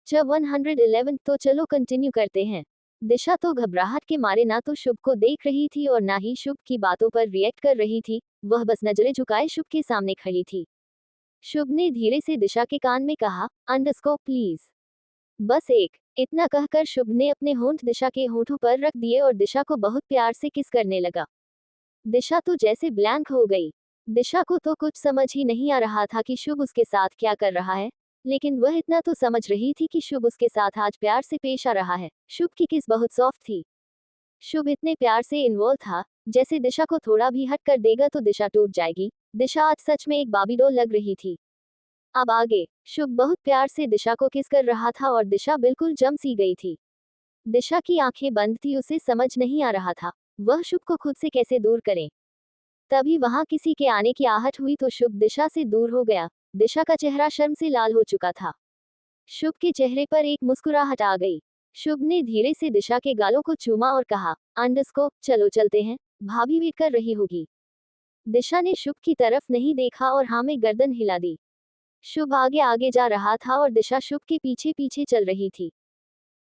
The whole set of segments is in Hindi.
जब 111 तो चलो कंटिन्यू करते हैं। दिशा तो घबराहट के मारे ना तो शुभ को देख रही थी और ना ही शुभ की बातों पर रिएक्ट कर रही थी। वह बस नजरें झुकाए शुभ के सामने खड़ी थी। शुभ ने धीरे से दिशा के कान में कहा, अंडरस्कोर प्लीज। बस एक। इतना कहकर शुभ ने अपने होंठ दिशा के होंठों पर रख दिए और दिशा को बहुत प्यार से किस करने लगा। दिशा तो जैसे ब्लैंक हो गई। दिशा को तो कुछ समझ ही नहीं आ रहा था कि शुभ उसके साथ क्या कर रहा है, लेकिन वह इतना तो समझ रही थी कि शुभ उसके साथ आज प्यार से पेश आ रहा है। शुभ की किस बहुत सॉफ्ट थी। शुभ इतने प्यार से इन्वॉल्व था, जैसे दिशा को थोड़ा भी हट कर देगा तो दिशा टूट जाएगी। दिशा आज सच में एक बाबी डॉल लग रही थी। अब आगे। शुभ बहुत प्यार से दिशा को किस कर रहा था और दिशा बिल्कुल जम सी गई थी। दिशा की आंखें बंद थी, उसे समझ नहीं आ रहा था वह शुभ को खुद से कैसे दूर करे। तभी वहां किसी के आने की आहट हुई तो शुभ दिशा से दूर हो गया। दिशा का चेहरा शर्म से लाल हो चुका था। शुभ के चेहरे पर एक मुस्कुराहट आ गई। शुभ ने धीरे से दिशा के गालों को चूमा और कहा, अंडरस्कोर चलो चलते हैं, भाभी वेट कर रही होगी। दिशा ने शुभ की तरफ नहीं देखा और हाँ में गर्दन हिला दी। शुभ आगे आगे जा रहा था और दिशा शुभ के पीछे पीछे चल रही थी।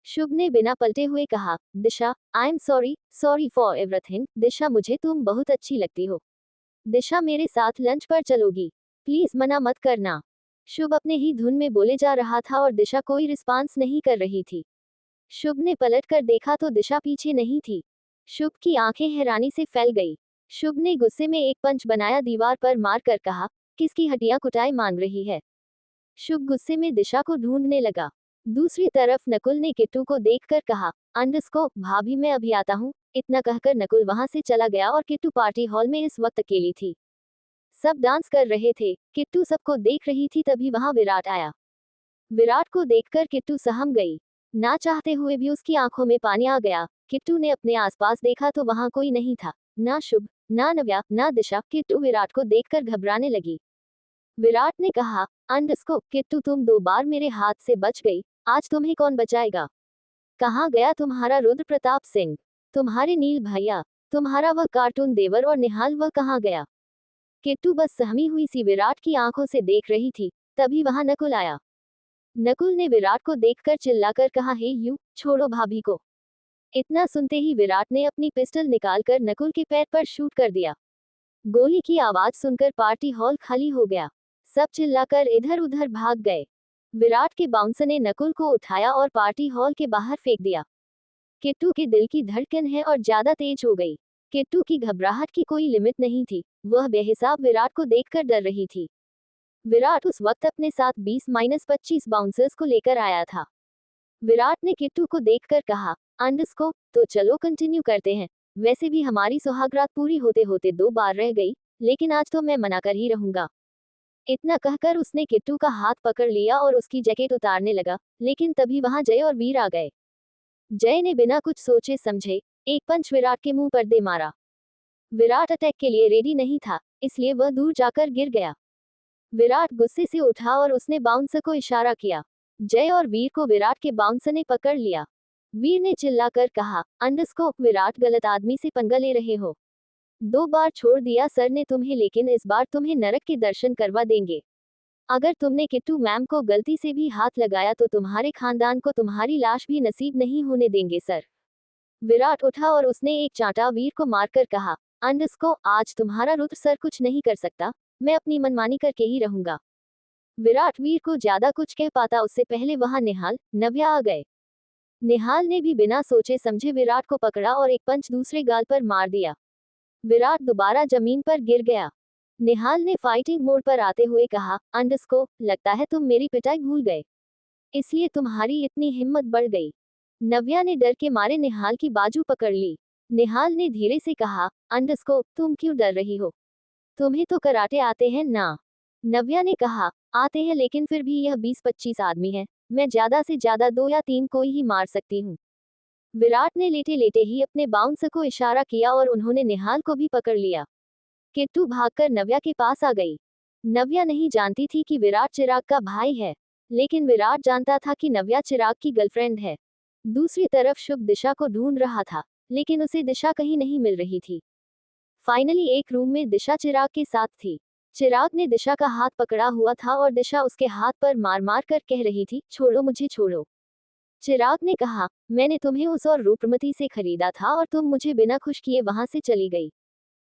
शुभ ने बिना पलटे हुए कहा, Disha I am sorry, sorry for everything. Disha मुझे तुम बहुत अच्छी लगती हो। दिशा मेरे साथ लंच पर चलोगी? प्लीज मना मत करना। शुभ अपने ही धुन में बोले जा रहा था और दिशा कोई रिस्पांस नहीं कर रही थी। शुभ ने पलट कर देखा तो दिशा पीछे नहीं थी। शुभ की आंखें हैरानी से फैल गई। शुभ ने गुस्से में एक पंच बनाया दीवार पर मार कर कहा, किसकी हड्डियां कुटाई मांग रही है। शुभ गुस्से में दिशा को ढूंढने लगा। दूसरी तरफ नकुल ने किट्टू को देखकर कहा, अंडरस्कोर भाभी मैं अभी आता हूँ। इतना कहकर नकुल वहां से चला गया और किट्टू पार्टी हॉल में इस वक्त अकेली थी। सब डांस कर रहे थे। किट्टू सबको देख रही थी तभी वहां विराट आया। विराट को देखकर किट्टू सहम गई। ना चाहते हुए भी उसकी आंखों में पानी आ गया। किट्टू ने अपने आसपास देखा तो वहां कोई नहीं था, ना शुभ, ना नव्या, ना दिशा। किट्टू विराट को देखकर घबराने लगी। विराट ने कहा, अंडरस्कोर किट्टू तुम 2 बार मेरे हाथ से बच गई, आज तुम्हें कौन बचाएगा। कहाँ गया तुम्हारा रुद्र प्रताप सिंह, तुम्हारे नील भैया, तुम्हारा वह कार्टून देवर और निहाल वह कहाँ गया। किट्टू बस सहमी हुई सी विराट की आंखों से देख रही थी। तभी वहां नकुल आया। नकुल ने विराट को देखकर चिल्लाकर कहा, हे यू छोड़ो भाभी को। इतना सुनते ही विराट ने अपनी पिस्टल निकालकर नकुल के पैर पर शूट कर दिया। गोली की आवाज सुनकर पार्टी हॉल खाली हो गया। सब चिल्लाकर इधर उधर भाग गए। विराट के बाउंसर ने नकुल को उठाया और पार्टी हॉल के बाहर फेंक दिया। किट्टू के दिल की धड़कन है और ज्यादा तेज हो गई। किट्टू की घबराहट की कोई लिमिट नहीं थी। वह बेहिसाब विराट को देखकर डर रही थी। विराट उस वक्त अपने साथ 20-25 बाउंसर्स को लेकर आया था। विराट ने किट्टू को देखकर कहा, अंडरस्कोर तो चलो कंटिन्यू करते हैं। वैसे भी हमारी सुहागरात पूरी होते होते 2 बार रह गई, लेकिन आज तो मैं मना कर ही रहूंगा। इतना कहकर उसने किट्टू का हाथ पकड़ लिया और उसकी जैकेट उतारने लगा, लेकिन तभी वहां जय और वीर आ गए। जय ने बिना कुछ सोचे समझे एक पंच विराट के मुंह पर दे मारा। विराट अटैक के लिए रेडी नहीं था, इसलिए वह दूर जाकर गिर गया। विराट गुस्से से उठा और उसने बाउंसर को इशारा किया। जय और वीर को विराट के बाउंसर ने पकड़ लिया। वीर ने चिल्लाकर कहा, अंडरस्कोर विराट गलत आदमी से पंगा ले रहे हो। 2 बार छोड़ दिया सर ने तुम्हें, लेकिन इस बार तुम्हें नरक के दर्शन करवा देंगे। अगर तुमने किट्टू मैम को गलती से भी हाथ लगाया तो तुम्हारे खानदान को तुम्हारी लाश भी नसीब नहीं होने देंगे सर। विराट उठा और उसने एक चांटा वीर को मारकर कहा, अंडरस्कोर आज तुम्हारा रुद्र सर कुछ नहीं कर सकता, मैं अपनी मनमानी करके ही रहूंगा। विराट वीर को ज्यादा कुछ कह पाता उससे पहले वहां निहाल, नव्या आ गए। निहाल ने भी बिना सोचे समझे विराट को पकड़ा और एक पंच दूसरे गाल पर मार दिया। विराट दोबारा जमीन पर गिर गया। निहाल ने फाइटिंग मोड पर आते हुए कहा, अंडरस्कोर लगता है तुम मेरी पिटाई भूल गए, इसलिए तुम्हारी इतनी हिम्मत बढ़ गई। नव्या ने डर के मारे निहाल की बाजू पकड़ ली। निहाल ने धीरे से कहा, अंडरस्कोर तुम क्यों डर रही हो, तुम्हें तो कराटे आते हैं ना। नव्या ने कहा, आते हैं लेकिन फिर भी यह 20-25 आदमी है, मैं ज्यादा से ज्यादा 2 या 3 को ही मार सकती हूँ। विराट ने लेटे लेटे ही अपने बाउंसर को इशारा किया और उन्होंने निहाल को भी पकड़ लिया। किट्टू भागकर नव्या के पास आ गई। नव्या नहीं जानती थी कि विराट चिराग का भाई है, लेकिन विराट जानता था कि नव्या चिराग की गर्लफ्रेंड है। दूसरी तरफ शुभ दिशा को ढूंढ रहा था, लेकिन उसे दिशा कहीं नहीं मिल रही थी। फाइनली एक रूम में दिशा चिराग के साथ थी। चिराग ने दिशा का हाथ पकड़ा हुआ था और दिशा उसके हाथ पर मार मार कर कह रही थी, छोड़ो मुझे छोड़ो। चिराग ने कहा, मैंने तुम्हें उस और रूपमती से खरीदा था और तुम मुझे बिना खुश किए वहां से चली गई।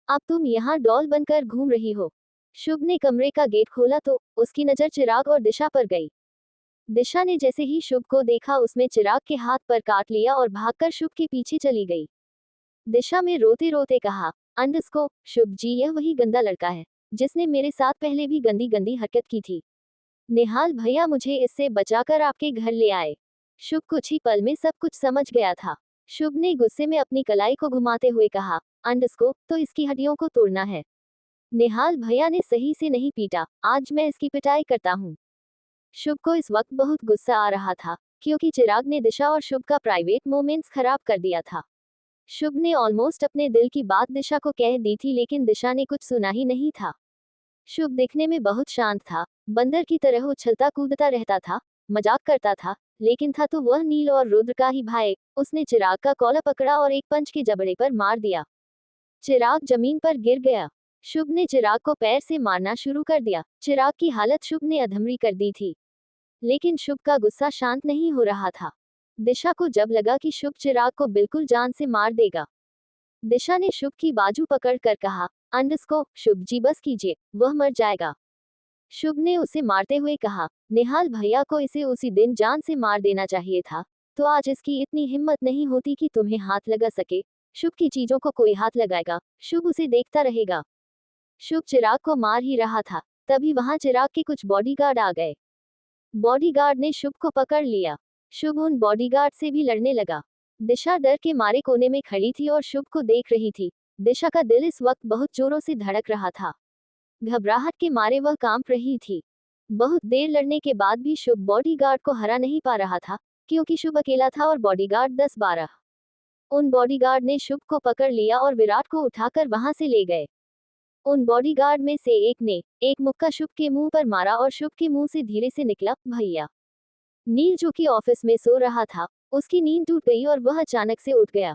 अब तुम यहाँ डॉल बनकर घूम रही हो। शुभ ने कमरे का गेट खोला तो उसकी नजर चिराग और दिशा पर गई। दिशा ने जैसे ही शुभ को देखा उसमें चिराग के हाथ पर काट लिया और भागकर शुभ के पीछे चली गई। दिशा में रोते रोते कहा, अंडरस्को शुभ जी, यह वही गंदा लड़का है जिसने मेरे साथ पहले भी गंदी गंदी हरकत की थी। निहाल भैया मुझे इससे बचाकर आपके घर ले आए। शुभ कुछ ही पल में सब कुछ समझ गया था। शुभ ने गुस्से में अपनी कलाई को घुमाते हुए कहा, अंडरस्को तो इसकी हड्डियों को तोड़ना है। निहाल भैया ने सही से नहीं पीटा, आज मैं इसकी पिटाई करता हूँ। शुभ को इस वक्त बहुत गुस्सा आ रहा था क्योंकि चिराग ने दिशा और शुभ का प्राइवेट मोमेंट्स खराब कर दिया था। शुभ ने ऑलमोस्ट अपने दिल की बात दिशा को कह दी थी लेकिन दिशा ने कुछ सुना ही नहीं था। शुभ दिखने में बहुत शांत था, बंदर की तरह उछलता कूदता रहता था, मजाक करता था, लेकिन था तो वह नील और रुद्र का ही भाई। उसने चिराग का कॉलर पकड़ा और एक पंच के जबड़े पर मार दिया। चिराग जमीन पर गिर गया। शुभ ने चिराग को पैर से मारना शुरू कर दिया। चिराग की हालत शुभ ने अधमरी कर दी थी, लेकिन शुभ का गुस्सा शांत नहीं हो रहा था। दिशा को जब लगा कि शुभ चिराग को बिल्कुल जान से मार देगा, दिशा ने शुभ की बाजू पकड़कर कहा, अंडरस्को शुभ जी बस कीजिए, वह मर जाएगा। शुभ ने उसे मारते हुए कहा, निहाल भैया को इसे उसी दिन जान से मार देना चाहिए था, तो आज इसकी इतनी हिम्मत नहीं होती कि तुम्हें हाथ लगा सके। शुभ की चीजों को कोई हाथ लगाएगा, शुभ उसे देखता रहेगा। शुभ चिराग को मार ही रहा था, तभी वहां चिराग के कुछ बॉडीगार्ड आ गए। बॉडीगार्ड ने शुभ को पकड़ लिया। शुभ उन बॉडीगार्ड से भी लड़ने लगा। दिशा डर के मारे कोने में खड़ी थी और शुभ को देख रही थी। दिशा का दिल इस वक्त बहुत जोरों से धड़क रहा था। घबराहट के मारे वह कांप रही थी। बहुत देर लड़ने के बाद भी शुभ बॉडीगार्ड को हरा नहीं पा रहा था, क्योंकि शुभ अकेला था और बॉडीगार्ड 10-12। उन बॉडीगार्ड ने शुभ को पकड़ लिया और विराट को उठाकर वहां से ले गए। उन बॉडीगार्ड में से एक ने एक मुक्का शुभ के मुंह पर मारा और शुभ के मुंह से धीरे से निकला, भैया। नील जो कि ऑफिस में सो रहा था, उसकी नींद टूट गई और वह अचानक से उठ गया।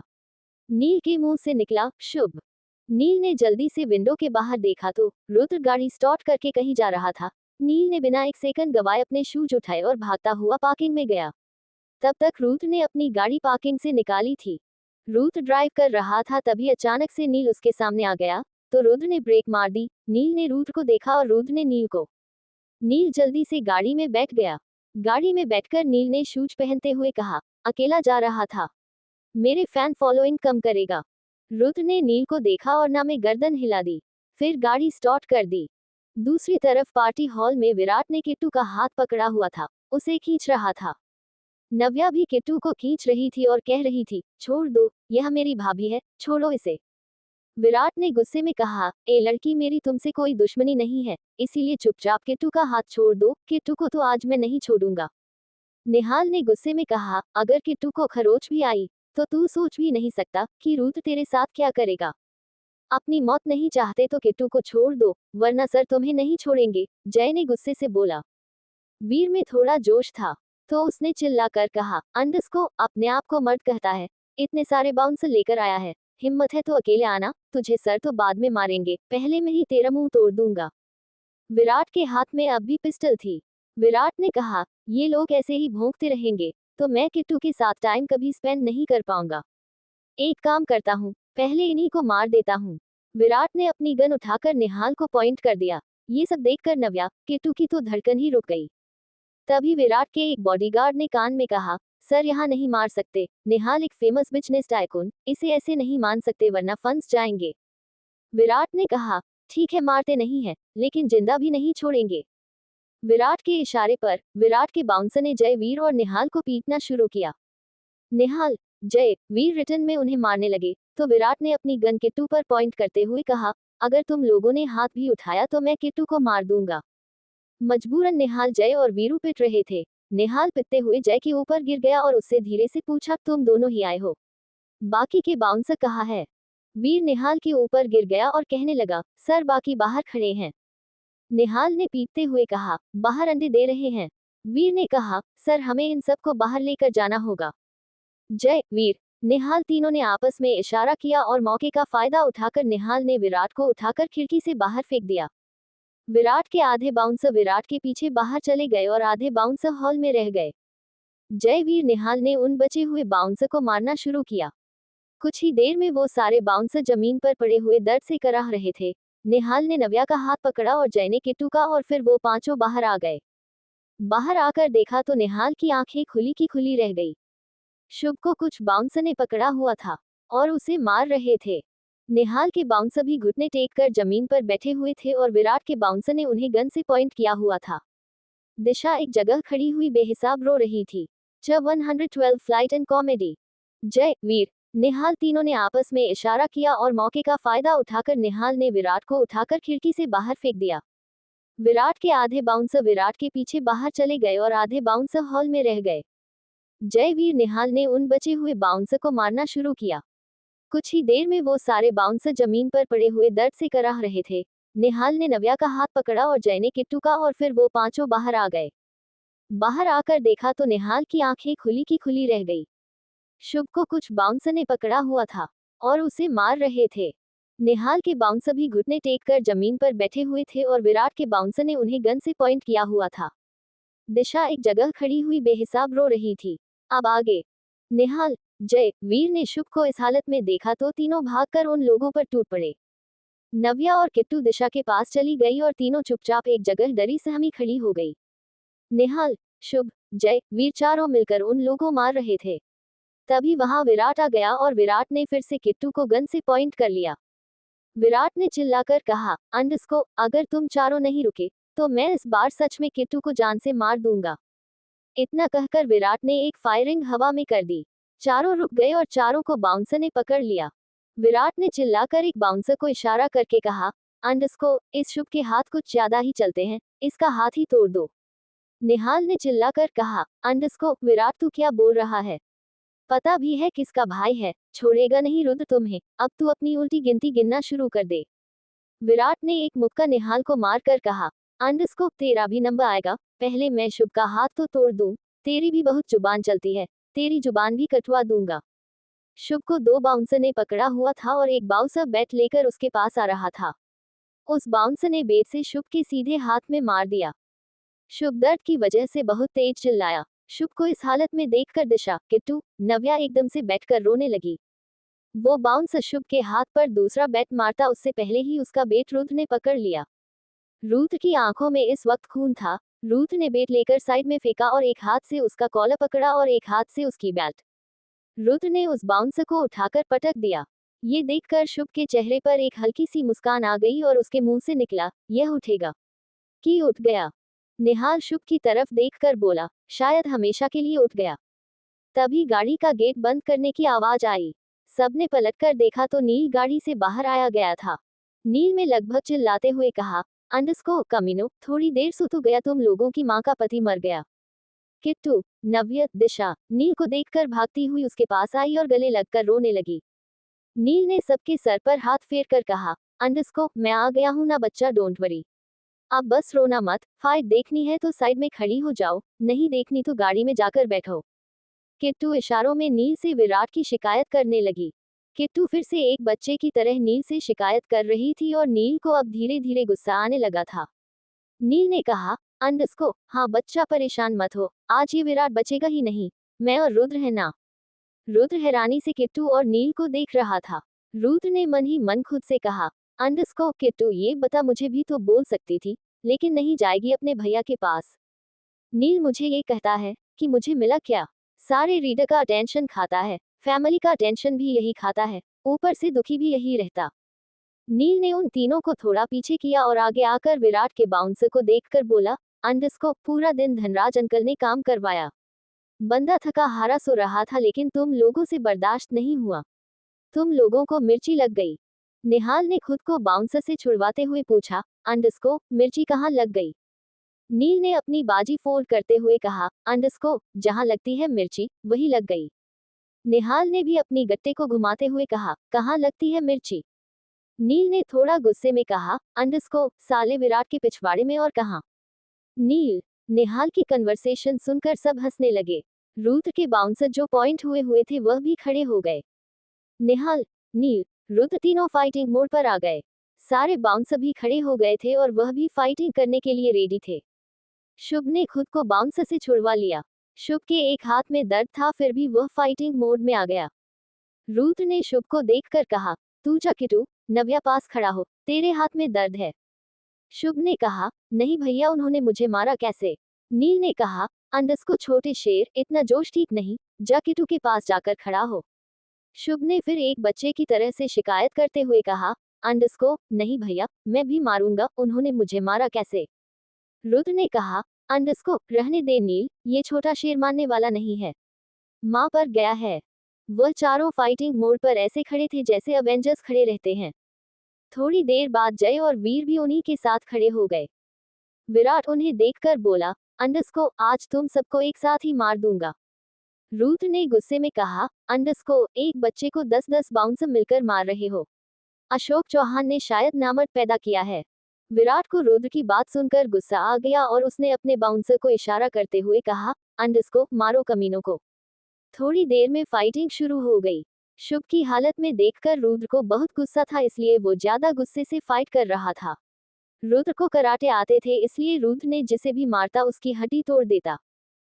नील के मुंह से निकला, शुभ। नील ने जल्दी से विंडो के बाहर देखा तो रुद्र गाड़ी स्टार्ट करके कहीं जा रहा था। नील ने बिना एक सेकंड गवाए अपने शूज उठाए और भागता हुआ पार्किंग में गया। तब तक रुद्र ने अपनी गाड़ी पार्किंग से निकाली थी। रुद्र ड्राइव कर रहा था, तभी अचानक से नील उसके सामने आ गया, तो रुद्र ने ब्रेक मार दी। नील ने रुद्र को देखा और रुद्र ने नील को। नील जल्दी से गाड़ी में बैठ गया। गाड़ी में बैठकर नील ने शूज पहनते हुए कहा, अकेला जा रहा था, मेरे फैन फॉलोइंग कम करेगा। रुद्र ने नील को देखा और ना में गर्दन हिला दी, फिर गाड़ी स्टार्ट कर दी। दूसरी तरफ पार्टी हॉल में विराट ने किट्टू का हाथ पकड़ा हुआ था, उसे खींच रहा था। नव्या भी किट्टू को खींच रही थी और कह रही थी, छोड़ दो, यह मेरी भाभी है, छोड़ो इसे। विराट ने गुस्से में कहा, ए लड़की, मेरी तुमसे कोई दुश्मनी नहीं है, इसीलिए चुपचाप किट्टू का हाथ छोड़ दो। किट्टू को तो आज मैं नहीं छोड़ूंगा। निहाल ने गुस्से में कहा, अगर किट्टू को खरोच भी आई तो तू सोच भी नहीं सकता कि रुद्र तेरे साथ क्या करेगा। अपनी मौत नहीं चाहते तो किट्टू को छोड़ दो, वरना सर तुम्हें नहीं छोड़ेंगे, जय ने गुस्से से बोला। वीर में थोड़ा जोश था, तो उसने चिल्लाकर कहा, अंडरस्को अपने आप को मर्द कहता है, इतने सारे बाउंसर लेकर आया है, हिम्मत है तो अकेले आना, तुझे सर तो बाद में मारेंगे, पहले मैं ही तेरा मुंह तोड़ दूंगा। विराट के हाथ में अब भी पिस्टल थी। विराट ने कहा, ये लोग ऐसे ही भौंकते रहेंगे तो मैं किट्टू के साथ टाइम कभी स्पेंड नहीं कर पाऊंगा। एक काम करता हूँ, पहले इन्हीं को मार देता हूँ। विराट ने अपनी गन उठाकर निहाल को पॉइंट कर दिया। ये सब देखकर नव्या, किट्टू की तो धड़कन ही रुक गई। तभी विराट के एक बॉडीगार्ड ने कान में कहा, सर यहाँ नहीं मार सकते, निहाल एक फेमस बिजनेस टाइकून, इसे ऐसे नहीं मान सकते वरना फंड्स जाएंगे। विराट ने कहा, ठीक है मारते नहीं है, लेकिन जिंदा भी नहीं छोड़ेंगे। विराट के इशारे पर विराट के बाउंसर ने जय, वीर और निहाल को पीटना शुरू किया। निहाल, जय, वीर रिटर्न में उन्हें मारने लगे, तो विराट ने अपनी गन किट्टू पर पॉइंट करते हुए कहा, अगर तुम लोगों ने हाथ भी उठाया तो मैं किट्टू को मार दूंगा। मजबूरन निहाल जय और वीरू पिट रहे थे। निहाल पिटते हुए जय के ऊपर गिर गया और उससे धीरे से पूछा, तुम दोनों ही आए हो? बाकी के बाउंसर कहाँ है? वीर निहाल के ऊपर गिर गया और कहने लगा, सर बाकी बाहर खड़े हैं। निहाल ने पीटते हुए कहा, बाहर अंडे दे रहे हैं। वीर ने कहा, सर हमें इन सबको बाहर लेकर जाना होगा। जय, वीर, निहाल तीनों ने आपस में इशारा किया और मौके का फायदा उठाकर निहाल ने विराट को उठाकर खिड़की से बाहर फेंक दिया। विराट के आधे बाउंसर विराट के पीछे बाहर चले गए और आधे बाउंसर हॉल में रह गए। जयवीर निहाल ने उन बचे हुए बाउंसर को मारना शुरू किया। कुछ ही देर में वो सारे बाउंसर जमीन पर पड़े हुए दर्द से कराह रहे थे। निहाल ने नव्या का हाथ पकड़ा और जय ने किट्टू का, और फिर वो पांचों बाहर आ गए। बाहर आकर देखा तो निहाल की आंखें खुली की खुली रह गई। शुभ को कुछ बाउंसर ने पकड़ा हुआ था और उसे मार रहे थे। निहाल के बाउंसर भी घुटने टेक कर जमीन पर बैठे हुए थे और विराट के बाउंसर ने उन्हें गन से पॉइंट किया हुआ था। दिशा एक जगह खड़ी हुई बेहिसाब रो रही थी। 112 फ्लाइट एंड कॉमेडी। जय, वीर, निहाल तीनों ने आपस में इशारा किया और मौके का फायदा उठाकर निहाल ने विराट को उठाकर खिड़की से बाहर फेंक दिया। विराट के आधे बाउंसर विराट के पीछे बाहर चले गए और आधे बाउंसर हॉल में रह गए। जयवीर निहाल ने उन बचे हुए बाउंसर को मारना शुरू किया। कुछ ही देर में वो सारे बाउंसर जमीन पर पड़े हुए दर्द से कराह रहे थे। निहाल ने नव्या का हाथ पकड़ा और जय ने किट्टू का, और फिर वो पांचों बाहर आ गए। बाहर आकर देखा तो निहाल की आंखें खुली की खुली रह गई। शुभ को कुछ बाउंसर ने पकड़ा हुआ था और उसे मार रहे थे। निहाल के बाउंसर भी घुटने टेक कर जमीन पर बैठे हुए थे और विराट के बाउंसर ने उन्हें गन से पॉइंट किया हुआ था। दिशा एक जगह खड़ी हुई बेहिसाब रो रही थी। अब आगे। निहाल, जय, वीर ने शुभ को इस हालत में देखा तो तीनों भागकर उन लोगों पर टूट पड़े। नव्या और किट्टू दिशा के पास चली गई और तीनों चुपचाप एक जगह डरी सहमी खड़ी हो गई। निहाल, शुभ, जय, वीर चारों मिलकर उन लोगों मार रहे थे। तभी वहां विराट आ गया और विराट ने फिर से किट्टू को गन से पॉइंट कर लिया। विराट ने चिल्लाकर कहा, अंडस्को, अगर तुम चारों नहीं रुके तो मैं इस बार सच में किट्टू को जान से मार दूंगा। इतना कहकर विराट ने एक फायरिंग हवा में कर दी। चारों रुक गए और चारों को बाउंसर ने पकड़ लिया। विराट ने चिल्लाकर एक बाउंसर को इशारा करके कहा, अंडस्को, इस शुभ के हाथ कुछ ज्यादा ही चलते हैं, इसका हाथ ही तोड़ दो। निहाल ने चिल्लाकर कहा, अंडस्को, विराट तू क्या बोल रहा है? पता भी है किसका भाई है, छोड़ेगा नहीं रुद्र तुम्हें, अब तू अपनी उल्टी गिनती गिनना शुरू कर दे। विराट ने एक मुक्का निहाल को मारकर कहा, अंडस्को, तेरा भी नंबर आएगा, पहले मैं शुभ का हाथ तो तोड़ दूं, तेरी भी बहुत जुबान चलती है, तेरी जुबान भी कटवा दूंगा। शुभ को दो बाउंसर ने पकड़ा हुआ था और एक बाउंसर बैट लेकर उसके पास आ रहा था। उस बाउंसर ने बैट से शुभ के सीधे हाथ में मार दिया। शुभ दर्द की वजह से बहुत तेज चिल्लाया। शुभ को इस हालत में देखकर दिशा, किट्टू, नव्या एकदम से बैठकर रोने लगी। वो बाउंसर शुभ के हाथ पर दूसरा बैट मारता उससे पहले ही उसका बैट रुद्र ने पकड़ लिया। रुद्र की आंखों में इस वक्त खून था। रुद्र ने बैट लेकर साइड में फेंका और एक हाथ से उसका कॉलर पकड़ा और एक हाथ से उसकी बैट। रुद्र ने उस बाउंसर को उठाकर पटक दिया। ये देखकर शुभ के चेहरे पर एक हल्की सी मुस्कान आ गई और उसके मुंह से निकला, यह उठेगा। कि उठ गया। निहाल शुभ की तरफ देखकर बोला, शायद हमेशा के लिए उठ गया। तभी गाड़ी का गेट बंद करने की आवाज आई। सबने पलटकर देखा तो नील गाड़ी से बाहर आया गया था। नील में लगभग चिल्लाते हुए कहा, अंडस्को, कमीनो, थोड़ी देर सो तो गया, तुम लोगों की माँ का पति मर गया। किट्टू, नव्य, दिशा नील को देखकर भागती हुई उसके पास आई और गले लगकर रोने लगी। नील ने सबके सर पर हाथ फेर कर कहा, अंडस्को, मैं आ गया हूं ना बच्चा, डोंट वरी। अब बस रोना मत, फाइट देखनी है तो साइड में खड़ी हो जाओ, नहीं देखनी तो गाड़ी में जाकर बैठो। किट्टू इशारों में नील से विराट की शिकायत करने लगी। किट्टू फिर से एक बच्चे की तरह नील से शिकायत कर रही थी और नील को अब धीरे धीरे गुस्सा आने लगा था। नील ने कहा, अंडस्को, हाँ बच्चा, परेशान मत हो, आज ये विराट बचेगा ही नहीं, मैं और रुद्र है ना। रुद्र हैरानी से किट्टू और नील को देख रहा था। रुद्र ने मन ही मन खुद से कहा, अंडस्को, किट्टू ये बता, मुझे भी तो बोल सकती थी, लेकिन नहीं जाएगी अपने भैया के पास। नील मुझे ये कहता है कि मुझे मिला क्या? सारे रीडर का अटेंशन खाता है, फैमिली का अटेंशन भी यही खाता है, ऊपर से दुखी भी यही रहता। नील ने उन तीनों को थोड़ा पीछे किया और आगे आकर विराट के बाउंसर को देखकर बोला, अंडस्को, पूरा दिन धनराज अंकल ने काम करवाया। बंदा थका हारा सो रहा था, लेकिन तुम लोगों से बर्दाश्त नहीं हुआ, तुम लोगों को मिर्ची लग गई। निहाल ने खुद को बाउंसर से छुड़वाते हुए पूछा, अंडस्को, मिर्ची कहाँ लग गई? नील ने अपनी बाजी फोल्ड करते हुए कहा, अंडस्को, जहां लगती है मिर्ची वही लग गई। निहाल ने भी अपनी गट्टे को घुमाते हुए कहा, कहाँ लगती है मिर्ची? नील ने थोड़ा गुस्से में कहा, अंडस्को, साले विराट के पिछवाड़े में, और कहाँ? नील, निहाल की कन्वर्सेशन सुनकर सब हंसने लगे। रुद्र के बाउंसर जो पॉइंट हुए हुए थे वह भी खड़े हो गए। निहाल, नील, रुद्र तीनों फाइटिंग मोड पर आ गए। सारे बाउंसर भी खड़े हो गए थे और वह भी फाइटिंग करने के लिए रेडी थे। शुभ ने खुद को बाउंसर से छुड़वा लिया। शुभ के एक हाथ में दर्द था, फिर भी वह फाइटिंग मोड में आ गया। रुद्र ने शुभ को देखकर कहा, तू जा किट्टू, नव्या पास खड़ा हो, तेरे हाथ में दर्द है। शुभ ने कहा, नहीं भैया, उन्होंने मुझे मारा कैसे? नील ने कहा, अंडस को छोटे शेर, इतना जोश ठीक नहीं, जा किट्टू के पास जाकर खड़ा हो। शुभ ने फिर एक बच्चे की तरह से शिकायत करते हुए कहा, अंडस को, नहीं भैया, मैं भी मारूंगा, उन्होंने मुझे मारा कैसे? रुद्र ने कहा, अंडस को रहने दे नील, ये छोटा शेर मानने वाला नहीं है, माँ पर गया है। वह चारों फाइटिंग मोड पर ऐसे खड़े थे जैसे अवेंजर्स खड़े रहते हैं। थोड़ी देर बाद जय और वीर भी उन्हीं के साथ खड़े हो गए। विराट उन्हें देखकर बोला, अंडस को, आज तुम सबको एक साथ ही मार दूंगा। रुद्र ने गुस्से में कहा, अंडस को, एक बच्चे को 10-10 बाउंसर मिलकर मार रहे हो। अशोक चौहान ने शायद नामर्द पैदा किया है। विराट को रुद्र की बात सुनकर गुस्सा आ गया और उसने अपने बाउंसर को इशारा करते हुए कहा, अंडस को मारो कमीनों को। थोड़ी देर में फाइटिंग शुरू हो गई। शुभ की हालत में देखकर रुद्र को बहुत गुस्सा था, इसलिए वो ज्यादा गुस्से से फाइट कर रहा था। रुद्र को कराटे आते थे, इसलिए रुद्र ने जिसे भी मारता उसकी हड्डी तोड़ देता,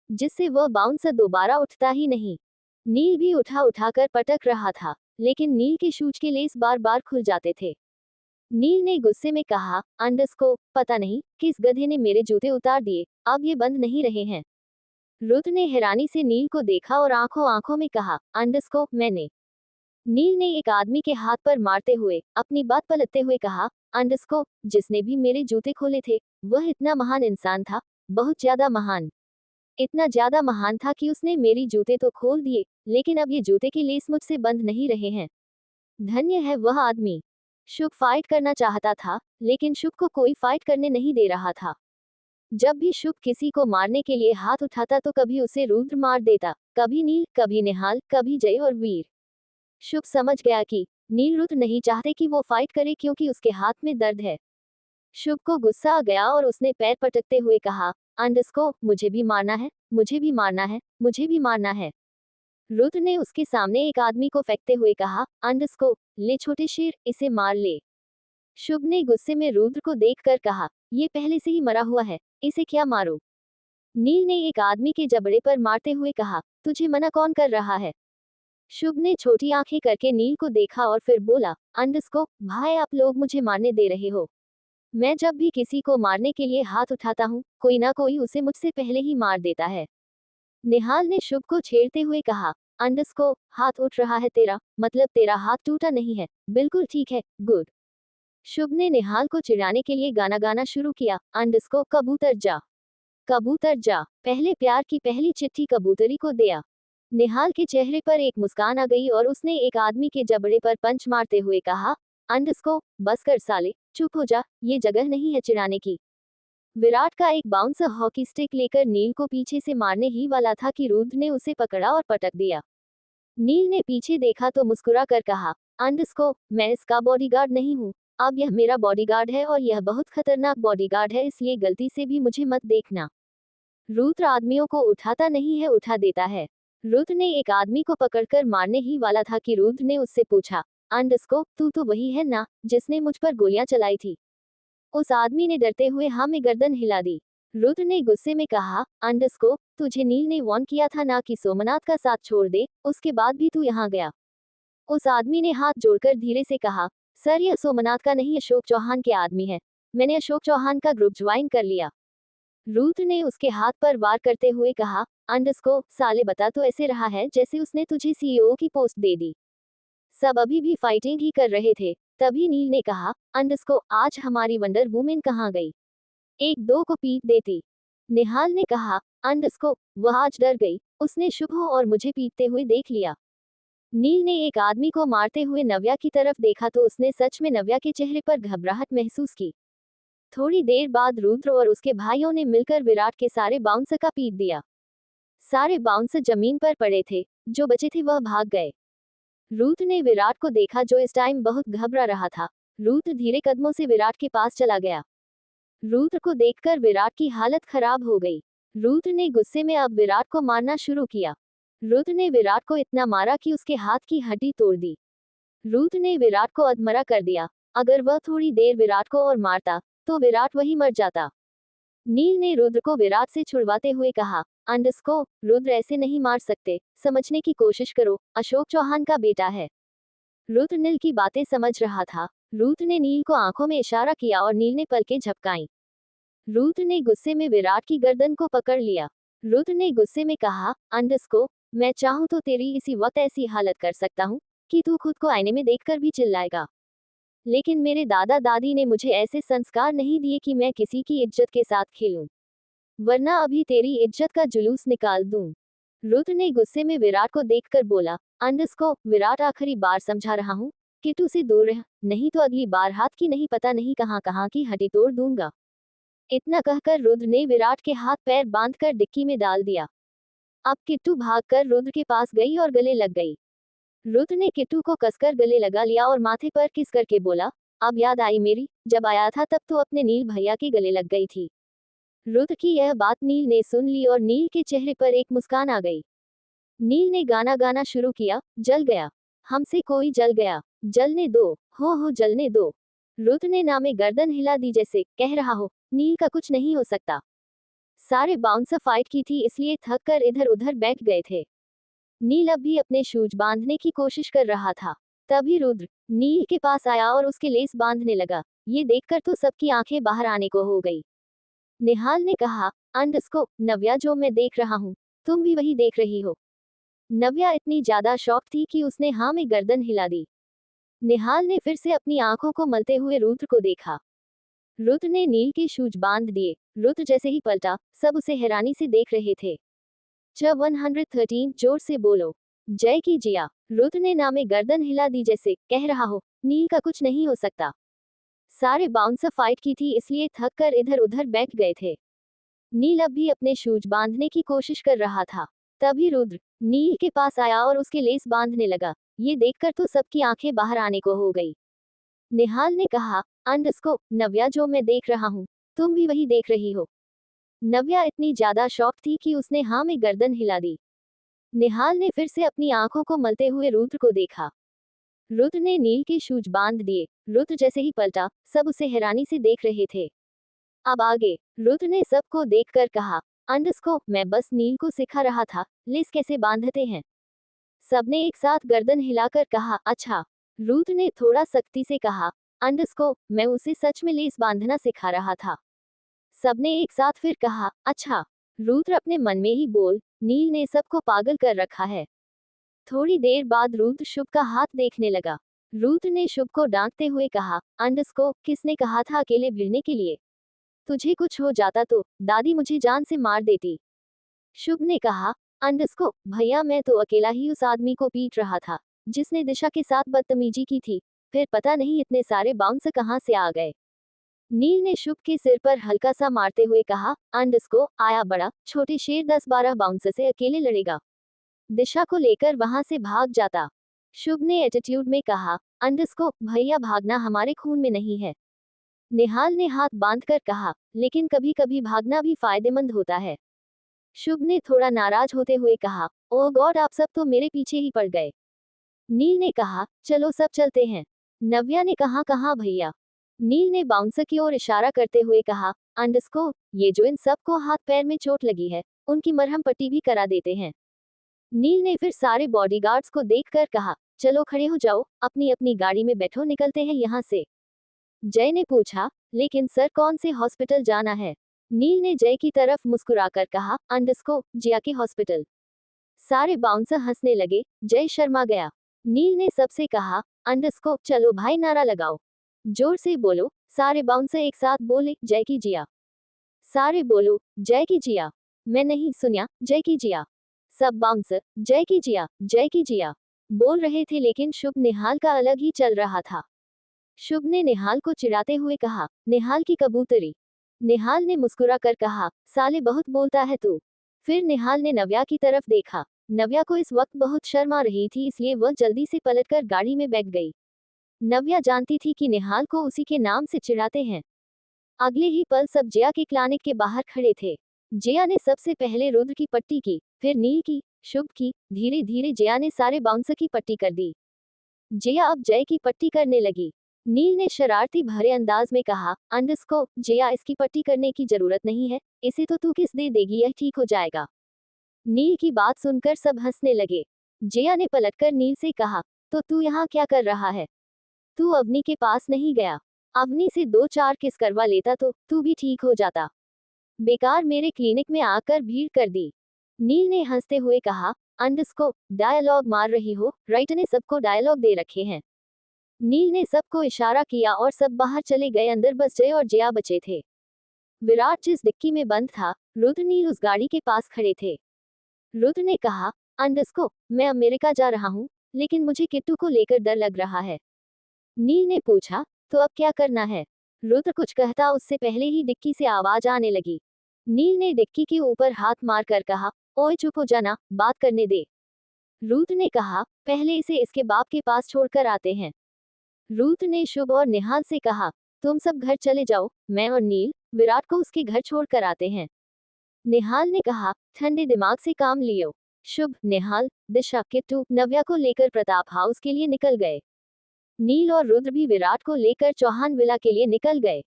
जिससे वह बाउंसर दोबारा उठता ही नहीं। नील भी उठा उठाकर पटक रहा था, लेकिन नील के शूज के लेस बार बार खुल जाते थे। नील ने गुस्से में कहा, अंडस को, पता नहीं किस गधे ने मेरे जूते उतार दिए, अब ये बंद नहीं रहे हैं। रुद्र ने हैरानी से नील को देखा और आंखों आंखों में कहा, अंडस को, मैंने। नील ने एक आदमी के हाथ पर मारते हुए अपनी बात पलटते हुए कहा, अंडस को, जिसने भी मेरे जूते खोले थे, वह इतना महान इंसान था, बहुत ज्यादा महान। इतना ज्यादा महान था कि उसने मेरी जूते तो खोल दिए, लेकिन अब ये जूते के लेस मुझसे बंद नहीं रहे हैं। धन्य है वह आदमी। शुभ फाइट करना चाहता था, लेकिन शुभ को कोई फाइट करने नहीं दे रहा था। जब भी शुभ किसी को मारने के लिए हाथ उठाता तो कभी उसे रुद्र मार देता, कभी नील, कभी निहाल, कभी जय और वीर। शुभ समझ गया कि नील रुद्र नहीं चाहते कि वो फाइट करे क्योंकि उसके हाथ में दर्द है। शुभ को गुस्सा आ गया और उसने पैर पटकते हुए कहा, अंडस को, मुझे भी मारना है, मुझे भी मारना है, मुझे भी मारना है। रुद्र ने उसके सामने एक आदमी को फेंकते हुए कहा, अंडस को, ले छोटे शेर, इसे मार ले। शुभ ने गुस्से में रुद्र को देखकर कहा, ये पहले से ही मरा हुआ है, इसे क्या मारो? नील ने एक आदमी के जबड़े पर मारते हुए कहा, तुझे मना कौन कर रहा है? शुभ ने छोटी आंखें करके नील को देखा और फिर बोला, अंडस को, भाई आप लोग मुझे मारने दे रहे हो। मैं जब भी किसी को मारने के लिए हाथ उठाता हूँ, कोई ना कोई उसे मुझसे पहले ही मार देता है। निहाल ने शुभ को छेड़ते हुए कहा, अंडस को, हाथ उठ रहा है तेरा, मतलब तेरा हाथ टूटा नहीं है, बिल्कुल ठीक है, गुड। शुभ ने निहाल को चिढ़ाने के लिए गाना गाना शुरू किया, अंडस को, कबूतर जा, कबूतर जा, पहले प्यार की पहली चिट्ठी कबूतरी को दिया। निहाल के चेहरे पर एक मुस्कान आ गई और उसने एक आदमी के जबड़े पर पंच मारते हुए कहा, अंडस को, बस कर साले, चुप हो जा, ये जगह नहीं है चिढ़ाने की। विराट का एक बाउंसर हॉकी स्टिक लेकर नील को पीछे से मारने ही वाला था कि रुद्र ने उसे पकड़ा और पटक दिया। नील ने पीछे देखा तो मुस्कुरा कर कहा, अंडस को, मैं इसका बॉडीगार्ड नहीं हूँ, अब यह मेरा बॉडीगार्ड है और यह बहुत खतरनाक बॉडीगार्ड है, इसलिए गलती से भी मुझे मत देखना। रुद्र आदमियों को उठाता नहीं है, उठा देता है। रुद्र ने एक आदमी को पकड़कर मारने ही वाला था कि रुद्र ने उससे पूछा, अंडस को, तू तो वही है ना जिसने मुझ पर गोलियां चलाई थी? उस आदमी ने डरते हुए हाँ में गर्दन हिला दी। रुद्र ने गुस्से में कहा, अंडस को, तुझे नील ने वार्न किया था ना कि सोमनाथ का साथ छोड़ दे, उसके बाद भी तू यहाँ गया। उस आदमी ने हाथ जोड़कर धीरे से कहा, सर यह सोमनाथ का नहीं, अशोक चौहान के आदमी है, मैंने अशोक चौहान का ग्रुप ज्वाइन कर लिया। रुद्र ने उसके हाथ पर वार करते हुए कहा, अंडस को, साले बता तो ऐसे रहा है जैसे उसने तुझे सीईओ की पोस्ट दे दी। सब अभी भी फाइटिंग ही कर रहे थे, तभी नील ने कहा, अंडस को, आज हमारी वंडर वुमेन कहाँ गई? एक दो को पीट देती। निहाल ने कहा, अंडस को, वह आज डर गई, उसने शुभ और मुझे पीटते हुए देख लिया। नील ने एक आदमी को मारते हुए नव्या की तरफ देखा तो उसने सच में नव्या के चेहरे पर घबराहट महसूस की। थोड़ी देर बाद रुद्र और उसके भाइयों ने मिलकर विराट के सारे बाउंसर का पीट दिया। सारे बाउंसर जमीन पर पड़े थे, जो बचे थे वह भाग गए। रुद्र ने विराट को देखा जो इस टाइम बहुत घबरा रहा था। रुद्र धीरे कदमों से विराट के पास चला गया। रुद्र को देखकर विराट की हालत खराब हो गई। रुद्र ने गुस्से में अब विराट को मारना शुरू किया। रुद्र ने विराट को इतना मारा कि उसके हाथ की हड्डी तोड़ दी। रुद्र ने विराट को अधमरा कर दिया। अगर वह थोड़ी देर विराट को और मारता तो विराट वही मर जाता। नील ने रुद्र को विराट से छुड़वाते हुए कहा, अंडरस्को, रुद्र ऐसे नहीं मार सकते, समझने की कोशिश करो, अशोक चौहान का बेटा है। रुद्र नील की बातें समझ रहा था। रुद्र ने नील को आंखों में इशारा किया और नील ने पलकें झपकाईं। रुद्र ने गुस्से में विराट की गर्दन को पकड़ लिया। रुद्र ने गुस्से में कहा, अंडरस्को, मैं चाहूं तो तेरी इसी वक्त ऐसी हालत कर सकता हूं कि तू खुद को आईने में देखकर भी चिल्लाएगा। लेकिन मेरे दादा दादी ने मुझे ऐसे संस्कार नहीं दिए कि मैं किसी की इज्जत के साथ खेलूं, वरना अभी तेरी इज्जत का जुलूस निकाल दूं। रुद्र ने गुस्से में विराट को देखकर बोला, अंडरस्को, विराट आखिरी बार समझा रहा हूं कि तू से दूर रह, नहीं तो अगली बार हाथ की नहीं पता नहीं कहां कहां की हड्डी तोड़ दूंगा। इतना कहकर रुद्र ने विराट के हाथ पैर बांधकर डिक्की में डाल दिया। अब किट्टू भागकर रुद्र के पास गई और गले लग गई। रुद्र ने किट्टू को कसकर गले लगा लिया और माथे पर किस करके बोला, अब याद आई मेरी, जब आया था तब तो अपने नील भैया के गले लग गई थी। रुद्र की यह बात नील ने सुन ली और नील के चेहरे पर एक मुस्कान आ गई। नील ने गाना गाना शुरू किया, जल गया, हमसे कोई जल गया, जलने दो, हो जलने दो। रुद्र ने नामे गर्दन हिला दी जैसे कह रहा हो, नील का कुछ नहीं हो सकता। सारे बाउंसर फाइट की थी इसलिए थक कर इधर उधर बैठ गए थे। नील अब भी अपने शूज बांधने की कोशिश कर रहा था। तभी रुद्र नील के पास आया और उसके लेस बांधने लगा। ये देखकर तो सबकी आंखें बाहर आने को हो गई। निहाल ने कहा, अंडरस्को, नव्या, जो मैं देख रहा हूँ तुम भी वही देख रही हो। नव्या इतनी ज्यादा शॉक थी कि उसने हाँ में गर्दन हिला दी। निहाल ने फिर से अपनी आंखों को मलते हुए रुद्र को देखा। रुद्र ने नील के शूज बांध दिए। रुद्र जैसे ही पलटा, सब उसे हैरानी से देख रहे थे। 113, जोर से बोलो, जय की जिया। रुद्र ने नामे गर्दन हिला दी जैसे कह रहा हो, नील का कुछ नहीं हो सकता। सारे बाउंसर फाइट की थी इसलिए थक कर इधर उधर बैठ गए थे। नील अब भी अपने शूज बांधने की कोशिश कर रहा था। तभी रुद्र नील के पास आया और उसके लेस बांधने लगा। ये देखकर तो सबकी आंखें बाहर आने को हो गई। निहाल ने कहा, अंडरस्को, नव्या, जो मैं देख रहा हूँ तुम भी वही देख रही हो। नव्या इतनी ज्यादा शॉक थी कि उसने हाँ में गर्दन हिला दी। निहाल ने फिर से अपनी आंखों को मलते हुए रुद्र को देखा। रुद्र ने नील के शूज बांध दिए। रुद्र जैसे ही पलटा, सब उसे हैरानी से देख रहे थे। अब आगे रुद्र ने सबको देखकर कहा, अंडरस्को, मैं बस नील को सिखा रहा था लेस कैसे बांधते हैं। सबने एक साथ गर्दन हिलाकर कहा, अच्छा। रुद्र ने थोड़ा सख्ती से कहा, अंडरस्को, मैं उसे सच में लेस बांधना सिखा रहा था। सबने एक साथ फिर कहा, अच्छा। रुद्र अपने मन में ही बोल, नील ने सबको पागल कर रखा है। थोड़ी देर बाद रुद्र शुभ का हाथ देखने लगा। रुद्र ने शुभ को डांटते हुए कहा, अंडरस्को, किसने कहा था अकेले भिड़ने के लिए? तुझे कुछ हो जाता तो दादी मुझे जान से मार देती। शुभ ने कहा, अंडरस्को, भैया, मैं तो अकेला ही उस आदमी को पीट रहा था जिसने दिशा के साथ बदतमीजी की थी। फिर पता नहीं इतने सारे बाउंसर कहां से आ गए। नील ने शुभ के सिर पर हल्का सा मारते हुए कहा, अंडरस्को, आया बड़ा छोटे शेर 10-12 बाउंसर से अकेले लड़ेगा। दिशा को लेकर वहां से भाग जाता। शुभ ने एटीट्यूड में कहा, अंडरस्को, भैया, भागना हमारे खून में नहीं है। निहाल ने हाथ बांधकर कहा, लेकिन कभी कभी भागना भी फायदेमंद होता है। शुभ ने थोड़ा नाराज होते हुए कहा, ओह गॉड, आप सब तो मेरे पीछे ही पड़ गए। नील ने कहा, चलो सब चलते हैं। नव्या ने कहा, कहाँ भैया? नील ने बाउंसर की ओर इशारा करते हुए कहा, अंडरस्को, ये जो इन सबको हाथ पैर में चोट लगी है उनकी मरहम पट्टी भी करा देते हैं। नील ने फिर सारे बॉडीगार्ड्स को देखकर कहा, चलो खड़े हो जाओ, अपनी अपनी गाड़ी में बैठो, निकलते हैं यहाँ से। जय ने पूछा, लेकिन सर, कौन से हॉस्पिटल जाना है? नील ने जय की तरफ मुस्कुराकर कहा, अंडरस्को, जिया के हॉस्पिटल। सारे बाउंसर हंसने लगे। जय शर्मा गया। नील ने सबसे कहा, अंडरस्को, चलो भाई, नारा लगाओ, जोर से बोलो। सारे बाउंसर एक साथ बोले, जय की जिया। सारे बोलो, जय की जिया। मैं नहीं सुनिया, जय की जिया। सब बाउंसर, जय की जिया, जय की जिया बोल रहे थे, लेकिन शुभ निहाल का अलग ही चल रहा था। शुभ ने निहाल को चिढ़ाते हुए कहा, निहाल की कबूतरी। निहाल ने मुस्कुरा कर कहा, साले बहुत बोलता है तू। फिर निहाल ने नव्या की तरफ देखा। नव्या को इस वक्त बहुत शर्म आ रही थी इसलिए वह जल्दी से पलटकर गाड़ी में बैठ गई। नव्या जानती थी कि निहाल को उसी के नाम से चिढ़ाते हैं। अगले ही पल सब जया के क्लिनिक के बाहर खड़े थे। जया ने सबसे पहले रुद्र की पट्टी की, फिर नील की, शुभ की। धीरे धीरे जया ने सारे बाउंसर की पट्टी कर दी। जया अब जय की पट्टी करने लगी। नील ने शरारती भरे अंदाज में कहा, अंडरस्को जया इसकी पट्टी करने की जरूरत नहीं है, इसे तो तू किस दे देगी, यह ठीक हो जाएगा। नील की बात सुनकर सब हंसने लगे। जया ने पलटकर नील से कहा, तो तू यहाँ क्या कर रहा है? तू अवनी के पास नहीं गया? अवनी से 2-4 किस करवा लेता तो तू भी ठीक हो जाता। बेकार मेरे क्लिनिक में आकर भीड़ कर दी। नील ने हंसते हुए कहा, अंडरस्को डायलॉग मार रही हो, राइटर ने सबको डायलॉग दे रखे हैं। नील ने सबको इशारा किया और सब बाहर चले गए। अंदर बस जय और जया बचे थे। विराट जिस डिक्की में बंद था, रुद्र नील उस गाड़ी के पास खड़े थे। रुद्र ने कहा, अंडरस्को मैं अमेरिका जा रहा हूँ, लेकिन मुझे किट्टू को लेकर डर लग रहा है। नील ने पूछा, तो अब क्या करना है? रुद्र कुछ कहता उससे पहले ही डिक्की से आवाज आने लगी। नील ने डिक्की के ऊपर हाथ मारकर कहा, ओए चुप हो जाना, बात करने दे। रुद्र ने कहा, पहले इसे इसके बाप के पास छोड़कर आते हैं। रुद्र ने शुभ और निहाल से कहा, तुम सब घर चले जाओ, मैं और नील विराट को उसके घर छोड़कर आते हैं। निहाल ने कहा, ठंडे दिमाग से काम लियो। शुभ, निहाल, दिशा, किट्टू, नव्या को लेकर प्रताप हाउस के लिए निकल गए। नील और रुद्र भी विराट को लेकर चौहान विला के लिए निकल गए।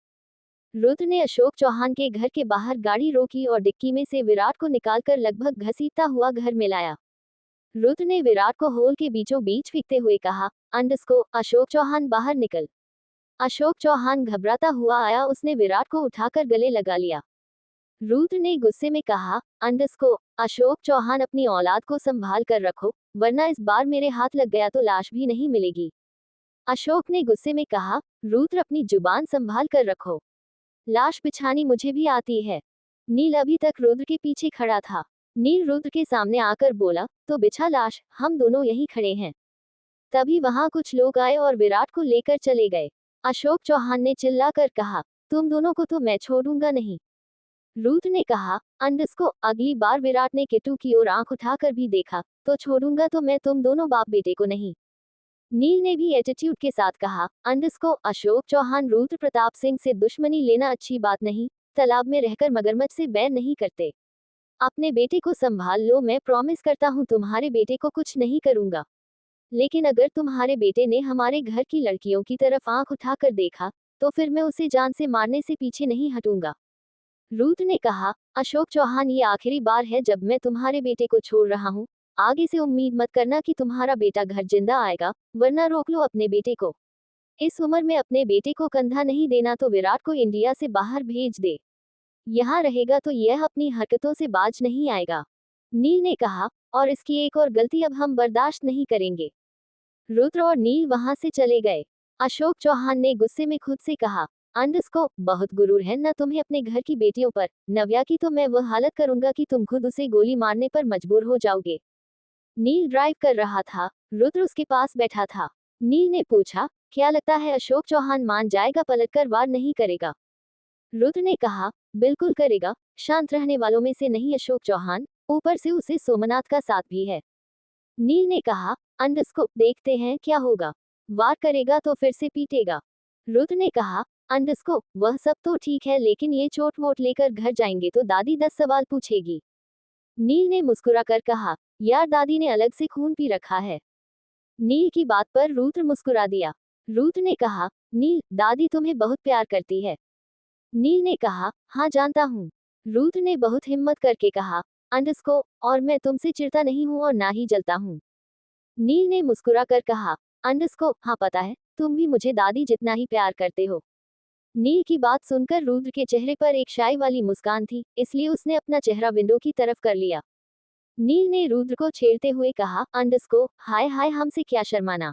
रुद्र ने अशोक चौहान के घर के बाहर गाड़ी रोकी और डिक्की में से विराट को निकालकर लगभग घसीटता हुआ घर में लाया। रुद्र ने विराट को हॉल के बीचों बीच फेंकते हुए कहा, अंडरस्को अशोक चौहान बाहर निकल। अशोक चौहान घबराता हुआ आया। उसने विराट को उठाकर गले लगा लिया। रुद्र ने गुस्से में कहा, अंडरस्को अशोक चौहान अपनी औलाद को संभाल कर रखो, वरना इस बार मेरे हाथ लग गया तो लाश भी नहीं मिलेगी। अशोक ने गुस्से में कहा, रुद्र अपनी जुबान संभाल कर रखो, लाश बिछानी मुझे भी आती है। नील अभी तक रुद्र के पीछे खड़ा था। नील रुद्र के सामने आकर बोला, तो बिछा लाश, हम दोनों यहीं खड़े हैं। तभी वहां कुछ लोग आए और विराट को लेकर चले गए। अशोक चौहान ने चिल्लाकर कहा, तुम दोनों को तो मैं छोड़ूंगा नहीं। रुद्र ने कहा, अंडरस्को अगली बार विराट ने किट्टू की ओर आंख उठाकर भी देखा तो छोड़ूंगा तो मैं तुम दोनों बाप बेटे को नहीं। नील ने भी एटीट्यूड के साथ कहा, अंडरस्को अशोक चौहान रुद्र प्रताप सिंह से दुश्मनी लेना अच्छी बात नहीं, तालाब में रहकर मगरमच्छ से बैर नहीं करते। अपने बेटे को संभाल लो, मैं प्रॉमिस करता हूँ तुम्हारे बेटे को कुछ नहीं करूंगा। लेकिन अगर तुम्हारे बेटे ने हमारे घर की लड़कियों की तरफ आंख उठाकर देखा तो फिर मैं उसे जान से मारने से पीछे नहीं हटूंगा। रुद्र ने कहा, अशोक चौहान ये आखिरी बार है जब मैं तुम्हारे बेटे को छोड़ रहा हूँ। आगे से उम्मीद मत करना कि तुम्हारा बेटा घर जिंदा आएगा, वरना रोक लो अपने बेटे को। इस उम्र में अपने बेटे को कंधा नहीं देना तो विराट को इंडिया से बाहर भेज दे। यहाँ रहेगा तो यह अपनी हरकतों से बाज नहीं आएगा। नील ने कहा, और इसकी एक और गलती अब हम बर्दाश्त नहीं करेंगे। रुद्र और नील वहां से चले गए। अशोक चौहान ने गुस्से में खुद से कहा, अंडरस्को बहुत गुरूर है ना तुम्हें अपने घर की बेटियों पर। नव्या की तो मैं वह हालत करूंगा कि तुम खुद उसे गोली मारने पर मजबूर हो जाओगे। नील ड्राइव कर रहा था। रुद्र उसके पास बैठा था। नील ने पूछा, क्या लगता है अशोक चौहान मान जाएगा, पलटकर वार नहीं करेगा? रुद्र ने कहा, बिल्कुल करेगा, शांत रहने वालों में से नहीं अशोक चौहान, ऊपर से उसे सोमनाथ का साथ भी है। नील ने कहा, अंडरस्को देखते हैं क्या होगा, वार करेगा तो फिर से पीटेगा। रुद्र ने कहा, अंडरस्को वह सब तो ठीक है, लेकिन ये चोट वोट लेकर घर जाएंगे तो दादी 10 सवाल पूछेगी। नील ने मुस्कुराकर कहा, यार दादी ने अलग से खून पी रखा है। नील की बात पर रुद्र मुस्कुरा दिया। रुद्र ने कहा, नील दादी तुम्हें बहुत प्यार करती है। नील ने कहा, हाँ जानता हूँ। रुद्र ने बहुत हिम्मत करके कहा, अंडरस्को और मैं तुमसे चिढ़ता नहीं हूँ और ना ही जलता हूँ। नील ने मुस्कुरा कर कहा, अंडरस्को हाँ पता है, तुम भी मुझे दादी जितना ही प्यार करते हो। नील की बात सुनकर रुद्र के चेहरे पर एक शाय वाली मुस्कान थी, इसलिए उसने अपना चेहरा विंडो की तरफ कर लिया। नील ने रुद्र को छेड़ते हुए कहा, अंडरस्को हाय हाय हमसे क्या शर्माना।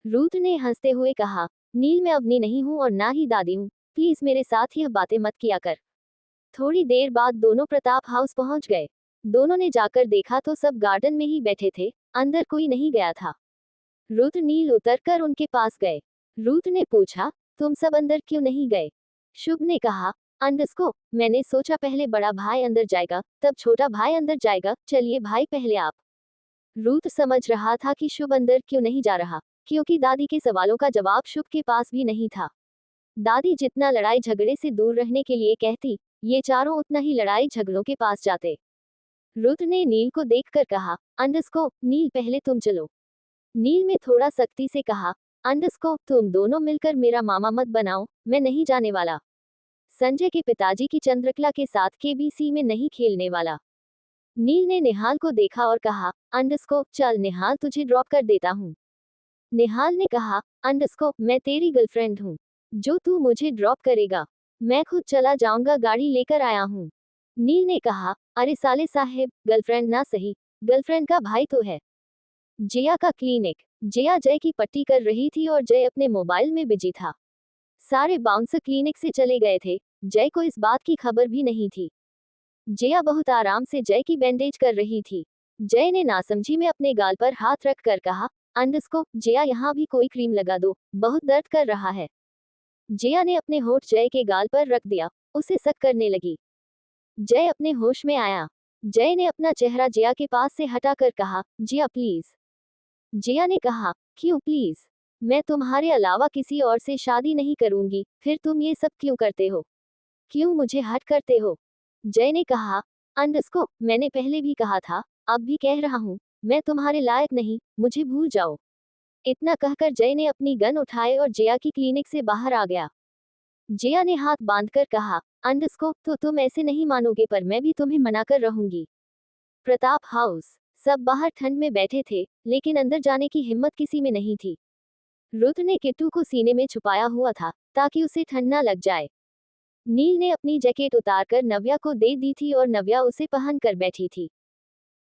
रुद्र ने हंसते हुए कहा, नील मैं अवनी नहीं हूँ और ना ही दादी हूँ, प्लीज मेरे साथ यह बातें मत किया कर। थोड़ी देर बाद दोनों प्रताप हाउस पहुंच गए। दोनों ने जाकर देखा तो सब गार्डन में ही बैठे थे, अंदर कोई नहीं गया था। रुद्र नील उतरकर उनके पास गए। रुद्र ने पूछा, तुम सब अंदर क्यों नहीं गए? शुभ ने कहा, अंडरस्को मैंने सोचा पहले बड़ा भाई अंदर जाएगा तब छोटा भाई अंदर जाएगा, चलिए भाई पहले आप। रुद्र समझ रहा था कि शुभ अंदर क्यों नहीं जा रहा, क्योंकि दादी के सवालों का जवाब शुभ के पास भी नहीं था। दादी जितना लड़ाई झगड़े से दूर रहने के लिए कहती, ये चारों उतना ही लड़ाई झगड़ों के पास जाते। रुद्र ने नील को देखकर कहा, अंडरस्को नील पहले तुम चलो। नील में थोड़ा सख्ती से कहा, अंडरस्कोर तुम दोनों मिलकर मेरा मामा मत बनाओ, मैं नहीं जाने वाला। संजय के पिताजी की चंद्रकला के साथ केबीसी में नहीं खेलने वाला। नील ने निहाल को देखा और कहा, अंडरस्कोर चल निहाल तुझे ड्रॉप कर देता हूँ। निहाल ने कहा, अंडरस्कोर मैं तेरी गर्लफ्रेंड हूँ, जो तू मुझे ड्रॉप करेगा मैं खुद चला जाऊंगा, गाड़ी लेकर आया हूँ। नील ने कहा, अरे साले साहेब, गर्लफ्रेंड ना सही, गर्लफ्रेंड का भाई तो है। जया का क्लिनिक। जया जय की पट्टी कर रही थी और जय अपने मोबाइल में बिजी था। सारे बाउंसर क्लिनिक से चले गए थे, जय को इस बात की खबर भी नहीं थी। जया बहुत आराम से जय की बैंडेज कर रही थी। जय ने नासमझी में अपने गाल पर हाथ रख कर कहा, अंडरस्कोर जया यहाँ भी कोई क्रीम लगा दो, बहुत दर्द कर रहा है। जया ने अपने होठ जय के गाल पर रख दिया, उसे सक करने लगी। जय अपने होश में आया। जय ने अपना चेहरा जया के पास से हटाकर कहा, जया प्लीज। जया ने कहा, क्यों प्लीज? मैं तुम्हारे अलावा किसी और से शादी नहीं करूंगी, फिर तुम ये सब क्यों करते हो? क्यों मुझे हट करते हो? जय ने कहा, अंडरस्कोर मैंने पहले भी कहा था, अब भी कह रहा हूँ, मैं तुम्हारे लायक नहीं, मुझे भूल जाओ। इतना कहकर जय ने अपनी गन उठाए और जया की क्लिनिक से बाहर आ गया। जया ने हाथ बांधकर कहा, अंडरस्कोर तो तुम ऐसे नहीं मानोगे, पर मैं भी तुम्हें मना कर रहूंगी। प्रताप हाउस। सब बाहर ठंड में बैठे थे, लेकिन अंदर जाने की हिम्मत किसी में नहीं थी। रुद्र ने किट्टू को सीने में छुपाया हुआ था, ताकि उसे ठंड न लग जाए। नील ने अपनी जैकेट उतारकर नव्या को दे दी थी और नव्या उसे पहन कर बैठी थी।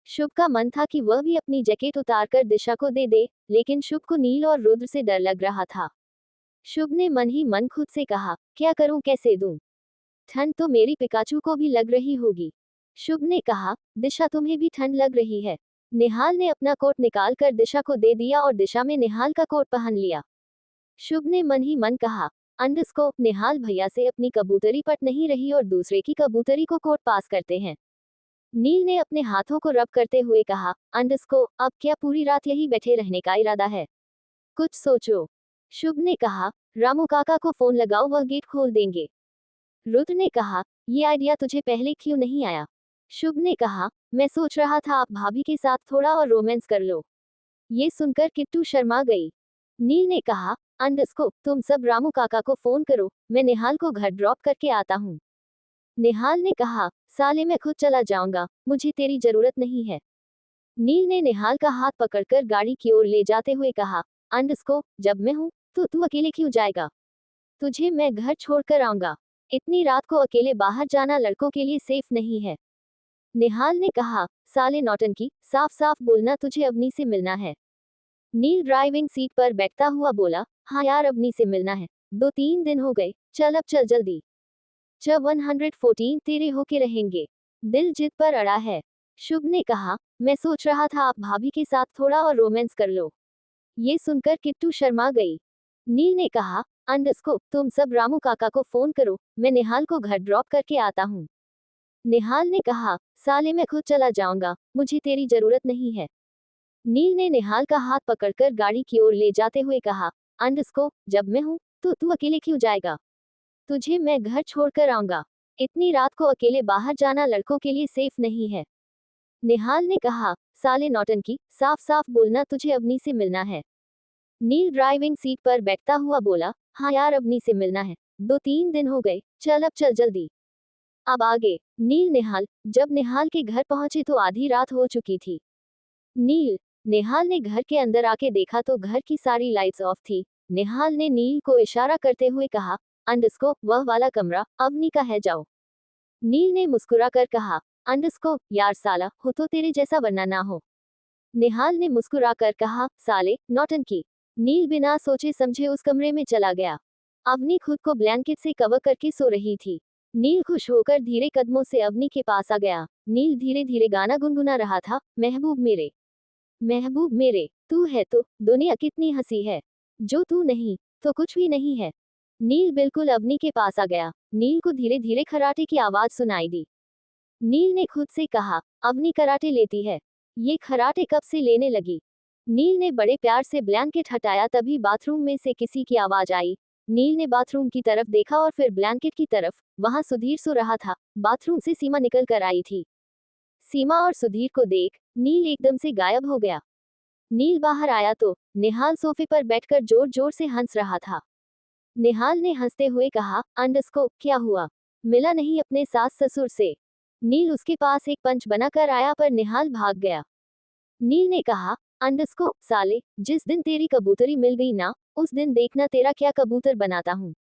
शुभ का मन था कि वह भी अपनी जैकेट उतारकर दिशा को दे दे, लेकिन शुभ को नील और रुद्र से डर लग रहा था। शुभ ने मन ही मन खुद से कहा, क्या करूं, कैसे दूं? ठंड तो मेरी पिकाचू को भी लग रही होगी। शुभ ने कहा, दिशा तुम्हें भी ठंड लग रही है। निहाल ने अपना कोट निकाल कर दिशा को दे दिया और दिशा में निहाल का कोट पहन लिया। शुभ ने मन ही मन कहा, अंडरस्कोर निहाल भैया से अपनी कबूतरी पट नहीं रही और दूसरे की कबूतरी को कोट पास करते हैं। नील ने अपने हाथों को रब करते हुए कहा, अंडरस्कोर अब क्या पूरी रात यही बैठे रहने का इरादा है? कुछ सोचो। शुभ ने कहा, रामू काका को फोन लगाओ, वह गेट खोल देंगे। रुद्र ने कहा, ये आइडिया तुझे पहले क्यों नहीं आया? शुभ ने कहा, मैं सोच रहा था आप भाभी के साथ थोड़ा और रोमांस कर लो। ये सुनकर किट्टू शर्मा गई। नील ने कहा, अंडरस्कोर तुम सब रामू काका को फोन करो, मैं निहाल को घर ड्रॉप करके आता हूँ। निहाल ने कहा, साले मैं खुद चला जाऊंगा, मुझे तेरी जरूरत नहीं है। नील ने निहाल का हाथ पकड़कर गाड़ी की ओर ले जाते हुए कहा, अंडरस्कोर जब मैं हूँ तो तू अकेले क्यों जाएगा? तुझे मैं घर छोड़कर आऊंगा। इतनी रात को अकेले बाहर जाना लड़कों के लिए सेफ नहीं है। निहाल ने कहा, साले नौटंकी, साफ साफ बोलना तुझे अवनी से मिलना है। नील ड्राइविंग सीट पर बैठता हुआ बोला, हाँ यार अवनी से मिलना है, 2-3 दिन हो गए, चल अब चल जल्दी। 114 तेरे होके रहेंगे। दिल जिद पर अड़ा है। शुभ ने कहा, मैं सोच रहा था आप भाभी के साथ थोड़ा और रोमांस कर लो। ये सुनकर किट्टू शर्मा गई। नील ने कहा, अंडरस्कोर तुम सब रामू काका को फोन करो, मैं निहाल को घर ड्रॉप करके आता हूँ। निहाल ने कहा, साले मैं खुद चला जाऊंगा, मुझे तेरी जरूरत नहीं है। नील ने निहाल का हाथ पकड़कर गाड़ी की ओर ले जाते हुए कहा, अंडरस्कोर जब मैं हूँ तो तू अकेले क्यों जाएगा? तुझे मैं घर छोड़कर आऊंगा। इतनी रात को अकेले बाहर जाना लड़कों के लिए सेफ नहीं है। निहाल ने कहा, साले नौटंकी, साफ साफ बोलना तुझे अवनी से मिलना है। नील ड्राइविंग सीट पर बैठता हुआ बोला, हाँ यार अवनी से मिलना है, 2-3 दिन हो गए, चल अब चल जल्दी। अब आगे। नील निहाल। जब निहाल के घर पहुंचे तो आधी रात हो चुकी थी। नील। निहाल ने घर के अंदर आके देखा तो घर की सारी लाइट्स ऑफ थी। निहाल ने नील को इशारा करते हुए कहा, अंडरस्कोर वह वाला कमरा अवनी का है, जाओ। नील ने मुस्कुराकर कहा, अंडरस्कोर यार साला हो तो तेरे जैसा वरना ना हो। निहाल ने मुस्कुराकर कहा, साले नौटंकी। नील बिना सोचे समझे उस कमरे में चला गया। अवनी खुद को ब्लैंकेट से कवर करके सो रही थी। नील खुश होकर धीरे कदमों से अवनी के पास आ गया। नील धीरे धीरे गाना गुनगुना रहा था, महबूब मेरे, महबूब मेरे, तू है तो दुनिया कितनी हंसी है, जो तू नहीं तो कुछ भी नहीं है। नील बिल्कुल अवनी के पास आ गया। नील को धीरे धीरे खराटे की आवाज सुनाई दी। नील ने खुद से कहा, अवनी कराटे लेती है, ये खराटे कब से लेने लगी? नील ने बड़े प्यार से ब्लैंकेट हटाया, तभी बाथरूम में से किसी की आवाज आई। नील ने बाथरूम की तरफ देखा और फिर ब्लैंकेट की तरफ, वहां सुधीर सो रहा था। बाथरूम से सीमा निकल कर आई थी। सीमा और सुधीर को देख नील एकदम से गायब हो गया। नील बाहर आया तो निहाल सोफे पर बैठकर जोर जोर से हंस रहा था। निहाल ने हंसते हुए कहा, अंडस्को क्या हुआ? मिला नहीं अपने सास ससुर से? नील उसके पास एक पंच बनाकर आया पर निहाल भाग गया। नील ने कहा, अंडस्को साले, जिस दिन तेरी कबूतरी मिल गई ना, उस दिन देखना तेरा क्या कबूतर बनाता हूँ।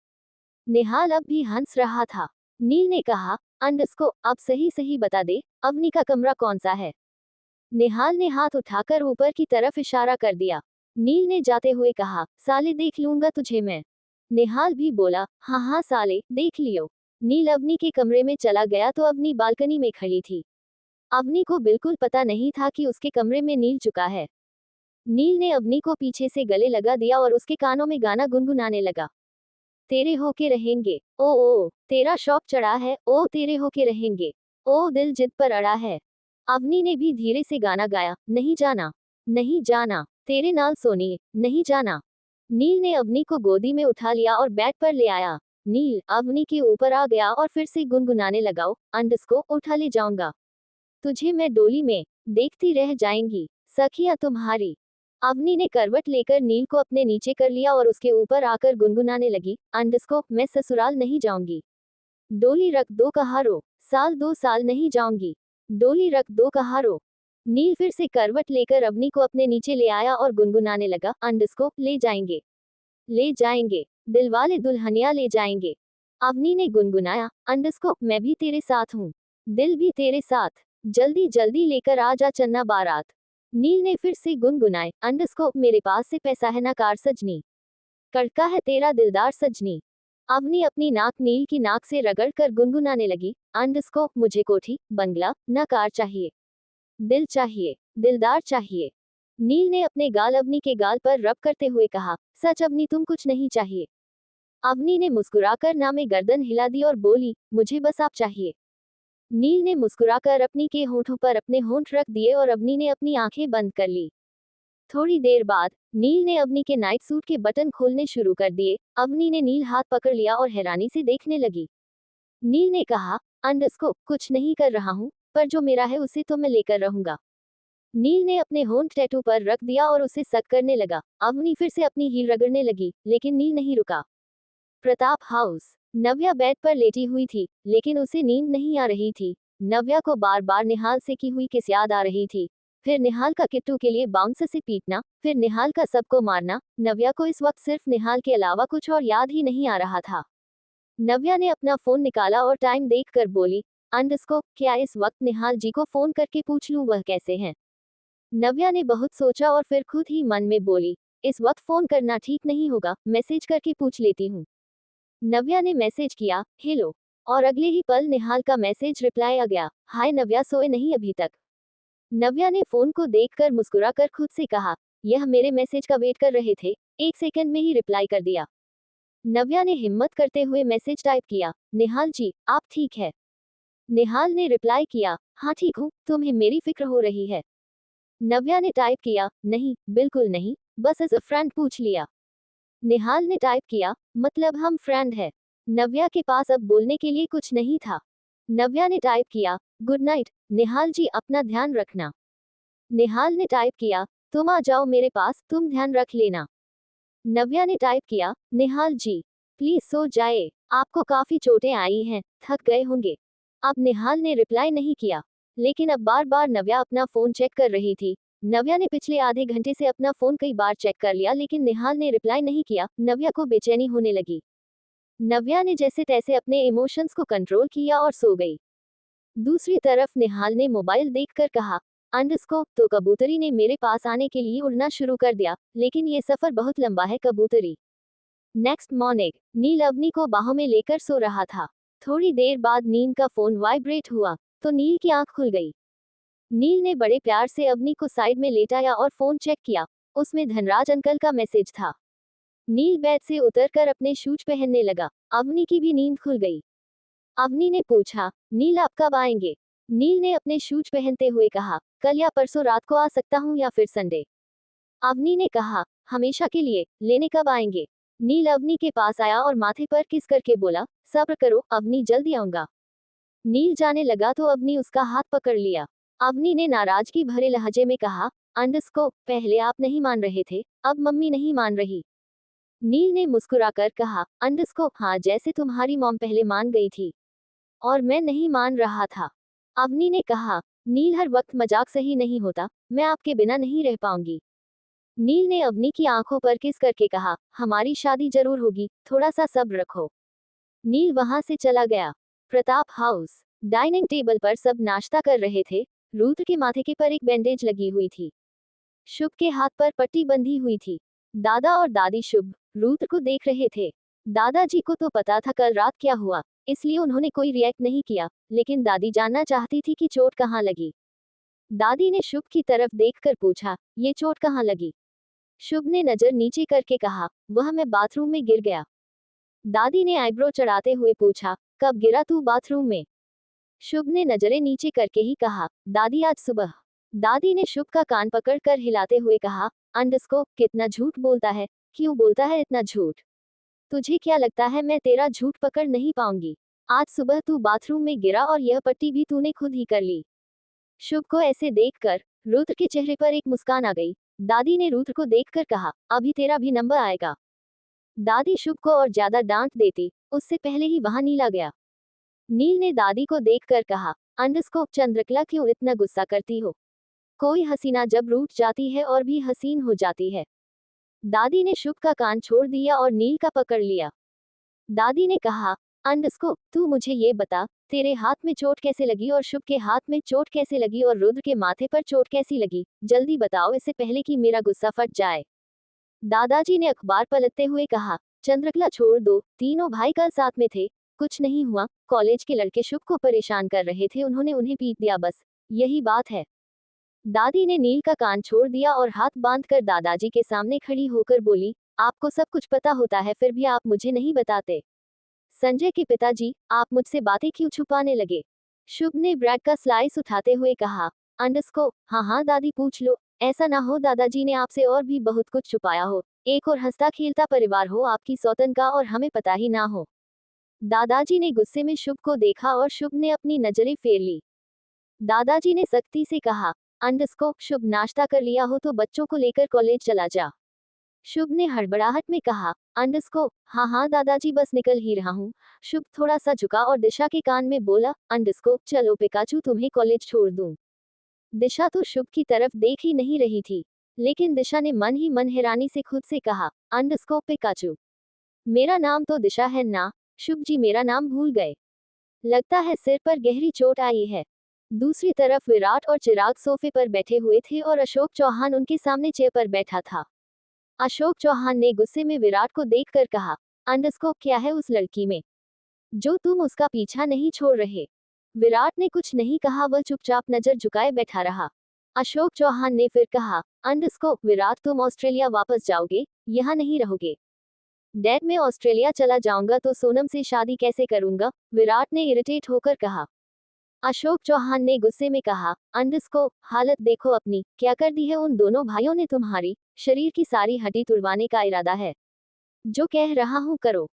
निहाल अब भी हंस रहा था। नील ने कहा, अंडस्को अब सही सही बता दे, अवनी का कमरा कौन सा है? निहाल ने हाथ उठाकर ऊपर की तरफ इशारा कर दिया। नील ने जाते हुए कहा, साले देख लूंगा तुझे मैं। निहाल भी बोला, हाँ हाँ साले, देख लियो। नील अवनी के कमरे में चला गया तो अवनी बालकनी में खड़ी थी। अवनी को बिल्कुल पता नहीं था कि उसके कमरे में नील चुका है। नील ने अवनी को पीछे से गले लगा दिया और उसके कानों में गाना गुनगुनाने लगा। तेरे होके रहेंगे, ओ तेरा शौक चढ़ा है, ओ तेरे होके रहेंगे, ओ दिल जिद पर अड़ा है। अवनी ने भी धीरे से गाना गाया, नहीं जाना, नहीं जाना, तेरे नाल सोनिए, नहीं जाना। नील ने अवनी को गोदी में उठा लिया और बेड पर ले आया। नील अवनी के ऊपर आ गया और फिर से गुनगुनाने लगाओ, अंडस्को उठा ले जाऊंगा तुझे मैं डोली में, देखती रह जाएंगी सखियां तुम्हारी। अवनी ने करवट लेकर नील को अपने नीचे कर लिया और उसके ऊपर आकर गुनगुनाने लगी, अंडस्को मैं ससुराल नहीं जाऊंगी, डोली रख दो कहारो, साल 2 साल नहीं जाऊंगी, डोली रख दो कहारो। नील फिर से करवट लेकर अवनी को अपने नीचे ले आया और गुनगुनाने लगा, अंडस्को ले जाएंगे, ले जाएंगे, दिलवाले दुल्हनिया ले जाएंगे। अवनी ने गुनगुनाया, अंडस्को मैं भी तेरे साथ हूँ, दिल भी तेरे साथ, जल्दी जल्दी लेकर आ जा चन्ना बारात। नील ने फिर से गुनगुनाए, अंडस्को मेरे पास से पैसा है ना कार सजनी, कड़का है तेरा दिलदार सजनी। अवनी अपनी नाक नील की नाक से रगड़ कर गुनगुनाने लगी, अंडस्को मुझे कोठी बंगला ना कार चाहिए, दिल चाहिए, दिलदार चाहिए। नील ने अपने गाल अवनी के गाल पर रब करते हुए कहा, सच अवनी तुम कुछ नहीं चाहिए। अवनी ने मुस्कुराकर ना में गर्दन हिला दी और बोली, मुझे बस आप चाहिए। नील ने मुस्कुराकर अपनी के होंठों पर अपने होंठ रख दिए और अवनी ने अपनी आंखें बंद कर ली। थोड़ी देर बाद नील ने अवनी के नाइट सूट के बटन खोलने शुरू कर दिए। अवनी ने नील हाथ पकड़ लिया और हैरानी से देखने लगी। नील ने कहा, अंडस्को कुछ नहीं कर रहा हूँ, पर जो मेरा है उसे तो मैं लेकर रहूंगा। नील ने अपने होंठ टैटू पर रख दिया और उसे सक करने लगा। अवनी फिर से अपनी हील रगड़ने लगी, लेकिन नील नहीं रुका। प्रताप हाउस। नव्या बेड पर लेटी हुई थी, लेकिन उसे नींद नहीं आ रही थी। नव्या को बार बार निहाल से की हुई किस याद आ रही थी। फिर निहाल का किट्टू के लिए बाउंसर से पीटना, फिर निहाल का सबको मारना। नव्या को इस वक्त सिर्फ निहाल के अलावा कुछ और याद ही नहीं आ रहा था। नव्या ने अपना फोन निकाला और टाइम देखकर बोली, अंडस्को क्या इस वक्त निहाल जी को फोन करके पूछ लूं वह कैसे हैं? नव्या ने बहुत सोचा और फिर खुद ही मन में बोली, इस वक्त फोन करना ठीक नहीं होगा, मैसेज करके पूछ लेती हूँ। नव्या ने मैसेज किया, हेलो, और अगले ही पल निहाल का मैसेज रिप्लाई आ गया, हाय नव्या सोए नहीं अभी तक? नव्या ने फोन को देखकर मुस्कुराकर खुद से कहा, यह मेरे मैसेज का वेट कर रहे थे, 1 सेकंड में ही रिप्लाई कर दिया। नव्या ने हिम्मत करते हुए मैसेज टाइप किया, निहाल जी आप ठीक है? निहाल ने रिप्लाई किया, हाँ ठीक हूँ, तुम्हें मेरी फिक्र हो रही है? नव्या ने टाइप किया, नहीं बिल्कुल नहीं, बस एज अ फ्रेंड पूछ लिया। निहाल ने टाइप किया, मतलब हम फ्रेंड है? नव्या के पास अब बोलने के लिए कुछ नहीं था। नव्या ने टाइप किया, गुड नाइट निहाल जी अपना ध्यान रखना। निहाल ने टाइप किया, तुम आ जाओ मेरे पास, तुम ध्यान रख लेना। नव्या ने टाइप किया, निहाल जी प्लीज सो जाए, आपको काफी चोटें आई हैं, थक गए होंगे। अब निहाल ने रिप्लाई नहीं किया, लेकिन अब बार बार नव्या अपना फोन चेक कर रही थी। नव्या ने पिछले आधे घंटे से अपना फोन कई बार चेक कर लिया, लेकिन निहाल ने रिप्लाई नहीं किया। नव्या को बेचैनी होने लगी। नव्या ने जैसे तैसे अपने इमोशंस को कंट्रोल किया और सो गई। दूसरी तरफ निहाल ने मोबाइल देखकर कहा, अंडस्को तो कबूतरी ने मेरे पास आने के लिए उड़ना शुरू कर दिया, लेकिन ये सफर बहुत लंबा है कबूतरी। नेक्स्ट मॉर्निंग नील अवनी को बाहों में लेकर सो रहा था। थोड़ी देर बाद नील का फोन वाइब्रेट हुआ तो नील की आंख खुल गई। नील ने बड़े प्यार से अवनी को साइड में लेटाया और फोन चेक किया। उसमें धनराज अंकल का मैसेज था। नील बेड से उतरकर अपने शूज पहनने लगा। अवनी की भी नींद खुल गई। अवनी ने पूछा, नील आप कब आएंगे? नील ने अपने शूज पहनते हुए कहा, कल या परसों रात को आ सकता हूँ या फिर संडे। अवनी ने कहा, हमेशा के लिए, लेने कब आएंगे? नील अवनी के पास आया और माथे पर किस करके बोला, सब्र करो अवनी जल्दी आऊंगा। नील जाने लगा तो अवनी उसका हाथ पकड़ लिया। अवनी ने नाराजगी भरे लहजे में कहा। अंडरस्को, पहले आप नहीं मान रहे थे, अब मम्मी नहीं मान रही। नील ने मुस्कुराकर कहा। अंडरस्को, हाँ, जैसे तुम्हारी मॉम पहले मान गई थी और मैं नहीं मान रहा था। अवनी ने कहा। नील, हर वक्त मजाक सही नहीं होता, मैं आपके बिना नहीं रह पाऊंगी। नील ने अवनी की आंखों पर किस करके कहा। हमारी शादी जरूर होगी, थोड़ा सा सब्र रखो। नील वहां से चला गया। प्रताप हाउस। डाइनिंग टेबल पर सब नाश्ता कर रहे थे। रुद्र के माथे के पर एक बैंडेज लगी हुई थी। शुभ के हाथ पर पट्टी बंधी हुई थी। दादा और दादी शुभ रुद्र को देख रहे थे। दादाजी को तो पता था कल रात क्या हुआ, इसलिए उन्होंने कोई रिएक्ट नहीं किया, लेकिन दादी जानना चाहती थी कि चोट कहाँ लगी। दादी ने शुभ की तरफ देखकर पूछा, ये चोट कहाँ लगी? शुभ ने नजर नीचे करके कहा, वह मैं बाथरूम में गिर गया। दादी ने आईब्रो चढ़ाते हुए पूछा, कब गिरा तू बाथरूम में? शुभ ने नजरें नीचे करके ही कहा, दादी आज सुबह। दादी ने शुभ का कान पकड़कर हिलाते हुए कहा, अंडरस्को, कितना झूठ बोलता है, क्यों बोलता है इतना झूठ? तुझे क्या लगता है मैं तेरा झूठ पकड़ नहीं पाऊंगी? आज सुबह तू बाथरूम में गिरा और यह पट्टी भी तूने खुद ही कर ली। शुभ को ऐसे देखकर रुद्र के चेहरे पर एक मुस्कान आ गई। दादी ने रुद्र को देखकर कहा, अभी तेरा भी नंबर आएगा। दादी शुभ को और ज्यादा डांट देती, उससे पहले ही वहां नील आ गया। नील ने दादी को देखकर कहा, अंडरस्को, चंद्रकला क्यों इतना गुस्सा करती हो? कोई हसीना जब रूठ जाती है और भी हसीन हो जाती है। दादी ने शुभ का कान छोड़ दिया और नील का पकड़ लिया। दादी ने कहा, अंडरस्को, तू मुझे ये बता, तेरे हाथ में चोट कैसे लगी और शुभ के हाथ में चोट कैसे लगी और रुद्र के माथे पर चोट कैसी लगी? जल्दी बताओ, इससे पहले कि मेरा गुस्सा फट जाए। दादाजी ने अखबार पलटते हुए कहा, चंद्रकला छोड़ दो, तीनों भाई कल साथ में थे, कुछ नहीं हुआ। कॉलेज के लड़के शुभ को परेशान कर रहे थे, उन्होंने उन्हें पीट दिया, बस यही बात है। दादी ने नील का कान छोड़ दिया और हाथ बांधकर दादाजी के सामने खड़ी होकर बोली, आपको सब कुछ पता होता है फिर भी आप मुझे नहीं बताते। संजय के पिताजी, आप मुझसे बातें क्यों छुपाने लगे? शुभ ने ब्रेड का स्लाइस उठाते हुए कहा। अंडरस्को, हाँ हाँ दादी, पूछ लो। ऐसा ना हो दादाजी ने आपसे और भी बहुत कुछ छुपाया हो, एक और हंसता खेलता परिवार हो आपकी सौतन का और हमें पता ही ना हो। दादाजी ने गुस्से में शुभ को देखा और शुभ ने अपनी नजरें फेर ली। दादाजी ने सख्ती से कहा, अंडरस्को, शुभ, नाश्ता कर लिया हो तो बच्चों को लेकर कॉलेज चला जा। शुभ ने हड़बड़ाहट में कहा, अंडरस्को, हाँ हाँ दादाजी, बस निकल ही रहा हूँ। शुभ थोड़ा सा झुका और दिशा के कान में बोला, अंडरस्को, चलो पिकाचू, तुम्हें कॉलेज छोड़ दूं। दिशा तो शुभ की तरफ देख ही नहीं रही थी, लेकिन दिशा ने मन ही मन हैरानी से खुद से कहा, अंडरस्को पिकाचू, मेरा नाम तो दिशा है ना? शुभ जी मेरा नाम भूल गए। लगता है सिर पर गहरी चोट आई है। दूसरी तरफ विराट और चिराग सोफे पर बैठे हुए थे और अशोक चौहान उनके सामने चेयर पर बैठा था। अशोक चौहान ने गुस्से में विराट को देखकर कहा, अंडरस्को, क्या है उस लड़की में जो तुम उसका पीछा नहीं छोड़ रहे? विराट ने कुछ नहीं कहा, वह चुपचाप नजर झुकाए बैठा रहा। अशोक चौहान ने फिर कहा, अंडरस्को, विराट, तुम ऑस्ट्रेलिया वापस जाओगे, यहाँ नहीं रहोगे? डैड, मैं ऑस्ट्रेलिया चला जाऊंगा तो सोनम से शादी कैसे करूंगा? विराट ने इरिटेट होकर कहा। अशोक चौहान ने गुस्से में कहा, अंडरस्को, हालत देखो अपनी, क्या कर दी है उन दोनों भाइयों ने तुम्हारी, शरीर की सारी हड्डी तुड़वाने का इरादा है। जो कह रहा हूँ करो।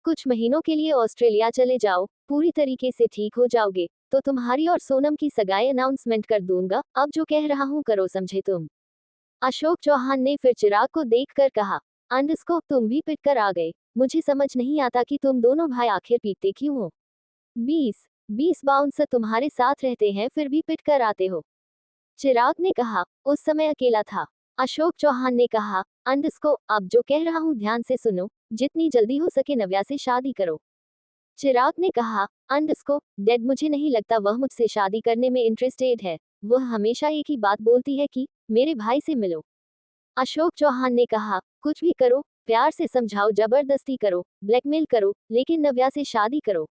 कुछ महीनों के लिए ऑस्ट्रेलिया चले जाओ, पूरी तरीके से ठीक हो जाओगे तो तुम्हारी और सोनम की सगाई अनाउंसमेंट कर दूंगा। अब जो कह रहा हूँ करो, समझे तुम? अशोक चौहान ने फिर चिराग को देखकर कहा, अंडरस्को, तुम भी पिट कर आ गए। मुझे समझ नहीं आता कि तुम दोनों भाई आखिर पीटते क्यों हो। 20 बाउंसर तुम्हारे साथ रहते हैं फिर भी पिट कर आते हो। चिराग ने कहा, उस समय अकेला था। अशोक चौहान ने कहा, अंडरस्को, अब जो कह रहा हूँ ध्यान से सुनो, जितनी जल्दी हो सके नव्या से शादी करो। चिराग ने कहा, अंडरस्को, डैड, मुझे नहीं लगता वह मुझसे शादी करने में इंटरेस्टेड है। वह हमेशा एक ही बात बोलती है कि मेरे भाई से मिलो। अशोक चौहान ने कहा, कुछ भी करो, प्यार से समझाओ, जबरदस्ती करो, ब्लैकमेल करो, लेकिन नव्या से शादी करो।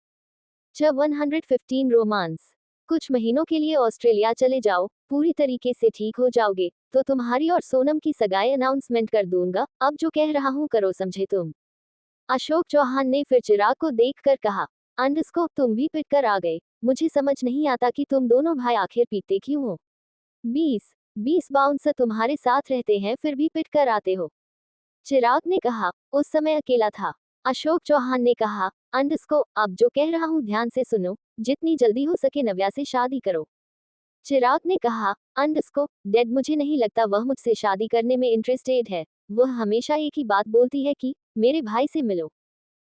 115 रोमांस। कुछ महीनों के लिए ऑस्ट्रेलिया चले जाओ, पूरी तरीके से ठीक हो जाओगे तो तुम्हारी और सोनम की सगाई अनाउंसमेंट कर दूंगा। अब जो कह रहा हूँ करो, समझे तुम? अशोक चौहान ने फिर चिराग को देखकर कहा, अंडरस्को, तुम भी पिट कर आ गए। मुझे समझ नहीं आता कि तुम दोनों भाई आखिर पीटते क्यों हो। 20 बाउंसर तुम्हारे साथ रहते हैं फिर भी पिट कर आते हो। चिराग ने कहा, उस समय अकेला था। अशोक चौहान ने कहा, अंडरस्को, अब जो कह रहा हूँ ध्यान से सुनो, जितनी जल्दी हो सके नव्या से शादी करो। चिराग ने कहा, डेड मुझे नहीं लगता वह मुझसे शादी करने में इंटरेस्टेड है। वह हमेशा एक ही बात बोलती है कि मेरे भाई से मिलो।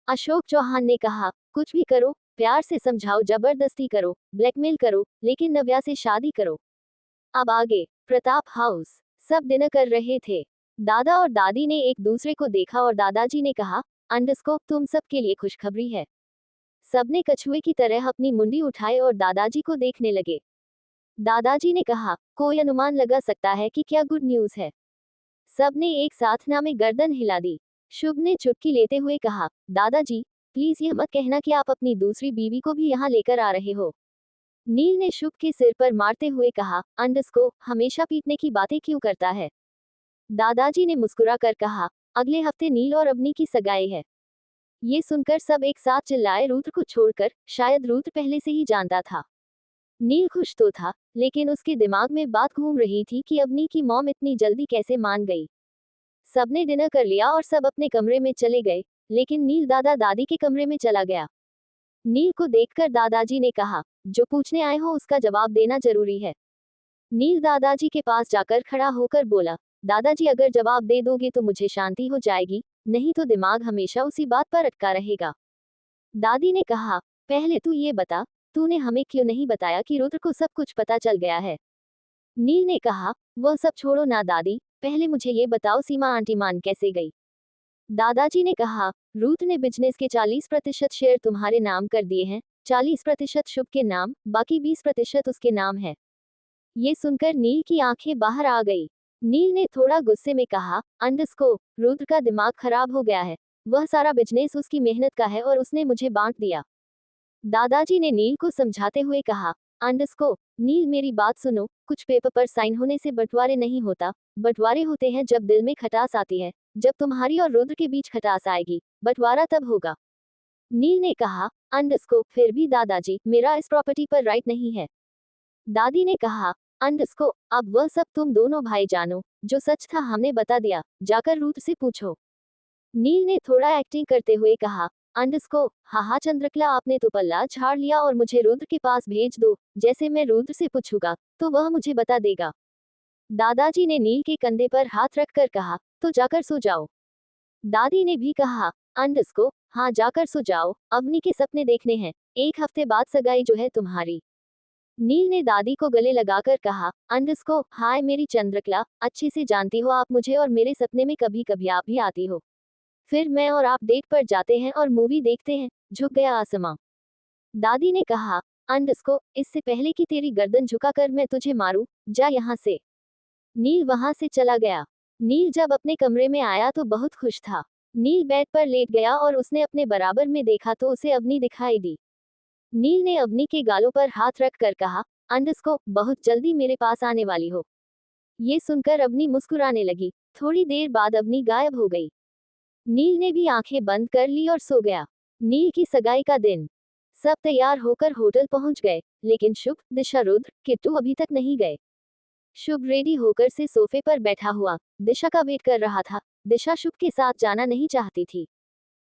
अशोक चौहान ने कहा, कुछ भी करो, प्यार से समझाओ, जबरदस्ती करो, ब्लैकमेल करो, लेकिन नव्या से शादी करो। अब आगे प्रताप हाउस। सब डिनर कर रहे थे। दादा और दादी ने एक दूसरे को देखा और दादाजी ने कहा, तुम सबके लिए खुशखबरी है। सबने कछुए की तरह अपनी मुंडी उठाए और दादाजी को देखने लगे। दादाजी ने कहा, कोई अनुमान लगा सकता है कि क्या गुड न्यूज़ है? सबने एक साथ ना में गर्दन हिला दी। शुभ ने चुटकी लेते हुए कहा, दादाजी प्लीज यह मत कहना कि आप अपनी दूसरी बीवी को भी यहाँ लेकर आ रहे हो। नील ने शुभ के सिर पर मारते हुए कहा, हमेशा पीटने की बातें क्यों करता है? दादाजी ने मुस्कुरा कर कहा, अगले हफ्ते नील और अवनी की सगाई है। ये सुनकर सब एक साथ चिल्लाए, रुद्र को छोड़कर। शायद रुद्र पहले से ही जानता था। नील खुश तो था, लेकिन उसके दिमाग में बात घूम रही थी कि अवनी की मॉम इतनी जल्दी कैसे मान गई। सबने डिनर कर लिया और सब अपने कमरे में चले गए, लेकिन नील दादा दादी के कमरे में चला गया। नील को देखकर दादाजी ने कहा, जो पूछने आए हो उसका जवाब देना जरूरी है। नील दादाजी के पास जाकर खड़ा होकर बोला, दादाजी अगर जवाब दे दोगे तो मुझे शांति हो जाएगी, नहीं तो दिमाग हमेशा उसी बात पर अटका रहेगा। दादी ने कहा, पहले तू ये बता, तूने हमें क्यों नहीं बताया कि रुद्र को सब कुछ पता चल गया है? नील ने कहा, वह सब छोड़ो ना दादी, पहले मुझे ये बताओ सीमा आंटी मान कैसे गई? दादाजी ने कहा, रुद्र ने बिजनेस के 40% शेयर तुम्हारे नाम कर दिए हैं, 40% शुभ के नाम, बाकी 20% उसके नाम है। ये सुनकर नील की आंखें बाहर आ गई। नील ने थोड़ा गुस्से में कहा, रुद्र का दिमाग खराब हो गया है। वह सारा बिजनेस उसकी मेहनत का है और उसने मुझे बांट दिया। दादाजी ने नील को समझाते हुए कहा, नील मेरी बात सुनो, कुछ पेपर पर साइन होने से बंटवारे नहीं होता। बंटवारे होते हैं जब दिल में खटास आती है। जब तुम्हारी और रुद्र के बीच खटास आएगी, बंटवारा तब होगा। नील ने कहा, फिर भी दादाजी, मेरा इस प्रॉपर्टी पर राइट नहीं है। दादी ने कहा, अब वह सब तुम दोनों भाई जानो, जो सच था हमने बता दिया, जाकर रुद्र से पूछो। नील ने थोड़ा एक्टिंग करते हुए कहा, हाँ चंद्रकला, आपने तो पल्ला झाड़ लिया और मुझे रुद्र के पास भेज दो। जैसे मैं रुद्र से पूछूंगा तो वह मुझे बता देगा। दादाजी ने नील के कंधे पर हाथ रखकर कहा, तो जाकर सो जाओ। दादी ने भी कहा, हाँ जाकर सो जाओ, अवनी के सपने देखने हैं, 1 हफ्ते बाद सगाई जो है तुम्हारी। नील ने दादी को गले लगाकर कहा, हाय मेरी चंद्रकला, अच्छे से जानती हो आप मुझे और मेरे सपने में कभी कभी आप भी आती हो। फिर मैं और आप डेट पर जाते हैं और मूवी देखते हैं। झुक गया आसमां। दादी ने कहा, इससे पहले कि तेरी गर्दन झुकाकर मैं तुझे मारूं, जा यहाँ से। नील वहां से चला गया। नील जब अपने कमरे में आया तो बहुत खुश था। नील बेड पर लेट गया और उसने अपने बराबर में देखा तो उसे अवनी दिखाई दी। नील ने अवनी के गालों पर हाथ रख कर कहा, बहुत जल्दी मेरे पास आने वाली हो। ये सुनकर अवनी मुस्कुराने लगी। थोड़ी देर बाद अवनी गायब हो गई। नील ने भी आंखें बंद कर ली और सो गया। नील की सगाई का दिन। सब तैयार होकर होटल पहुंच गए, लेकिन शुभ, दिशा, रुद्र, किट्टू अभी तक नहीं गए। शुभ रेडी होकर से सोफे पर बैठा हुआ दिशा का वेट कर रहा था। दिशा शुभ के साथ जाना नहीं चाहती थी।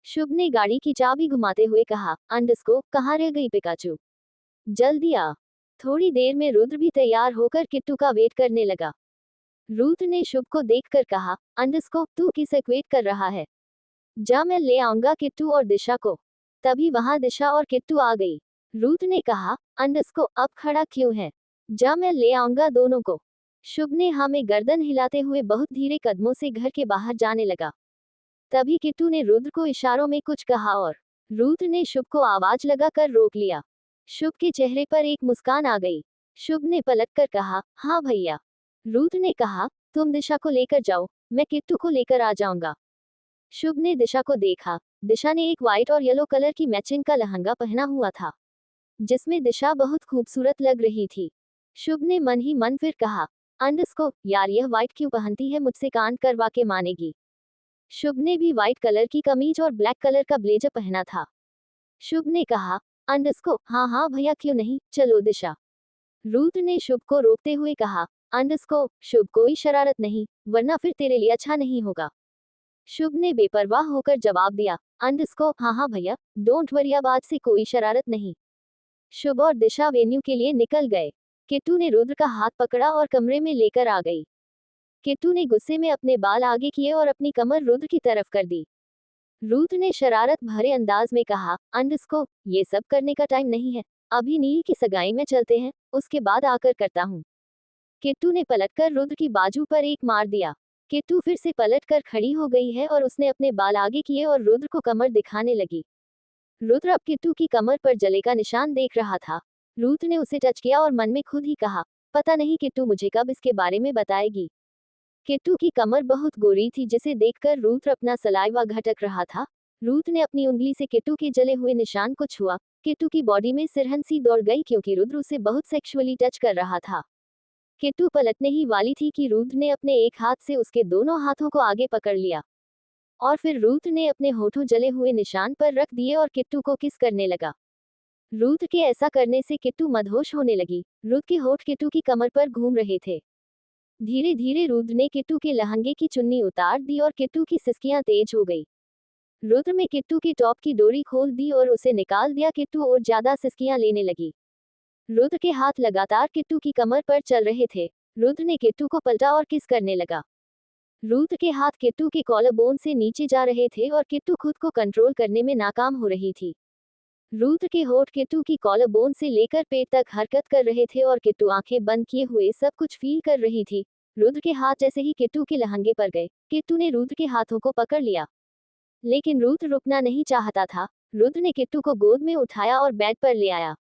शुभ ने गाड़ी की चाबी घुमाते हुए कहा, कहाँ रह गई पिकाचू? जल्दी आ। थोड़ी देर में रुद्र भी तैयार होकर किट्टू का वेट करने लगा। रुद्र ने शुभ को देखकर कहा, तू किसे वेट कर रहा है? जा, मैं ले आऊंगा किट्टू और दिशा को। तभी वहां दिशा और किट्टू आ गई। रुद्र ने कहा, अब खड़ा क्यों है? जा, मैं ले आऊंगा दोनों को। शुभ ने हाँ में गर्दन हिलाते हुए बहुत धीरे कदमों से घर के बाहर जाने लगा। तभी किट्टू ने रुद्र को इशारों में कुछ कहा और रुद्र ने शुभ को आवाज लगाकर रोक लिया। शुभ के चेहरे पर एक मुस्कान आ गई। शुभ ने पलटकर कहा, हाँ भैया। रुद्र ने कहा, तुम दिशा को लेकर जाओ, मैं किट्टू को लेकर आ जाऊंगा। शुभ ने दिशा को देखा। दिशा ने एक व्हाइट और येलो कलर की मैचिंग का लहंगा पहना हुआ था, जिसमें दिशा बहुत खूबसूरत लग रही थी। शुभ ने मन ही मन फिर कहा, यार यह व्हाइट क्यों पहनती है, मुझसे कांड करवा के मानेगी। शुभ ने भी व्हाइट कलर की कमीज और ब्लैक कलर का ब्लेजर पहना था। शुभ ने कहा, हाँ हाँ भैया क्यों नहीं, चलो दिशा। रुद्र ने शुभ को रोकते हुए कहा, शुभ कोई शरारत नहीं, वरना फिर तेरे लिए अच्छा नहीं होगा। शुभ ने बेपरवाह होकर जवाब दिया, हाँ हाँ भैया, डोंट वरी, अब आज से कोई शरारत नहीं। शुभ और दिशा वेन्यू के लिए निकल गए। किट्टू ने रुद्र का हाथ पकड़ा और कमरे में लेकर आ गई। किट्टू ने गुस्से में अपने बाल आगे किए और अपनी कमर रुद्र की तरफ कर दी। रुद्र ने शरारत भरे अंदाज में कहा, अंडस्को, ये सब करने का टाइम नहीं है, अभी नील की सगाई में चलते हैं, उसके बाद आकर करता हूँ। किट्टू ने पलटकर रुद्र की बाजू पर एक मार दिया। किट्टू फिर से पलटकर खड़ी हो गई है और उसने अपने बाल आगे किए और रुद्र को कमर दिखाने लगी। रुद्र अब किट्टू की कमर पर जले का निशान देख रहा था। रुद्र ने उसे टच किया और मन में खुद ही कहा, पता नहीं किट्टू मुझे कब इसके बारे में बताएगी। किट्टू की कमर बहुत गोरी थी जिसे देखकर रुद्र अपना सलाइवा घटक रहा था। रुद्र ने अपनी उंगली से किट्टू के जले हुए निशान को छुआ। किट्टू की बॉडी में सिरहन सी दौड़ गई क्योंकि रुद्र उसे बहुत सेक्सुअली टच कर रहा था। किट्टू पलटने ही वाली थी कि रुद्र ने अपने एक हाथ से उसके दोनों हाथों को आगे पकड़ लिया और फिर रुद्र ने अपने होठों जले हुए निशान पर रख दिए और किट्टू को किस करने लगा। रुद्र के ऐसा करने से किट्टू मदहोश होने लगी। रुद्र के होठ किट्टू की कमर पर घूम रहे थे। धीरे धीरे रुद्र ने किट्टू के लहंगे की चुन्नी उतार दी और किट्टू की सिसकियां तेज हो गई। रुद्र में किट्टू की टॉप की डोरी खोल दी और उसे निकाल दिया। किट्टू और ज्यादा सिसकियां लेने लगी। रुद्र के हाथ लगातार किट्टू की कमर पर चल रहे थे। रुद्र ने किट्टू को पलटा और किस करने लगा। रुद्र के हाथ किट्टू के कॉलर बोन से नीचे जा रहे थे और किट्टू खुद को कंट्रोल करने में नाकाम हो रही थी। रुद्र के होठ किट्टू की कॉलर बोन से लेकर पेट तक हरकत कर रहे थे और किट्टू आंखें बंद किए हुए सब कुछ फील कर रही थी। रुद्र के हाथ जैसे ही किट्टू के लहंगे पर गए, किट्टू ने रुद्र के हाथों को पकड़ लिया। लेकिन रुद्र रुकना नहीं चाहता था। रुद्र ने किट्टू को गोद में उठाया और बेड पर ले आया।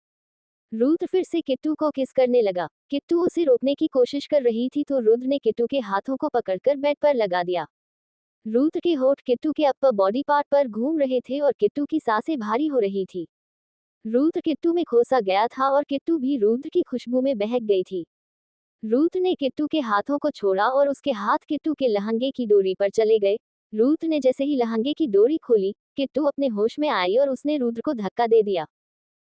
रुद्र फिर से किट्टू को किस करने लगा। किट्टू उसे रोकने की कोशिश कर रही थी तो रुद्र ने किट्टू के हाथों को पकड़कर बेड पर लगा दिया। रुद्र के होठ किट्टू के अपर बॉडी पार्ट पर घूम रहे थे और किट्टू की सांसें भारी हो रही थी। रुद्र किट्टू में खोसा गया था और किट्टू भी रुद्र की खुशबू में बहक गई थी। रुद्र ने किट्टू के हाथों को छोड़ा और उसके हाथ किट्टू के लहंगे की डोरी पर चले गए। रुद्र ने जैसे ही लहंगे की डोरी खोली, किट्टू अपने होश में आई और उसने रुद्र को धक्का दे दिया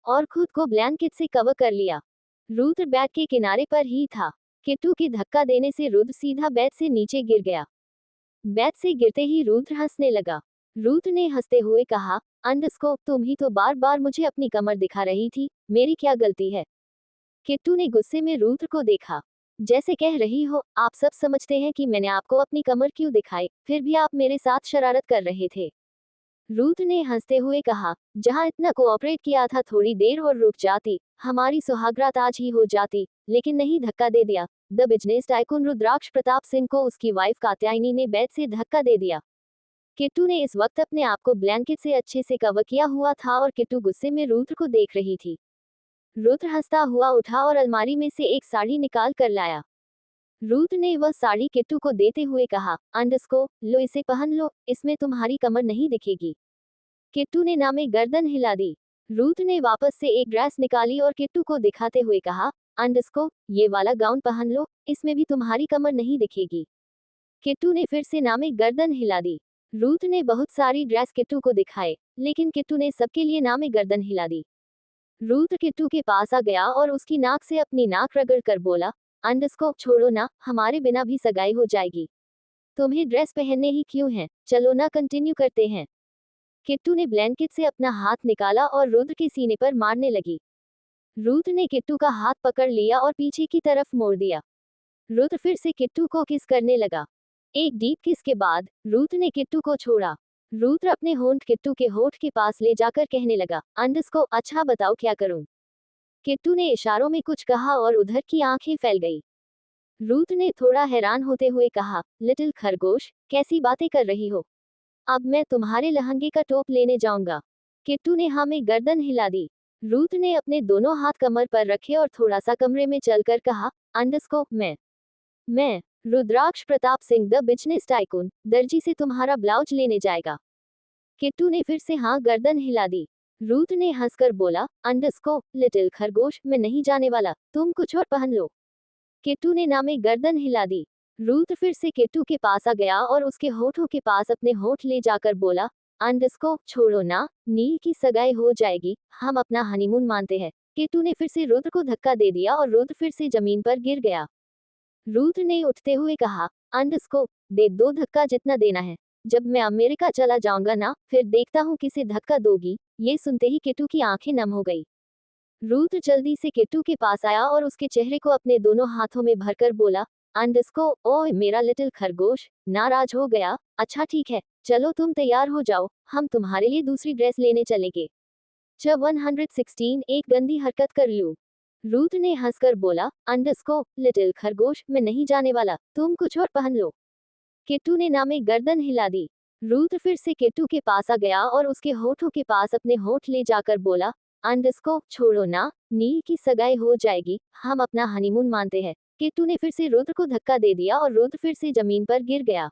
और खुद को ब्लैंकेट से कवर कर लिया। रुद्र बेड के किनारे पर ही था। किट्टू के धक्का देने से रुद्र सीधा बेड से नीचे गिर गया। बेड से गिरते ही रुद्र हंसने लगा। रुद्र ने हंसते हुए कहा, अंडस्को, तुम ही तो बार बार मुझे अपनी कमर दिखा रही थी, मेरी क्या गलती है। किट्टू ने गुस्से में रुद्र को देखा। जैसे कह रही हो, आप सब समझते हैं कि मैंने आपको अपनी कमर क्यों दिखाई, फिर भी आप मेरे साथ शरारत कर रहे थे। रुद्र ने हंसते हुए कहा, जहां इतना कोऑपरेट किया था थोड़ी देर और रुक जाती, हमारी सुहागरात आज ही हो जाती, लेकिन नहीं, धक्का दे दिया। द बिजनेस टाइकून रुद्राक्ष प्रताप सिंह को उसकी वाइफ कात्यायनी ने बेड से धक्का दे दिया। किट्टू ने इस वक्त अपने आप को ब्लैंकेट से अच्छे से कवर किया हुआ था और किट्टू गुस्से में रुद्र को देख रही थी। रुद्र हंसता हुआ उठा और अलमारी में से एक साड़ी निकाल कर लाया। रुद्र ने वह साड़ी किट्टू को देते हुए कहा, अंडस्को, लो इसे पहन लो, इसमें तुम्हारी कमर नहीं दिखेगी। किट्टू ने नामे गर्दन हिला दी। रुद्र ने वापस से एक ड्रेस निकाली और किट्टू को दिखाते हुए कहा, अंडस्को, ये वाला गाउन पहन लो, इसमें भी तुम्हारी कमर नहीं दिखेगी। किट्टू ने फिर से नामे गर्दन हिला दी। रुद्र ने बहुत सारी ड्रेस किट्टू को दिखाए, लेकिन किट्टू ने सबके लिए नामे गर्दन हिला दी। रुद्र किट्टू के पास आ गया और उसकी नाक से अपनी नाक रगड़ कर बोला, अंडस्को, छोड़ो ना, हमारे बिना भी सगाई हो जाएगी। तुम्हें ड्रेस पहनने ही क्यों है, चलो ना, कंटिन्यू करते हैं। किट्टू ने ब्लैंकेट से अपना हाथ निकाला और रुद्र के सीने पर मारने लगी। रुद्र ने किट्टू का हाथ पकड़ लिया और पीछे की तरफ मोड़ दिया। रुद्र फिर से किट्टू को किस करने लगा। एक डीप किस के बाद रुद्र ने किट्टू को छोड़ा। रुद्र अपने होंठ किट्टू के होठ के पास ले जाकर कहने लगा, अंडस्को, अच्छा बताओ क्या करूं। किट्टू ने इशारों में कुछ कहा और उधर की आंखें फैल गई। रुद्र ने थोड़ा हैरान होते हुए कहा, लिटिल खरगोश, कैसी बातें कर रही हो, अब मैं तुम्हारे लहंगे का टोप लेने जाऊंगा। किट्टू ने हाँ में गर्दन हिला दी। रुद्र ने अपने दोनों हाथ कमर पर रखे और थोड़ा सा कमरे में चलकर कहा, अंडस्को, मैं Rudraksh Pratap Singh the business tycoon दर्जी से तुम्हारा ब्लाउज लेने जाएगा। किट्टू ने फिर से हाँ गर्दन हिला दी। रुद्र ने हंसकर बोला, अंडस्को, लिटिल खरगोश, मैं नहीं जाने वाला, तुम कुछ और पहन लो। किट्टू ने नामे गर्दन हिला दी। रुद्र फिर से किट्टू के पास आ गया और उसके होठों के पास अपने होठ ले जाकर बोला, अंडस्को, छोड़ो ना, नील की सगाई हो जाएगी, हम अपना हनीमून मानते हैं। किट्टू ने फिर से रुद्र को धक्का दे दिया और रुद्र फिर से जमीन पर गिर गया। रुद्र ने उठते हुए कहा, अंडस्को, दे दो धक्का जितना देना है, जब मैं अमेरिका चला जाऊंगा ना, फिर देखता हूँ किसे धक्का दोगी। ये सुनते ही किट्टू की आंखें नम हो गई। रुद्र जल्दी से किट्टू के पास आया और उसके चेहरे को अपने दोनों हाथों में भरकर बोला, अंडस्को, ओह मेरा लिटिल खरगोश, नाराज हो गया? अच्छा ठीक है, चलो तुम तैयार हो जाओ, हम तुम्हारे लिए दूसरी ड्रेस लेने चलेंगे। 116 एक गंदी हरकत कर लूं। रुद्र ने हंसकर बोला, अंडस्को, लिटिल खरगोश, मैं नहीं जाने वाला, तुम कुछ और पहन लो। किट्टू ने ना में गर्दन हिला दी। रुद्र फिर से किट्टू के पास आ गया और उसके होठों के पास अपने होठ ले जाकर बोला, अंडस्को, छोड़ो ना, नील की सगाई हो जाएगी, हम अपना हनीमून मानते हैं। किट्टू ने फिर से रुद्र को धक्का दे दिया और रुद्र फिर से जमीन पर गिर गया।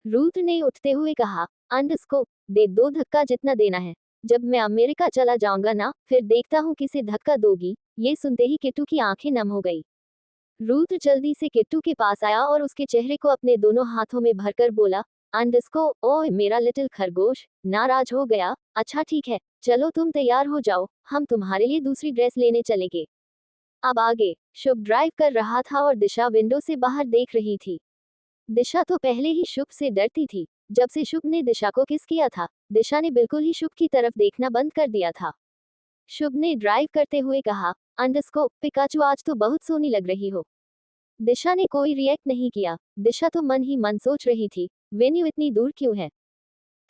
रुद्र ने उठते हुए कहा, अंडस्को, दे दो धक्का जितना देना है। जब मैं अमेरिका चला जाऊंगा ना, फिर देखता हूँ किसे धक्का दोगी। ये सुनते ही किट्टू की आंखें नम हो गई। रुद्र जल्दी से किट्टू के पास आया और उसके चेहरे को अपने दोनों हाथों में भरकर बोला, अंडस्को, ओह मेरा लिटिल खरगोश, नाराज हो गया? अच्छा ठीक है, चलो तुम तैयार हो जाओ, हम तुम्हारे लिए दूसरी ड्रेस लेने चलेंगे। अब आगे। शुभ ड्राइव कर रहा था और दिशा विंडो से बाहर देख रही थी। दिशा तो पहले ही शुभ से डरती थी। जब से शुभ ने दिशा को किस किया था, दिशा ने बिल्कुल ही शुभ की तरफ देखना बंद कर दिया था। शुभ ने ड्राइव करते हुए कहा, अंडस्को, पिकाचू आज तो बहुत सोनी लग रही हो। दिशा ने कोई रिएक्ट नहीं किया। दिशा तो मन ही मन सोच रही थी, वेन्यू इतनी दूर क्यों है।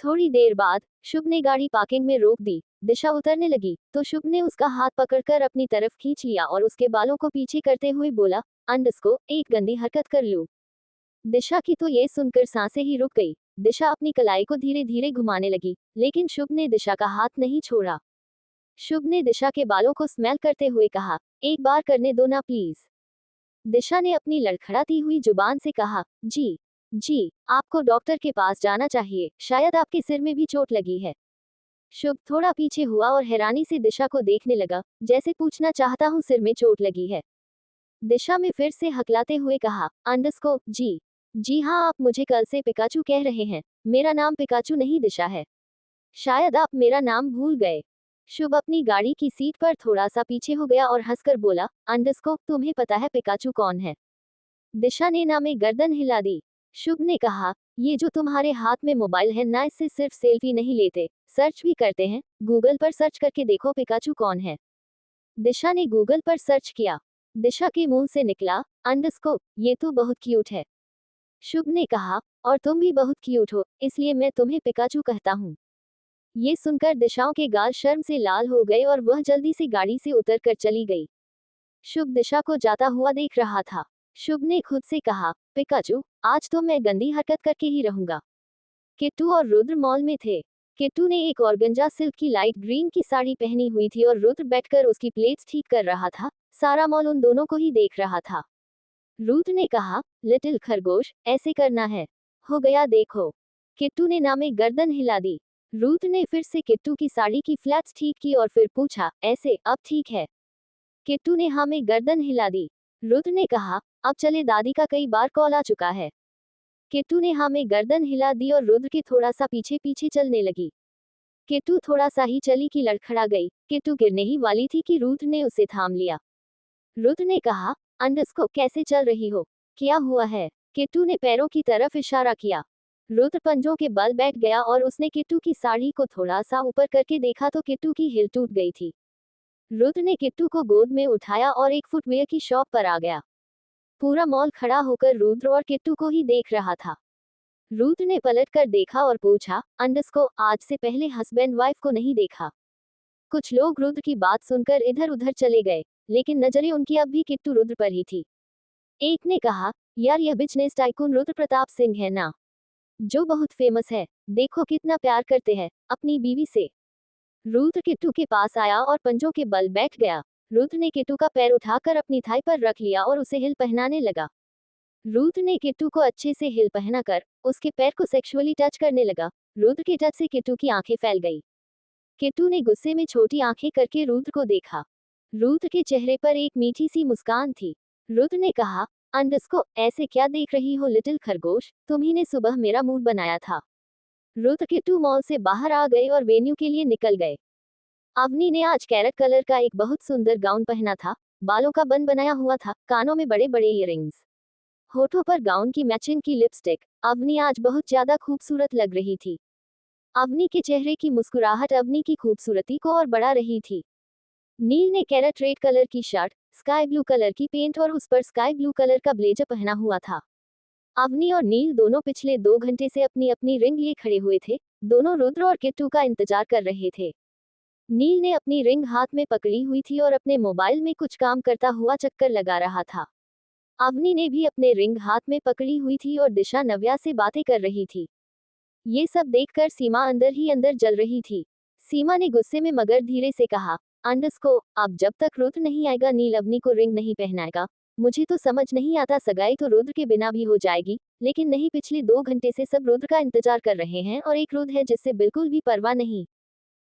थोड़ी देर बाद शुभ ने गाड़ी पार्किंग में रोक दी। दिशा उतरने लगी तो शुभ ने उसका हाथ पकड़कर अपनी तरफ खींच लिया और उसके बालों को पीछे करते हुए बोला, अंडस्को, एक गंदी हरकत कर लूं। दिशा की तो ये सुनकर सांसें ही रुक गई। दिशा अपनी कलाई को धीरे धीरे घुमाने लगी, लेकिन शुभ ने दिशा का हाथ नहीं छोड़ा। शुभ ने दिशा के बालों को स्मेल करते हुए कहा, एक बार करने दो ना प्लीज। दिशा ने अपनी लड़खड़ाती हुई जुबान से कहा, जी जी, आपको डॉक्टर के पास जाना चाहिए, शायद आपके सिर में भी चोट लगी है। शुभ थोड़ा पीछे हुआ और हैरानी से दिशा को देखने लगा, जैसे पूछना चाहता हूँ सिर में चोट लगी है। दिशा में फिर से हकलाते हुए कहा, अंडस्को, जी हाँ, आप मुझे कल से पिकाचू कह रहे हैं। मेरा नाम पिकाचू नहीं दिशा है। शायद आप मेरा नाम भूल गए। शुभ अपनी गाड़ी की सीट पर थोड़ा सा पीछे हो गया और हंसकर बोला, अंडस्को, तुम्हें पता है पिकाचू कौन है? दिशा ने ना में गर्दन हिला दी। शुभ ने कहा, ये जो तुम्हारे हाथ में मोबाइल है ना, इससे सिर्फ सेल्फी नहीं लेते, सर्च भी करते हैं। गूगल पर सर्च करके देखो पिकाचू कौन है। दिशा ने गूगल पर सर्च किया। दिशा के मुंह से निकला, अंडस्को, ये तो बहुत क्यूट है। शुभ ने कहा, और तुम भी बहुत क्यूट हो, इसलिए मैं तुम्हें पिकाचू कहता हूँ। ये सुनकर दिशाओं के गाल शर्म से लाल हो गए और वह जल्दी से गाड़ी से उतरकर चली गई। शुभ दिशा को जाता हुआ देख रहा था। शुभ ने खुद से कहा, पिकाचू, आज तो मैं गंदी हरकत करके ही रहूंगा। किट्टू और रुद्र मॉल में थे। किट्टू ने एक ऑर्गेंजा सिल्क की लाइट ग्रीन की साड़ी पहनी हुई थी और रुद्र बैठकर उसकी प्लेट्स ठीक कर रहा था। सारा मॉल उन दोनों को ही देख रहा था। रुद्र ने कहा, लिटिल खरगोश, ऐसे करना है। हो गया देखो। किट्टू ने ना में गर्दन हिला दी। रुद्र ने फिर से किट्टू की साड़ी की फ्लैट्स ठीक की और फिर पूछा, ऐसे अब ठीक है? किट्टू ने हाँ में गर्दन हिला दी। रुद्र ने कहा, अब चले, दादी का कई बार कॉल आ चुका है। किट्टू ने हाँ में गर्दन हिला दी और रुद्र के थोड़ा सा पीछे पीछे चलने लगी। किट्टू थोड़ा सा ही चली कि लड़खड़ा गई। किट्टू गिरने ही वाली थी कि रुद्र ने उसे थाम लिया। रुद्र ने कहा, अंडस्को, कैसे चल रही हो? क्या हुआ है? किट्टू ने पैरों की तरफ इशारा किया। रुद्र पंजों के बल बैठ गया और उसने किट्टू की साड़ी को थोड़ा सा ऊपर करके देखा तो किट्टू की हिल टूट गई थी। रुद्र ने किट्टू को गोद में उठाया और एक फुटवेयर की शॉप पर आ गया। पूरा मॉल खड़ा होकर रुद्र और किट्टू को ही देख रहा था। रुद्र ने पलटकर देखा और पूछा, अंडस्को, आज से पहले हस्बैंड वाइफ को नहीं देखा? कुछ लोग रुद्र की बात सुनकर इधर उधर चले गए, लेकिन नजरें उनकी अब भी किट्टू रुद्र पर ही थी। एक ने कहा, यार यह बिजनेस टाइकून रुद्र प्रताप सिंह है ना, जो बहुत फेमस है। देखो कितना प्यार करते हैं अपनी बीवी से। रुद्र किट्टू के पास आया और पंजों के बल बैठ गया। रुद्र ने किट्टू का पैर उठाकर अपनी थाई पर रख लिया और उसे हिल पहनाने लगा। रुद्र ने किट्टू को अच्छे से हिल पहनाकर उसके पैर को सेक्सुअली टच करने लगा। रुद्र के टच से किट्टू की आंखें फैल गई। किट्टू ने गुस्से में छोटी आंखें करके रुद्र को देखा। रुद्र के चेहरे पर एक मीठी सी मुस्कान थी। रुद्र ने कहा, अंडस्को, ऐसे क्या देख रही हो लिटिल खरगोश, तुम्ही ने सुबह मेरा मूड बनाया था। रुद्र किट्टू मॉल से बाहर आ गए और वेन्यू के लिए निकल गए। अवनी ने आज कैरेट कलर का एक बहुत सुंदर गाउन पहना था। बालों का बन बनाया हुआ था, कानों में बड़े बड़े इयररिंग्स, होठों पर गाउन की मैचिंग की लिपस्टिक। अवनी आज बहुत ज्यादा खूबसूरत लग रही थी। अवनी के चेहरे की मुस्कुराहट अवनी की खूबसूरती को और बढ़ा रही थी। नील ने कैरेट रेड कलर की शर्ट, स्काई ब्लू कलर की पेंट और उस पर स्काई ब्लू कलर का ब्लेजर पहना हुआ था। अवनी और नील दोनों पिछले 2 घंटे से अपनी अपनी रिंग लिए खड़े हुए थे। दोनों रुद्र और किट्टू का इंतजार कर रहे थे। नील ने अपनी रिंग हाथ में पकड़ी हुई थी और अपने मोबाइल में कुछ काम करता हुआ चक्कर लगा रहा था। अवनी ने भी अपने रिंग हाथ में पकड़ी हुई थी और दिशा नव्या से बातें कर रही थी। ये सब देखकर सीमा अंदर ही अंदर जल रही थी। सीमा ने गुस्से में मगर धीरे से कहा, अंडस्को, अब जब तक रुद्र नहीं आएगा नील अवनी को रिंग नहीं पहनाएगा। मुझे तो समझ नहीं आता, सगाई तो रुद्र के बिना भी हो जाएगी, लेकिन नहीं, पिछले 2 घंटे से सब रुद्र का इंतजार कर रहे हैं और एक रुद्र है जिससे बिल्कुल भी परवाह नहीं।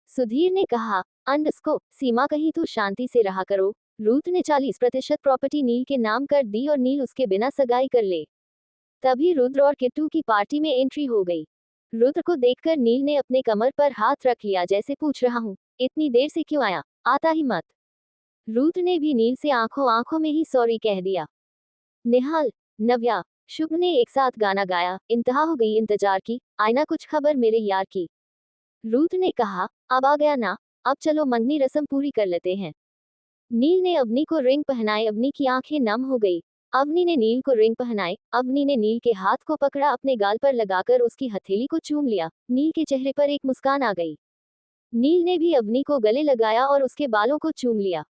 सुधीर ने कहा, अंडस्को, सीमा कहीं तो शांति से रहा करो। रुद्र ने 40% प्रॉपर्टी नील के नाम कर दी और नील उसके बिना सगाई कर ले। तभी रुद्र और किट्टू की पार्टी में एंट्री हो गई। रुद्र को देखकर नील ने अपने कमर पर हाथ रख लिया, जैसे पूछ रहा हूँ, इतनी देर से क्यों आया, आता ही मत। रुद्र ने भी नील से आंखों आंखों में ही सॉरी कह दिया। निहाल, नव्या, शुभ ने एक साथ गाना गाया, इंतहा हो गई इंतजार की, आईना कुछ खबर मेरे यार की। रुद्र ने कहा, अब आ गया ना, अब चलो मंगनी रस्म पूरी कर लेते हैं। नील ने अवनी को रिंग पहनाए, अवनी की आंखें नम हो गई। अवनी ने नील को रिंग पहनाए, अवनी ने नील के हाथ को पकड़ा, अपने गाल पर लगाकर उसकी हथेली को चूम लिया। नील के चेहरे पर एक मुस्कान आ गई। नील ने भी अवनी को गले लगाया और उसके बालों को चूम लिया।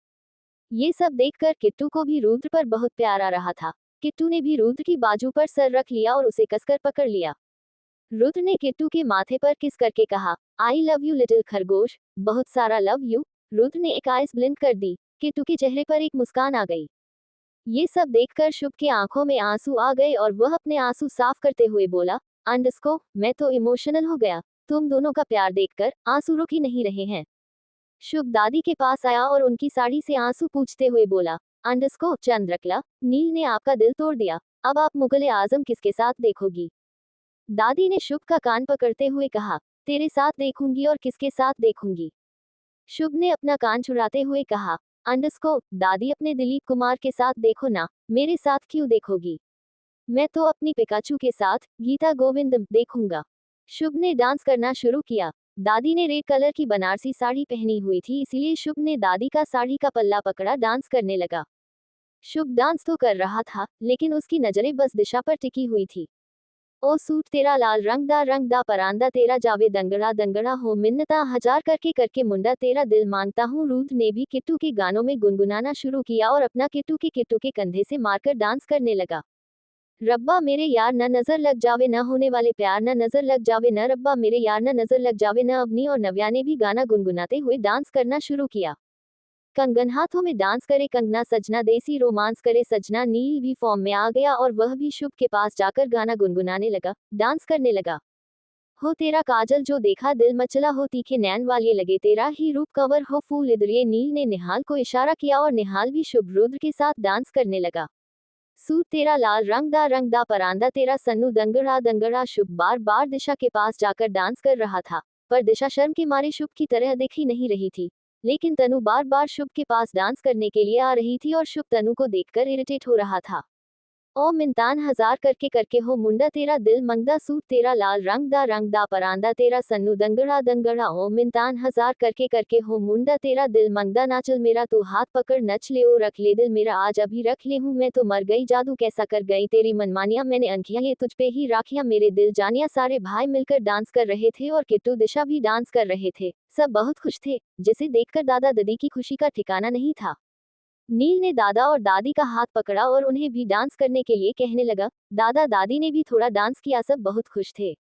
ये सब देखकर किट्टू को भी रुद्र पर बहुत प्यार आ रहा था। किट्टू ने भी रुद्र की बाजू पर सर रख लिया और उसे कसकर पकड़ लिया। रुद्र ने किट्टू के माथे पर किस करके कहा, आई लव यू लिटिल खरगोश, बहुत सारा लव यू। रुद्र ने एक आइस ब्लिंक कर दी। किट्टू के चेहरे पर एक मुस्कान आ गई। ये सब देखकर शुभ के आंखों में आंसू आ गए और वह अपने आंसू साफ करते हुए बोला, अंडस्को, मैं तो इमोशनल हो गया, तुम दोनों का प्यार देखकर आंसू रुक ही नहीं रहे हैं। शुभ दादी के पास आया और उनकी साड़ी से आंसू पूछते हुए बोला, अंडस्को, चंद्रकला, नील ने आपका दिल तोड़ दिया, अब आप मुगले आजम किसके साथ देखोगी। दादी ने शुभ का कान पकड़ते हुए कहा, तेरे साथ देखूंगी और किसके साथ देखूंगी। शुभ ने अपना कान छुड़ाते हुए कहा, अंडस्को, दादी अपने दिलीप कुमार के साथ देखो ना, मेरे साथ क्यों देखोगी। मैं तो अपनी पिकाचू के साथ गीता गोविंदम देखूंगा। शुभ ने डांस करना शुरू किया। दादी ने रेड कलर की बनारसी साड़ी पहनी हुई थी, इसीलिए शुभ ने दादी का साड़ी का पल्ला पकड़ा, डांस करने लगा। शुभ डांस तो कर रहा था, लेकिन उसकी नजरें बस दिशा पर टिकी हुई थी। ओ सूट तेरा लाल रंग दा परांदा तेरा जावे दंगड़ा दंगड़ा हो मिन्नता हजार करके करके मुंडा तेरा दिल मांगता हूँ। रुद्र ने भी किट्टू के गानों में गुनगुनाना शुरू किया और अपना किट्टू के कंधे से मारकर डांस करने लगा। रब्बा मेरे यार न नजर लग जावे, न होने वाले प्यार न नजर लग जावे, न रब्बा मेरे यार न नजर लग जावे न। अवनी और नव्या ने भी गाना गुनगुनाते हुए डांस करना शुरू किया। कंगन हाथों में डांस करे कंगना सजना, देसी रोमांस करे सजना। नील भी फॉर्म में आ गया और वह भी शुभ के पास जाकर गाना गुनगुनाने लगा, डांस करने लगा। हो तेरा काजल जो देखा दिल मचला, हो तीखे नैन वाले लगे तेरा ही रूप कंवर, हो फूल इधरिए। नील ने निहाल को इशारा किया और निहाल भी शुभ रुद्र के साथ डांस करने लगा। सूट तेरा लाल रंग दा परांदा तेरा सन्नू दंगड़ा दंगड़ा। शुभ बार बार दिशा के पास जाकर डांस कर रहा था, पर दिशा शर्म के मारे शुभ की तरह दिख ही नहीं रही थी। लेकिन तनु बार बार शुभ के पास डांस करने के लिए आ रही थी और शुभ तनु को देखकर इरिटेट हो रहा था। ओ मिंतान हजार करके करके हो मुंडा तेरा दिल मंगदा, सूट तेरा लाल रंग दा परांदा तेरा सन्नू दंगड़ा दंगड़ा। ओ मिंतान हजार करके करके हो मुंडा तेरा दिल मंगदा, नाचल मेरा तू हाथ पकड़ नच ले, ओ रख ले दिल मेरा आज अभी रख ले हूँ मैं तो मर गई, जादू कैसा कर गई तेरी मनमानिया, मैंने अंकिया ये तुझ पे ही राखिया मेरे दिल जानिया। सारे भाई मिलकर डांस कर रहे थे और किट्टू दिशा भी डांस कर रहे थे। सब बहुत खुश थे, जिसे देखकर दादा दादी की खुशी का ठिकाना नहीं था। नील ने दादा और दादी का हाथ पकड़ा और उन्हें भी डांस करने के लिए कहने लगा। दादा दादी ने भी थोड़ा डांस किया, सब बहुत खुश थे।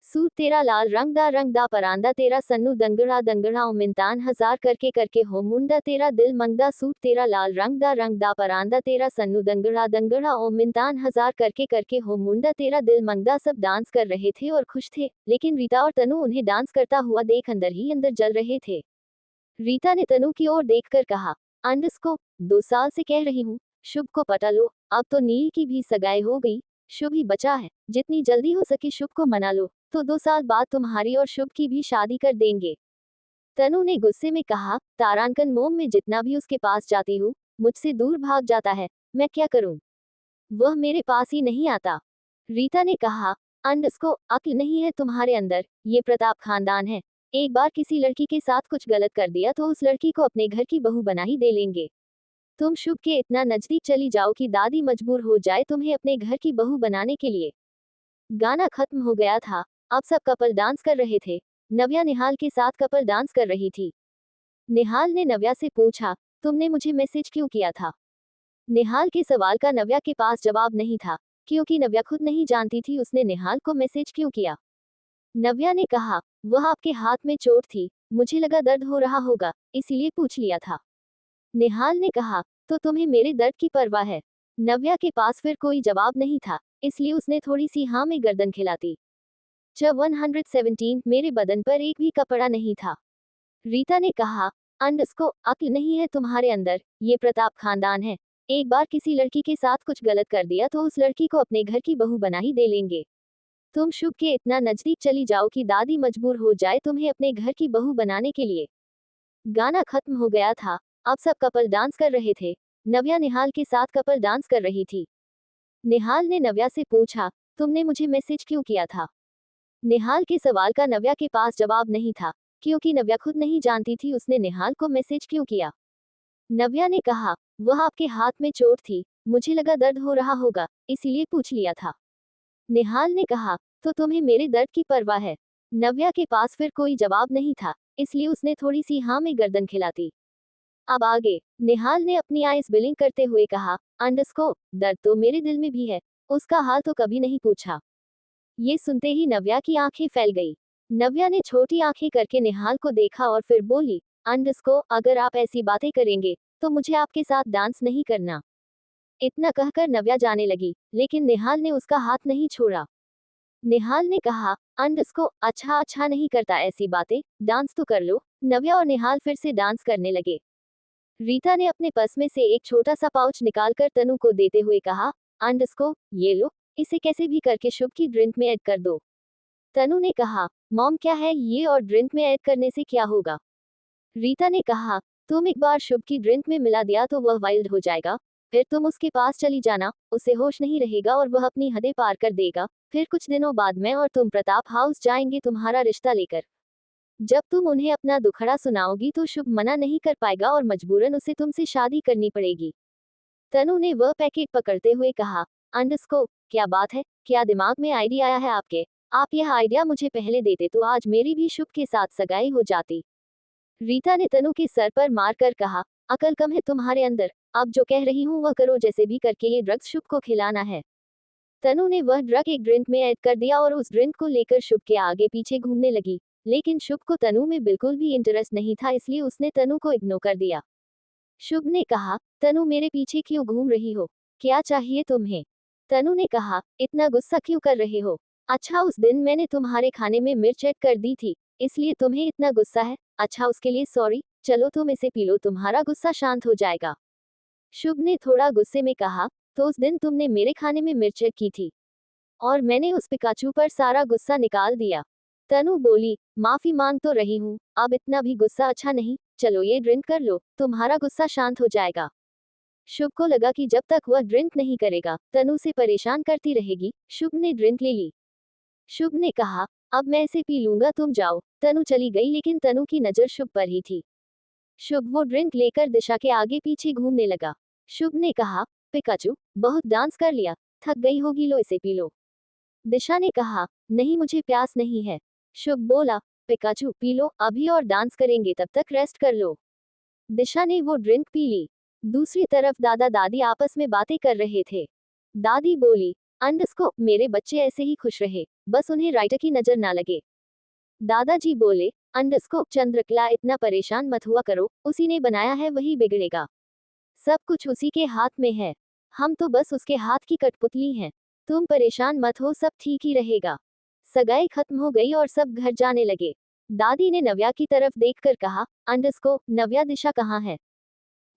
सूट तेरा लाल रंग दा परांदा तेरा सन्नू दंगड़ा दंगड़ा। ओ मिंतान हजार करके करके हो मुंडा तेरा दिल मंगदा, सूट तेरा लाल रंग दा परांदा तेरा सन्नू दंगड़ा दंगड़ा। ओ मिंतान हजार करके करके हो मुंडा तेरा दिल मंगदा। सब डांस कर रहे थे और खुश थे, लेकिन रीता और तनु उन्हें डांस करता हुआ देख अंदर ही अंदर जल रहे थे। रीता ने तनु की ओर देखकर कहा, अंडस्को, 2 साल से कह रही हूँ, शुभ को पटा लो, अब तो नील की भी सगाई हो गई, शुभ ही बचा है, जितनी जल्दी हो सके शुभ को मना लो, तो 2 साल बाद तुम्हारी और शुभ की भी शादी कर देंगे। तनु ने गुस्से में कहा, तारांकन मोम में जितना भी उसके पास जाती हूँ, मुझसे दूर भाग जाता है, मैं क्या करूँ। वह मेरे पास ही नहीं आता। रीता ने कहा, अंडस्को, अक्ल नहीं है तुम्हारे अंदर, ये प्रताप खानदान है, एक बार किसी लड़की के साथ कुछ गलत कर दिया तो उस लड़की को अपने घर की बहू बना ही दे लेंगे। तुम शुभ के इतना नजदीक चली जाओ कि दादी मजबूर हो जाए तुम्हें अपने घर की बहू बनाने के लिए। गाना खत्म हो गया था। अब सब कपल डांस कर रहे थे। नव्या निहाल के साथ कपल डांस कर रही थी। निहाल ने नव्या से पूछा, तुमने मुझे मैसेज क्यों किया था? निहाल के सवाल का नव्या के पास जवाब नहीं था, क्योंकि नव्या खुद नहीं जानती थी उसने निहाल को मैसेज क्यों किया। नव्या ने कहा, वह आपके हाथ में चोट थी, मुझे लगा दर्द हो रहा होगा, इसीलिए पूछ लिया था। निहाल ने कहा, तो तुम्हें मेरे दर्द की परवाह है? नव्या के पास फिर कोई जवाब नहीं था, इसलिए उसने थोड़ी सी हाँ में गर्दन खिलाती। 117 मेरे बदन पर एक भी कपड़ा नहीं था। रीता ने कहा, अंडस्को अक्ल नहीं है तुम्हारे अंदर, ये प्रताप खानदान है। एक बार किसी लड़की के साथ कुछ गलत कर दिया तो उस लड़की को अपने घर की बहू बना ही दे लेंगे। तुम शुभ के इतना नजदीक चली जाओ कि दादी मजबूर हो जाए तुम्हें अपने घर की बहू बनाने के लिए। गाना खत्म हो गया था। अब सब कपल डांस कर रहे थे। नव्या निहाल के साथ कपल डांस कर रही थी। निहाल ने नव्या से पूछा, तुमने मुझे मैसेज क्यों किया था? निहाल के सवाल का नव्या के पास जवाब नहीं था, क्योंकि नव्या खुद नहीं जानती थी उसने निहाल को मैसेज क्यों किया। नव्या ने कहा, वह आपके हाथ में चोट थी, मुझे लगा दर्द हो रहा होगा, इसीलिए पूछ लिया था। निहाल ने कहा, तो तुम्हें मेरे दर्द की परवाह है? नव्या के पास फिर कोई जवाब नहीं था, इसलिए उसने थोड़ी सी हाँ में गर्दन खिलाती। अब आगे। निहाल ने अपनी आईज बिलिंग करते हुए कहा, अंडस्को दर्द तो मेरे दिल में भी है, उसका हाल तो कभी नहीं पूछा। ये सुनते ही नव्या की आंखें फैल गई। नव्या ने छोटी आंखें करके निहाल को देखा और फिर बोली, अंडस्को अगर आप ऐसी बातें करेंगे तो मुझे आपके साथ डांस नहीं करना। इतना कहकर नव्या जाने लगी, लेकिन निहाल ने उसका हाथ नहीं छोड़ा। निहाल ने कहा, अंडस्को अच्छा अच्छा नहीं करता ऐसी बातें, डांस तो कर लो। नव्या और निहाल फिर से डांस करने लगे। रीता ने अपने पर्स में से एक छोटा सा पाउच निकालकर तनु को देते हुए कहा, अंडस्को ये लो, इसे कैसे भी करके शुभ की ड्रिंक में ऐड कर दो। तनु ने कहा, मॉम क्या है ये और ड्रिंक में ऐड करने से क्या होगा? रीता ने कहा, तुम एक बार शुभ की ड्रिंक में मिला दिया तो वह वाइल्ड हो जाएगा, फिर तुम उसके पास चली जाना, उसे होश नहीं रहेगा और वह अपनी हदें पार कर देगा, फिर कुछ दिनों बाद मैं और तुम प्रताप हाउस जाएंगे तुम्हारा रिश्ता लेकर। जब तुम उन्हें अपना दुखड़ा सुनाओगी तो शुभ मना नहीं कर पाएगा और मजबूरन उसे तुमसे शादी करनी पड़ेगी। तनु ने वह पैकेट पकड़ते हुए कहा, अंडस्को क्या बात है, क्या दिमाग में आइडिया आया है आपके? आप यह आइडिया मुझे पहले देते तो आज मेरी भी शुभ के साथ सगाई हो जाती। रीता ने तनु के सर पर मारकर कहा, अकल कम है तुम्हारे अंदर, अब जो कह रही हूँ वह करो, जैसे भी करके ये ड्रग्स शुभ को खिलाना है। तनु ने वह ड्रग एक ड्रिंक में ऐड कर दिया और उस ड्रिंक को लेकर शुभ के आगे पीछे घूमने लगी, लेकिन शुभ को तनु में बिल्कुल भी इंटरेस्ट नहीं था, इसलिए उसने तनु को इग्नोर कर दिया। शुभ ने कहा, तनु मेरे पीछे क्यों घूम रही हो? क्या चाहिए तुम्हें? तनु ने कहा, इतना गुस्सा क्यों कर रहे हो? अच्छा उस दिन मैंने तुम्हारे खाने में मिर्च ऐड कर दी थी, इसलिए तुम्हें इतना गुस्सा है? अच्छा उसके लिए सॉरी, चलो तुम इसे पी लो, तुम्हारा गुस्सा शांत हो जाएगा। शुभ ने थोड़ा गुस्से में कहा, तो उस दिन तुमने मेरे खाने में मिर्च ऐड की थी और मैंने उस पिकाचू पर सारा गुस्सा निकाल दिया। तनु बोली, माफी मांग तो रही हूँ, अब इतना भी गुस्सा अच्छा नहीं, चलो ये ड्रिंक कर लो, तुम्हारा गुस्सा शांत हो जाएगा। शुभ को लगा कि जब तक वह ड्रिंक नहीं करेगा तनु से परेशान करती रहेगी। शुभ ने ड्रिंक ले ली। शुभ ने कहा, अब मैं इसे पी लूंगा, तुम जाओ। तनु चली गई, लेकिन तनु की नजर शुभ पर ही थी। शुभ वो ड्रिंक लेकर दिशा के आगे पीछे घूमने लगा। शुभ ने कहा, पिकाचू बहुत डांस कर लिया, थक गई होगी, लो इसे पी लो। दिशा ने कहा, नहीं मुझे प्यास नहीं है। शुभ बोला, पिकाचू पी लो, अभी और डांस करेंगे, तब तक रेस्ट कर लो। दिशा ने वो ड्रिंक पी ली। दूसरी तरफ दादा दादी आपस में बातें कर रहे थे। दादी बोली, अंडस्को मेरे बच्चे ऐसे ही खुश रहे, बस उन्हें राइटर की नजर ना लगे। दादाजी बोले, अंडस्को चंद्रकला इतना परेशान मत हुआ करो, उसी ने बनाया है वही बिगड़ेगा, सब कुछ उसी के हाथ में है, हम तो बस उसके हाथ की कठपुतली हैं। तुम परेशान मत हो, सब ठीक ही रहेगा। सगाई खत्म हो गई और सब घर जाने लगे। दादी ने नव्या की तरफ देखकर कहा, अंडस्को नव्या दिशा कहाँ है?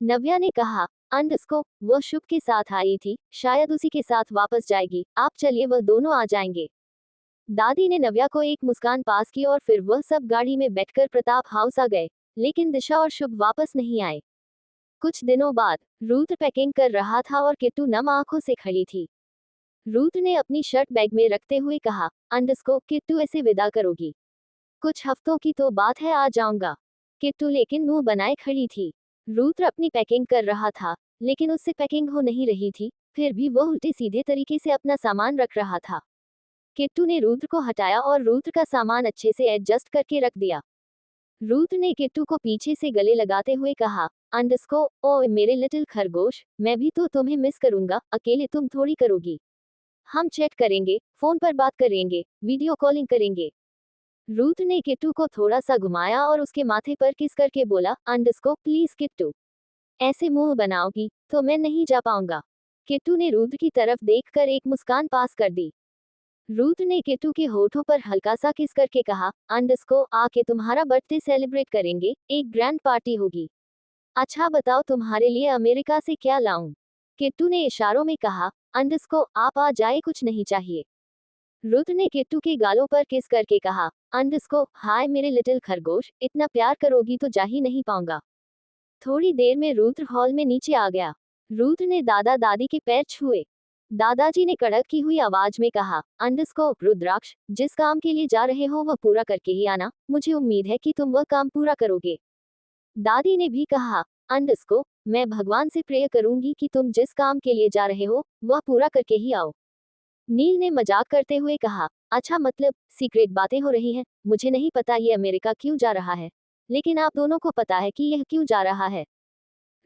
नव्या ने कहा, अंडस्को वह शुभ के साथ आई थी, शायद उसी के साथ वापस जाएगी, आप चलिए वह दोनों आ जाएंगे। दादी ने नव्या को एक मुस्कान पास की और फिर वह सब गाड़ी में बैठकर प्रताप हाउस आ गए, लेकिन दिशा और शुभ वापस नहीं आए। कुछ दिनों बाद रूथ पैकिंग कर रहा था और किट्टू नम आंखों से खड़ी थी। रूथ ने अपनी शर्ट बैग में रखते हुए कहा, अंडस्को किट्टू ऐसे विदा करोगी? कुछ हफ्तों की तो बात है, आ जाऊंगा। किट्टू लेकिन मुंह बनाए खड़ी थी। रुद्र अपनी पैकिंग कर रहा था, लेकिन उससे पैकिंग हो नहीं रही थी, फिर भी वह उल्टे सीधे तरीके से अपना सामान रख रहा था। किट्टू ने रुद्र को हटाया और रुद्र का सामान अच्छे से एडजस्ट करके रख दिया। रुद्र ने किट्टू को पीछे से गले लगाते हुए कहा, अंडस्को, ओ मेरे लिटिल खरगोश, मैं भी तो तुम्हें मिस करूंगा, अकेले तुम थोड़ी करोगी। हम चैट करेंगे, फोन पर बात करेंगे, वीडियो कॉलिंग करेंगे। रुद्र ने किट्टू को थोड़ा सा घुमाया और उसके माथे पर किस करके बोला, अंडस्को प्लीज किट्टू, ऐसे मुंह बनाओगी तो मैं नहीं जा पाऊंगा। किट्टू ने रुद्र की तरफ देखकर एक मुस्कान पास कर दी। रुद्र ने किट्टू के होठों पर हल्का सा किस करके कहा, अंडस्को, आके तुम्हारा बर्थडे सेलिब्रेट करेंगे, एक ग्रैंड पार्टी होगी। अच्छा बताओ तुम्हारे लिए अमेरिका से क्या लाऊं? किट्टू ने इशारों में कहा, अंडस्को, आप आ जाए, कुछ नहीं चाहिए। रुद्र ने किट्टू के गालों पर किस करके कहा, अंडस्को, हाय मेरे लिटिल खरगोश, इतना प्यार करोगी तो जा ही नहीं पाऊंगा। थोड़ी देर में रुद्र हॉल में नीचे आ गया। रुद्र ने दादा दादी के पैर छुए। दादाजी ने कड़क की हुई आवाज में कहा, अंडस्को, रुद्राक्ष, जिस काम के लिए जा रहे हो वह पूरा करके ही आना, मुझे उम्मीद है कि तुम वह काम पूरा करोगे। दादी ने भी कहा, अंडस्को, मैं भगवान से प्रेयर करूंगी कि तुम जिस काम के लिए जा रहे हो वह पूरा करके ही आओ। नील ने मजाक करते हुए कहा, अच्छा मतलब सीक्रेट बातें हो रही हैं, मुझे नहीं पता ये अमेरिका क्यों जा रहा है, लेकिन आप दोनों को पता है कि यह क्यों जा रहा है।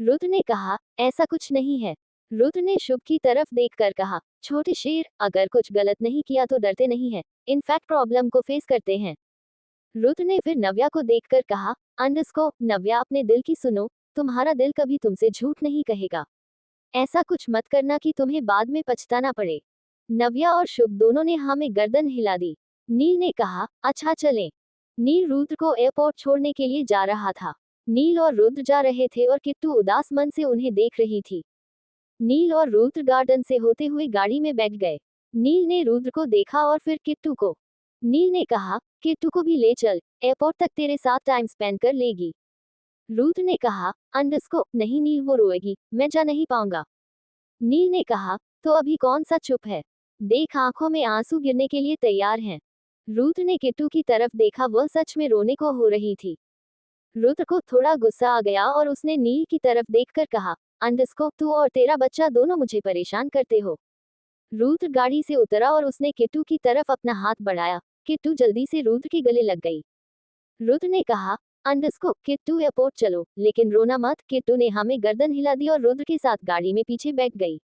रुद्र ने कहा, ऐसा कुछ नहीं है। रुद्र ने शुभ की तरफ देखकर कहा, छोटे शेर, अगर कुछ गलत नहीं किया तो डरते नहीं है, इनफैक्ट प्रॉब्लम को फेस करते हैं। रुद्र ने फिर नव्या को देखकर कहा, अंडस्को, नव्या अपने दिल की सुनो, तुम्हारा दिल कभी तुमसे झूठ नहीं कहेगा। ऐसा कुछ मत करना कि तुम्हें बाद में पछताना पड़े। नव्या और शुभ दोनों ने हाँ में गर्दन हिला दी। नील ने कहा, अच्छा चलें। नील रुद्र को एयरपोर्ट छोड़ने के लिए जा रहा था। नील और रुद्र जा रहे थे और किट्टू उदास मन से उन्हें देख रही थी। नील और रुद्र गार्डन से होते हुए गाड़ी में बैठ गए। नील ने रुद्र को देखा और फिर किट्टू को। नील ने कहा, किट्टू को भी ले चल, एयरपोर्ट तक तेरे साथ टाइम स्पेंड कर लेगी। रुद्र ने कहा, अंडस्को, नहीं नील, वो रोएगी, मैं जा नहीं पाऊंगा। नील ने कहा, तो अभी कौन सा चुप है, देख आंखों में आंसू गिरने के लिए तैयार हैं। रुद्र ने किट्टू की तरफ देखा, वह सच में रोने को हो रही थी। रुद्र को थोड़ा गुस्सा आ गया और उसने नील की तरफ देखकर कहा, अंडस्को, तू और तेरा बच्चा दोनों मुझे परेशान करते हो। रुद्र गाड़ी से उतरा और उसने किट्टू की तरफ अपना हाथ बढ़ाया। किट्टू जल्दी से रुद्र के गले लग गई। रुद्र ने कहा, अंडस्को, किट्टू एयरपोर्ट चलो, लेकिन रोना मत। किट्टू ने हमें गर्दन हिला दी और रुद्र के साथ गाड़ी में पीछे बैठ गई।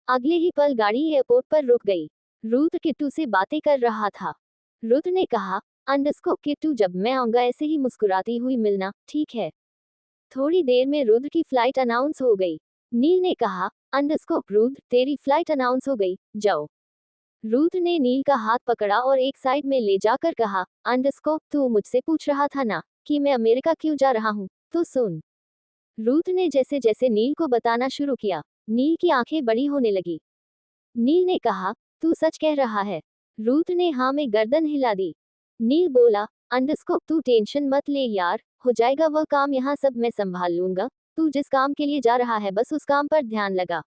अगले ही पल गाड़ी एयरपोर्ट पर रुक गई। रुद्र किट्टू से बातें कर रहा था। रुद्र ने कहा, अंडस्को, किट्टू, जब मैं आऊंगा ऐसे ही मुस्कुराती हुई मिलना, ठीक है? थोड़ी देर में रुद्र की फ्लाइट अनाउंस हो गई। नील ने कहा, अंडस्को, रुद्र, तेरी फ्लाइट अनाउंस हो गई, जाओ। रुद्र ने नील का हाथ पकड़ा और एक साइड में ले जाकर कहा, अंडस्को, तू मुझसे पूछ रहा था ना कि मैं अमेरिका क्यों जा रहा हूँ, तो सुन। रुद्र ने जैसे जैसे नील को बताना शुरू किया, नील की आंखें बड़ी होने लगी। नील ने कहा, तू सच कह रहा है? रुद्र ने हाँ में गर्दन हिला दी। नील बोला, अंडस्को, तू टेंशन मत ले यार, हो जाएगा वह काम, यहाँ सब मैं संभाल लूंगा, तू जिस काम के लिए जा रहा है बस उस काम पर ध्यान लगा।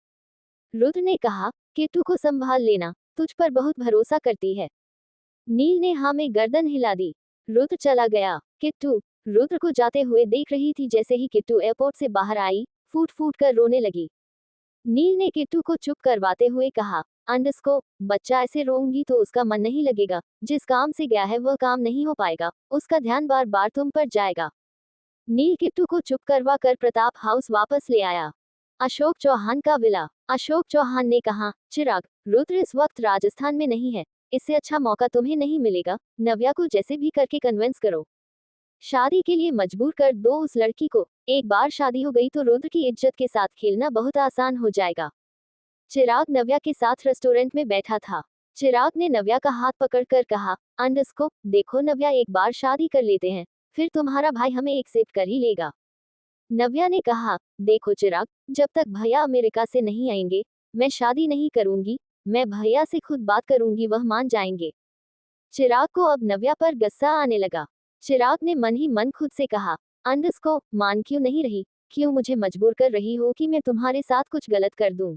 रुद्र ने कहा, किट्टू को संभाल लेना, तुझ पर बहुत भरोसा करती है। नील ने हाँ में गर्दन हिला दी। रुद्र चला गया। किट्टू रुद्र को जाते हुए देख रही थी। जैसे ही किट्टू एयरपोर्ट से बाहर आई, फूट फूट कर रोने लगी। नील ने किट्टू को चुप करवाते हुए कहा, अंडस्को, बच्चा ऐसे रोऊंगी तो उसका मन नहीं लगेगा, जिस काम से गया है वह काम नहीं हो पाएगा, उसका ध्यान बार बार तुम पर जाएगा। नील किट्टू को चुप करवा कर प्रताप हाउस वापस ले आया। अशोक चौहान का विला। अशोक चौहान ने कहा, चिराग, रुद्र इस वक्त राजस्थान में नहीं है, इससे अच्छा मौका तुम्हें नहीं मिलेगा, नव्या को जैसे भी करके कन्विंस करो, शादी के लिए मजबूर कर दो उस लड़की को। एक बार शादी हो गई तो रुद्र की इज्जत के साथ खेलना बहुत आसान हो जाएगा। चिराग नव्या के साथ रेस्टोरेंट में बैठा था। चिराग ने नव्या का हाथ पकड़कर कहा, अंडस्को, देखो नव्या, एक बार शादी कर लेते हैं, फिर तुम्हारा भाई हमें एक्सेप्ट कर ही लेगा। नव्या ने कहा, देखो चिराग, जब तक भैया अमेरिका से नहीं आएंगे मैं शादी नहीं करूंगी, मैं भैया से खुद बात करूंगी, वह मान जाएंगे। चिराग को अब नव्या पर गुस्सा आने लगा। चिराग ने मन ही मन खुद से कहा, अंडस्को, मान क्यों नहीं रही, क्यों मुझे मजबूर कर रही हो कि मैं तुम्हारे साथ कुछ गलत कर दूं।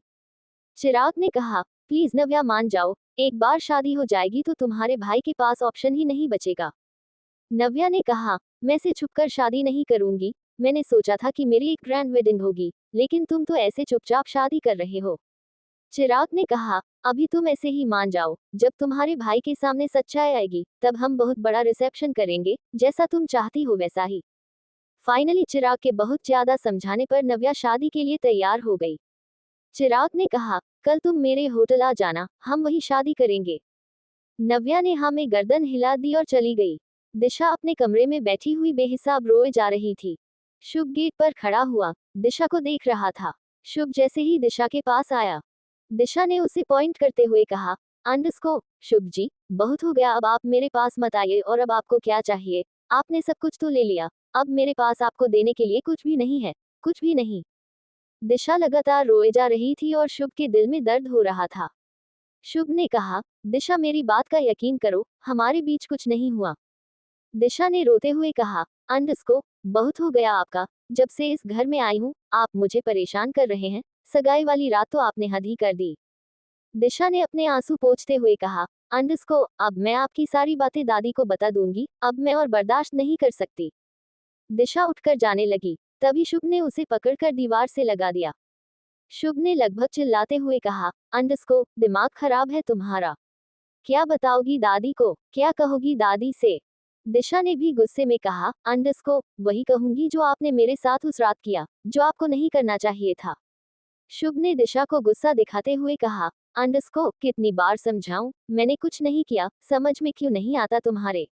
चिराग ने कहा, प्लीज नव्या मान जाओ, एक बार शादी हो जाएगी तो तुम्हारे भाई के पास ऑप्शन ही नहीं बचेगा। नव्या ने कहा, मैं से छुपकर शादी नहीं करूंगी। मैंने सोचा था कि मेरी एक ग्रैंड वेडिंग होगी, लेकिन तुम तो ऐसे चुपचाप शादी कर रहे हो। चिराग ने कहा, अभी तुम ऐसे ही मान जाओ, जब तुम्हारे भाई के सामने सच्चाई आएगी तब हम बहुत बड़ा रिसेप्शन करेंगे, जैसा तुम चाहती हो वैसा ही। फाइनली चिराग के बहुत ज्यादा समझाने पर नव्या शादी के लिए तैयार हो गई। चिराग ने कहा, कल तुम मेरे होटल आ जाना, हम वही शादी करेंगे। नव्या ने हाँ में गर्दन हिला दी और चली गई। दिशा अपने कमरे में बैठी हुई बेहिसाब रोए जा रही थी। शुभ गेट पर खड़ा हुआ दिशा को देख रहा था। शुभ जैसे ही दिशा के पास आया, दिशा ने उसे पॉइंट करते हुए कहा, अंडरस्को, शुभ जी, बहुत हो गया, अब आप मेरे पास मत आइए। और अब आपको क्या चाहिए? आपने सब कुछ तो ले लिया, अब मेरे पास आपको देने के लिए कुछ भी नहीं है, कुछ भी नहीं। दिशा लगातार रोए जा रही थी और शुभ के दिल में दर्द हो रहा था। शुभ ने कहा, दिशा मेरी बात का यकीन करो, हमारे बीच कुछ नहीं हुआ। दिशा ने रोते हुए कहा, अंडरस्को, बहुत हो गया आपका, जब से इस घर में आई हूँ आप मुझे परेशान कर रहे हैं। सगाई वाली रात तो आपने हद ही कर दी। दिशा ने अपने आंसू पोंछते हुए कहा, अंडरस्को, अब मैं आपकी सारी बातें दादी को बता दूंगी, अब मैं और बर्दाश्त नहीं कर सकती। दिशा उठकर जाने लगी, तभी शुभ ने उसे पकड़कर दीवार से लगा दिया। शुभ ने लगभग चिल्लाते हुए कहा, अंडरस्को, दिमाग खराब है तुम्हारा? क्या बताओगी दादी को? क्या कहोगी दादी से? दिशा ने भी गुस्से में कहा, अंडरस्को, वही कहूंगी जो आपने मेरे साथ उस रात किया, जो आपको नहीं करना चाहिए था। शुभ ने दिशा को गुस्सा दिखाते हुए कहा, अंडरस्को, कितनी बार समझाऊं, मैंने कुछ नहीं किया, समझ में क्यों नहीं आता तुम्हारे?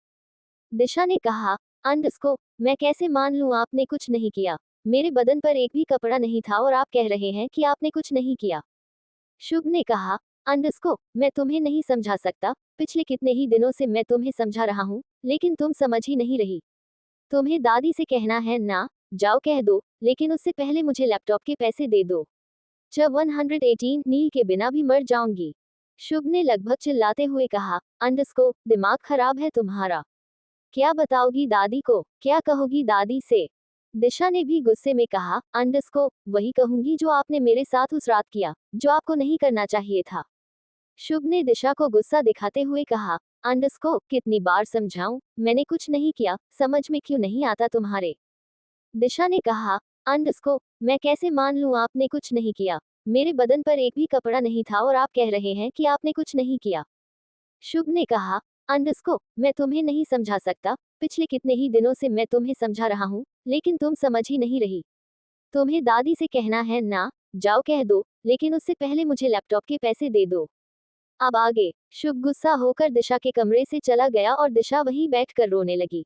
दिशा ने कहा, अंडरस्को, मैं कैसे मान लूं आपने कुछ नहीं किया? मेरे बदन पर एक भी कपड़ा नहीं था और आप कह रहे हैं कि आपने कुछ नहीं किया। शुभ ने कहा, अंडरस्को, मैं तुम्हें नहीं समझा सकता, पिछले कितने ही दिनों से मैं तुम्हें समझा रहा हूँ, लेकिन तुम समझ ही नहीं रही। तुम्हें दादी से कहना है ना, जाओ कह दो, लेकिन उससे पहले मुझे लैपटॉप के पैसे दे दो। जब 118 नील के बिना भी मर जाऊंगी। शुभ ने लगभग चिल्लाते हुए कहा, अंडरस्को, दिमाग खराब है तुम्हारा? क्या बताओगी दादी को? क्या कहोगी दादी से? दिशा ने भी गुस्से में कहा, अंडरस्को, वही कहूंगी जो आपने मेरे साथ उस रात किया, जो आपको नहीं करना चाहिए था। शुभ ने दिशा को गुस्सा दिखाते हुए कहा, अंडरस्को, कितनी बार समझाऊं, मैंने कुछ नहीं किया, समझ में क्यों नहीं आता तुम्हारे? दिशा ने कहा, अंडरस्को, मैं कैसे मान लूं आपने कुछ नहीं किया? मेरे बदन पर एक भी कपड़ा नहीं था और आप कह रहे हैं कि आपने कुछ नहीं किया। शुभ ने कहा, अंडरस्को, मैं तुम्हें नहीं समझा सकता, पिछले कितने ही दिनों से मैं तुम्हें समझा रहा हूँ, लेकिन तुम समझ ही नहीं रही। तुम्हें दादी से कहना है ना, जाओ कह दो, लेकिन उससे पहले मुझे लैपटॉप के पैसे दे दो। अब आगे। शुभ गुस्सा होकर दिशा के कमरे से चला गया और दिशा वहीं बैठकर रोने लगी।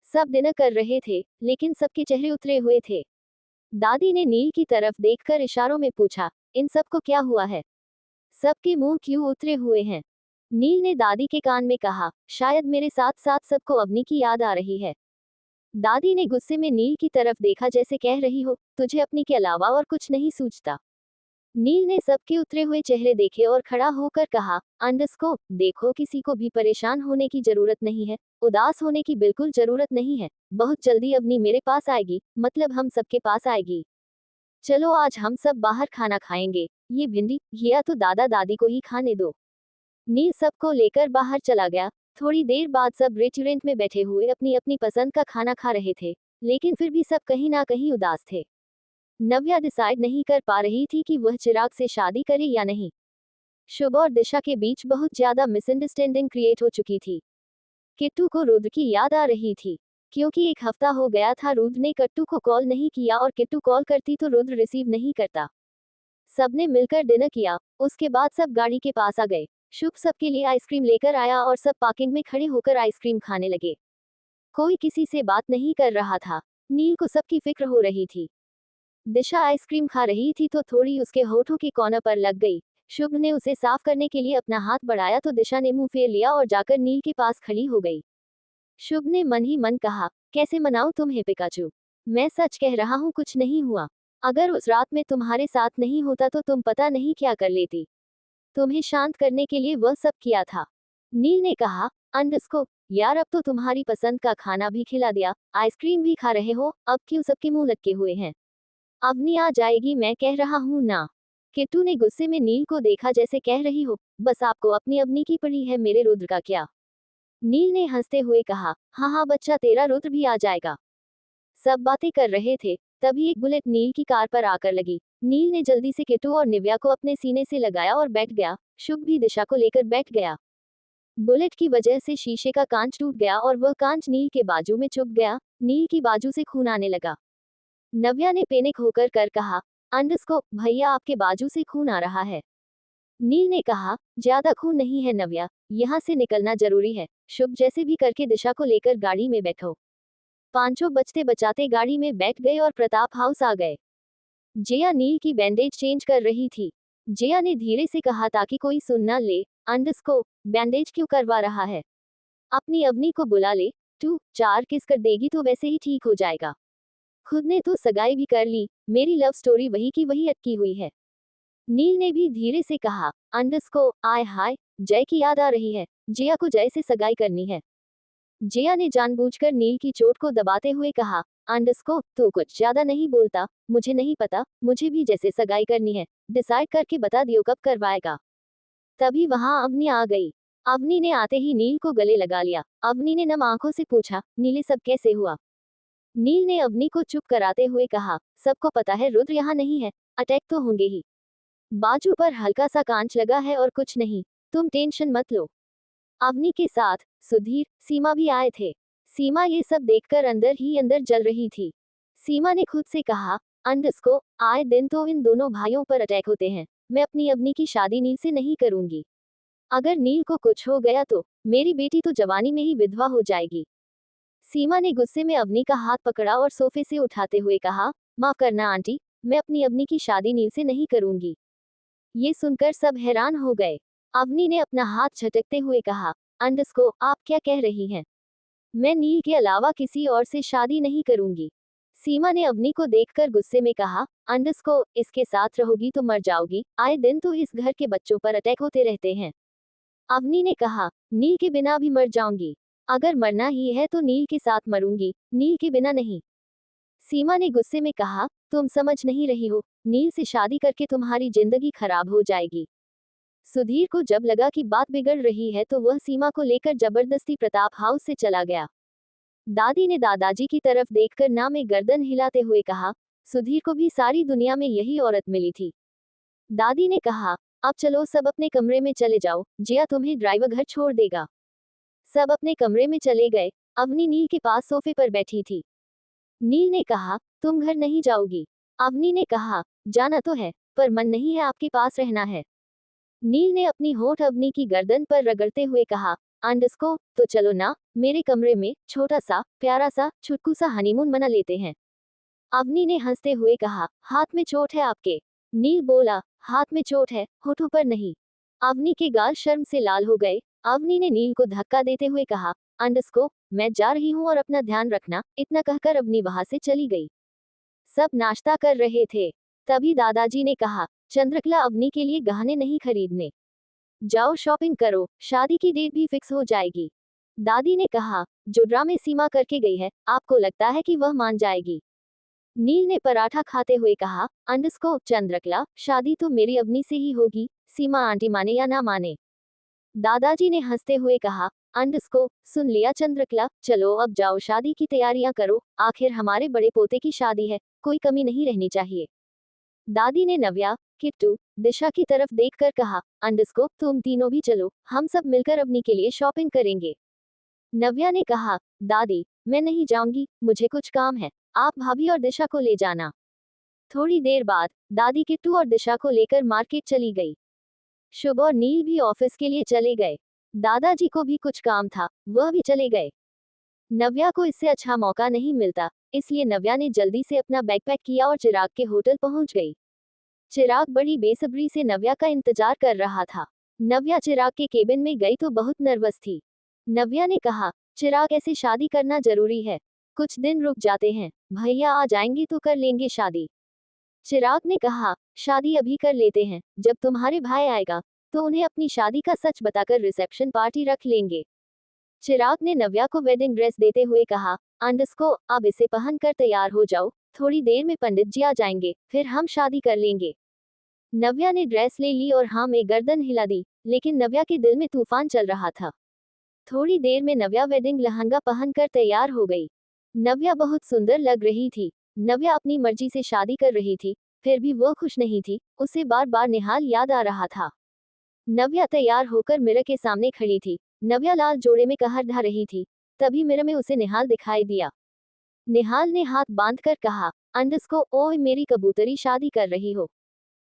सब डिनर कर रहे थे, लेकिन सबके चेहरे उतरे हुए थे। दादी ने नील की तरफ देखकर इशारों में पूछा, इन सबको क्या हुआ है? सबके मुंह क्यों उतरे हुए हैं? नील ने दादी के कान में कहा, शायद मेरे साथ साथ सबको अवनी की याद आ रही है। दादी ने गुस्से में नील की तरफ देखा, जैसे कह रही हो, तुझे अपनी के अलावा और कुछ नहीं सूझता। नील ने सबके उतरे हुए चेहरे देखे और खड़ा होकर कहा, अंडरस्को, देखो, किसी को भी परेशान होने की जरूरत नहीं है, उदास होने की बिल्कुल जरूरत नहीं है। बहुत जल्दी अवनी मेरे पास आएगी, मतलब हम सबके पास आएगी। चलो आज हम सब बाहर खाना खाएंगे, ये भिंडी या तो दादा दादी को ही खाने दो। नील सबको लेकर बाहर चला गया। थोड़ी देर बाद सब रेस्टोरेंट में बैठे हुए अपनी अपनी पसंद का खाना खा रहे थे, लेकिन फिर भी सब कहीं ना कहीं उदास थे। नव्या डिसाइड नहीं कर पा रही थी कि वह चिराग से शादी करे या नहीं। शुभ और दिशा के बीच बहुत ज्यादा मिसअंडरस्टैंडिंग क्रिएट हो चुकी थी। किट्टू को रुद्र की याद आ रही थी, क्योंकि एक हफ्ता हो गया था रुद्र ने किट्टू को कॉल नहीं किया और किट्टू कॉल करती तो रुद्र रिसीव नहीं करता। सबने मिलकर डिनर किया, उसके बाद सब गाड़ी के पास आ गए। शुभ सबके लिए आइसक्रीम लेकर आया और सब पार्किंग में खड़े होकर आइसक्रीम खाने लगे। कोई किसी से बात नहीं कर रहा था। नील को सबकी फिक्र हो रही थी। दिशा आइसक्रीम खा रही थी तो थोड़ी उसके होठों के कॉर्नर पर लग गई। शुभ ने उसे साफ करने के लिए अपना हाथ बढ़ाया तो दिशा ने मुंह फेर लिया और जाकर नील के पास खड़ी हो गई। शुभ ने मन ही मन कहा, कैसे मनाऊं तुम्हें पिकाचू? मैं सच कह रहा हूं, कुछ नहीं हुआ। अगर उस रात में तुम्हारे साथ नहीं होता तो तुम पता नहीं क्या कर लेती। तुम्हें शांत करने के लिए वह सब किया था। नील ने कहा, अंडरस्को, यार अब तो तुम्हारी पसंद का खाना भी खिला दिया, आइसक्रीम भी खा रहे हो, अब क्यों सबके मुंह लटके हुए हैं? अवनी आ जाएगी, मैं कह रहा हूं ना। किट्टू ने गुस्से में नील को देखा, जैसे कह रही हो, बस आपको अपनी अवनी की पड़ी है, मेरे रुद्र का क्या? नील ने हंसते हुए कहा, हाँ हाँ बच्चा, तेरा रुद्र भी आ जाएगा। सब बातें कर रहे थे, तभी एक बुलेट नील की कार पर आकर लगी। नील ने जल्दी से किट्टू और निव्या को अपने सीने से लगाया और बैठ गया। शुभ भी दिशा को लेकर बैठ गया। बुलेट की वजह से शीशे का कांच टूट गया और वह कांच नील के बाजू में चुभ गया। नील की बाजू से खून आने लगा। नव्या ने पैनिक होकर कर कहा, अंडरस्को भैया, आपके बाजू से खून आ रहा है। नील ने कहा, ज्यादा खून नहीं है नव्या, यहाँ से निकलना जरूरी है। शुभ जैसे भी करके दिशा को लेकर गाड़ी में बैठो। पांचों बचते बचाते गाड़ी में बैठ गए और प्रताप हाउस आ गए। जिया नील की बैंडेज चेंज कर रही थी। जिया ने धीरे से कहा ताकि कोई सुन न ले, अंडरस्को बैंडेज क्यों करवा रहा है? अपनी अवनी को बुला ले, 2-4 किस कर देगी तो वैसे ही ठीक हो जाएगा। खुद ने तो सगाई भी कर ली, मेरी लव स्टोरी वही की वही अटकी हुई है। नील ने भी धीरे से कहा, अंडरस्को आय हाय, जय की याद आ रही है, जिया को जय से सगाई करनी है। जिया ने जानबूझकर नील की चोट को दबाते हुए कहा, अंडरस्को तू कुछ ज्यादा नहीं बोलता, मुझे नहीं पता, मुझे भी जैसे सगाई करनी है, डिसाइड करके बता दियो कब करवाएगा। तभी वहां अवनी आ गई। अवनी ने आते ही नील को गले लगा लिया। अवनी ने नम आंखों से पूछा, नीले सब कैसे हुआ? नील ने अवनी को चुप कराते हुए कहा, सबको पता है रुद्र यहाँ नहीं है, अटैक तो होंगे ही। बाजू पर हल्का सा कांच लगा है और कुछ नहीं, तुम टेंशन मत लो। अवनी के साथ सुधीर, सीमा भी आए थे। सीमा ये सब देखकर अंदर ही अंदर जल रही थी। सीमा ने खुद से कहा, अंडरस्को आए दिन तो इन दोनों भाइयों पर अटैक होते हैं, मैं अपनी अवनी की शादी नील से नहीं करूंगी। अगर नील को कुछ हो गया तो मेरी बेटी तो जवानी में ही विधवा हो जाएगी। सीमा ने गुस्से में अवनी का हाथ पकड़ा और सोफे से उठाते हुए कहा, माफ करना आंटी, मैं अपनी अवनी की शादी नील से नहीं करूंगी। ये सुनकर सब हैरान हो गए। अवनी ने अपना हाथ झटकते हुए कहा, अंडरस्को आप क्या कह रही हैं? मैं नील के अलावा किसी और से शादी नहीं करूंगी। सीमा ने अवनी को देखकर गुस्से में कहा, अंडरस्को इसके साथ रहोगी तो मर जाओगी, आए दिन तो इस घर के बच्चों पर अटैक होते रहते हैं। अवनी ने कहा, नील के बिना भी मर जाऊंगी। अगर मरना ही है तो नील के साथ मरूंगी, नील के बिना नहीं। सीमा ने गुस्से में कहा, तुम समझ नहीं रही हो, नील से शादी करके तुम्हारी जिंदगी खराब हो जाएगी। सुधीर को जब लगा कि बात बिगड़ रही है तो वह सीमा को लेकर जबरदस्ती प्रताप हाउस से चला गया। दादी ने दादाजी की तरफ देखकर ना में गर्दन हिलाते हुए कहा, सुधीर को भी सारी दुनिया में यही औरत मिली थी। दादी ने कहा, अब चलो सब अपने कमरे में चले जाओ, जिया तुम्हें ड्राइवर घर छोड़ देगा। सब अपने कमरे में चले गए। अवनी नील के पास सोफे पर बैठी थी। नील ने कहा, तुम घर नहीं जाओगी? अवनी ने कहा, जाना तो है, पर मन नहीं है आपके पास रहना है। नील ने अपनी होठ अवनी की गर्दन पर रगड़ते हुए कहा, अंडरस्को तो चलो ना, मेरे कमरे में छोटा सा प्यारा सा छुटकू सा हनीमून मना लेते हैं। अवनी ने हंसते हुए कहा, हाथ में चोट है आपके? नील बोला, हाथ में चोट है, होठों पर नहीं। अवनी के गाल शर्म से लाल हो गए। अवनी ने नील को धक्का देते हुए कहा, अंडरस्को मैं जा रही हूँ और अपना ध्यान रखना। इतना कहकर अवनी वहां से चली गई। सब नाश्ता कर रहे थे। तभी दादाजी ने कहा, चंद्रकला अवनी के लिए गहने नहीं खरीदने, जाओ शॉपिंग करो, शादी की डेट भी फिक्स हो जाएगी। दादी ने कहा, जो ड्रामे सीमा करके गई है, आपको लगता है कि वह मान जाएगी? नील ने पराठा खाते हुए कहा, अंडरस्को चंद्रकला शादी तो मेरी अवनी से ही होगी, सीमा आंटी माने या ना माने। दादाजी ने हंसते हुए कहा, अंडरस्को सुन लिया चंद्रकला, चलो अब जाओ शादी की तैयारियां करो, आखिर हमारे बड़े पोते की शादी है, कोई कमी नहीं रहनी चाहिए। दादी ने नव्या, किट्टू, दिशा की तरफ देखकर कहा, अंडरस्को तुम तीनों भी चलो, हम सब मिलकर अवनी के लिए शॉपिंग करेंगे। नव्या ने कहा, दादी मैं नहीं जाऊंगी, मुझे कुछ काम है, आप भाभी और दिशा को ले जाना। थोड़ी देर बाद दादी किट्टू और दिशा को लेकर मार्केट चली गई। शुभ और नील भी ऑफिस के लिए चले गए। दादाजी को भी कुछ काम था, वह भी चले गए। नव्या को इससे अच्छा मौका नहीं मिलता, इसलिए नव्या ने जल्दी से अपना बैग पैक किया और चिराग के होटल पहुंच गई। चिराग बड़ी बेसब्री से नव्या का इंतजार कर रहा था। नव्या चिराग के केबिन में गई तो बहुत नर्वस थी। नव्या ने कहा, चिराग ऐसे शादी करना जरूरी है, कुछ दिन रुक जाते हैं, भैया आ जाएंगे तो कर लेंगे शादी। चिराग ने कहा, शादी अभी कर लेते हैं, जब तुम्हारे भाई आएगा तो उन्हें अपनी शादी का सच बताकर रिसेप्शन पार्टी रख लेंगे। चिराग ने नव्या को वेडिंग ड्रेस देते हुए कहा, अंडरस्को अब इसे पहन कर तैयार हो जाओ, थोड़ी देर में पंडित जी आ जाएंगे, फिर हम शादी कर लेंगे। नव्या ने ड्रेस ले ली और हाँ में गर्दन हिला दी, लेकिन नव्या के दिल में तूफान चल रहा था। थोड़ी देर में नव्या वेडिंग लहंगा पहनकर तैयार हो गई। नव्या बहुत सुंदर लग रही थी। नव्या अपनी मर्जी से शादी कर रही थी, फिर भी वो खुश नहीं थी, उसे बार बार निहाल याद आ रहा था। नव्या तैयार होकर मिरर के सामने खड़ी थी। नव्या लाल जोड़े में कहर ढा रही थी। तभी मिरर में उसे निहाल दिखाई दिया। निहाल ने हाथ बांधकर कहा, अंडस्को ओए मेरी कबूतरी, शादी कर रही हो?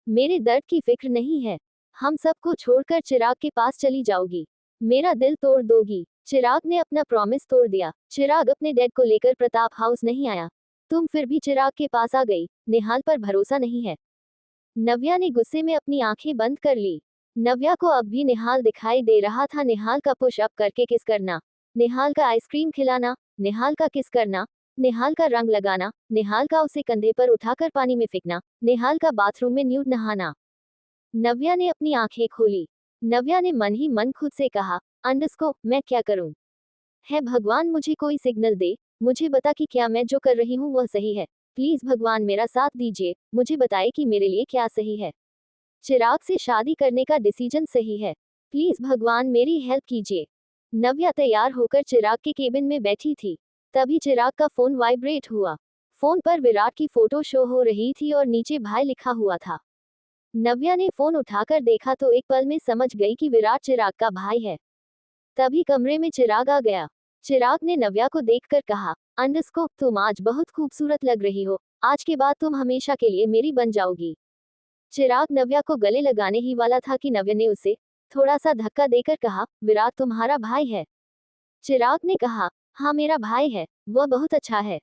मेरे दर्द की फिक्र नहीं है। हम सबको छोड़कर चिराग के पास चली जाओगी। मेरा दिल तोड़ दोगी। चिराग ने अपना प्रॉमिस तोड़ दिया। चिराग अपने डैड को लेकर प्रताप हाउस नहीं आया। तुम फिर भी चिराग के पास आ गई। निहाल पर भरोसा नहीं है। नव्या ने गुस्से में अपनी आंखें बंद कर ली। नव्या को अब भी निहाल दिखाई दे रहा था। निहाल का पुश अप करके किस करना, निहाल का आइसक्रीम खिलाना, निहाल का किस करना, निहाल का रंग लगाना, निहाल का उसे कंधे पर उठाकर पानी में फेंकना, निहाल का बाथरूम में न्यूड नहाना। नव्या ने अपनी आंखें खोली। नव्या ने मन ही मन खुद से कहा, अंडस्को मैं क्या करूं? है भगवान मुझे कोई सिग्नल दे, मुझे बता कि क्या मैं जो कर रही हूं वह सही है। प्लीज भगवान मेरा साथ दीजिए, मुझे बताए कि मेरे लिए क्या सही है। चिराग से शादी करने का डिसीजन सही है। प्लीज भगवान मेरी हेल्प कीजिए। नव्या तैयार होकर चिराग के केबिन में बैठी थी। तभी चिराग का फोन वाइब्रेट हुआ। फोन पर विराट की फोटो शो हो रही थी और नीचे भाई लिखा हुआ था। नव्या ने फोन उठाकर देखा तो एक पल में समझ गई कि विराट चिराग का भाई है। तभी कमरे में चिराग आ गया। चिराग ने नव्या को देखकर कहा, अंडस्को तुम आज बहुत खूबसूरत लग रही हो। आज के बाद तुम हमेशा के लिए मेरी बन जाओगी। चिराग नव्या को गले लगाने ही वाला था कि नव्या ने उसे थोड़ा सा धक्का देकर कहा, विराट तुम्हारा भाई है? चिराग ने कहा, हाँ मेरा भाई है, वह बहुत अच्छा है।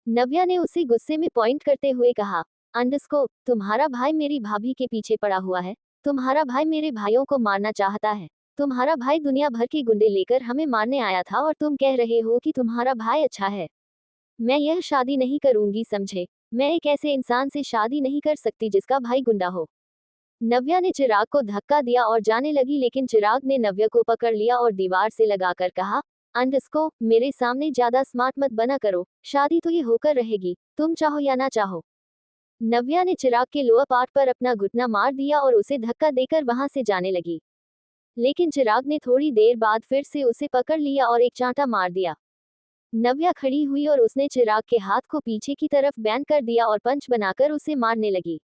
नव्या ने उसे गुस्से में पॉइंट करते हुए कहा, अंडस्को तुम्हारा भाई मेरी भाभी के पीछे पड़ा हुआ है। तुम्हारा भाई मेरे भाइयों को मारना चाहता है। तुम्हारा भाई दुनिया भर के गुंडे लेकर हमें मारने आया था और तुम कह रहे हो कि तुम्हारा भाई अच्छा है। मैं यह शादी नहीं करूंगी, समझे? मैं एक ऐसे इंसान से शादी नहीं कर सकती जिसका भाई गुंडा हो। नव्या ने चिराग को धक्का दिया और जाने लगी, लेकिन चिराग ने नव्या को पकड़ लिया और दीवार से लगाकर कहा, अंडस्को मेरे सामने ज्यादा स्मार्ट मत बना करो। शादी तो ये होकर रहेगी, तुम चाहो या ना चाहो। नव्या ने चिराग के लोअर पार्ट पर अपना घुटना मार दिया और उसे धक्का देकर वहां से जाने लगी। लेकिन चिराग ने थोड़ी देर बाद फिर से उसे पकड़ लिया और एक चांटा मार दिया। नव्या खड़ी हुई और उसने चिराग के हाथ को पीछे की तरफ बैंड कर दिया और पंच बनाकर उसे मारने लगी।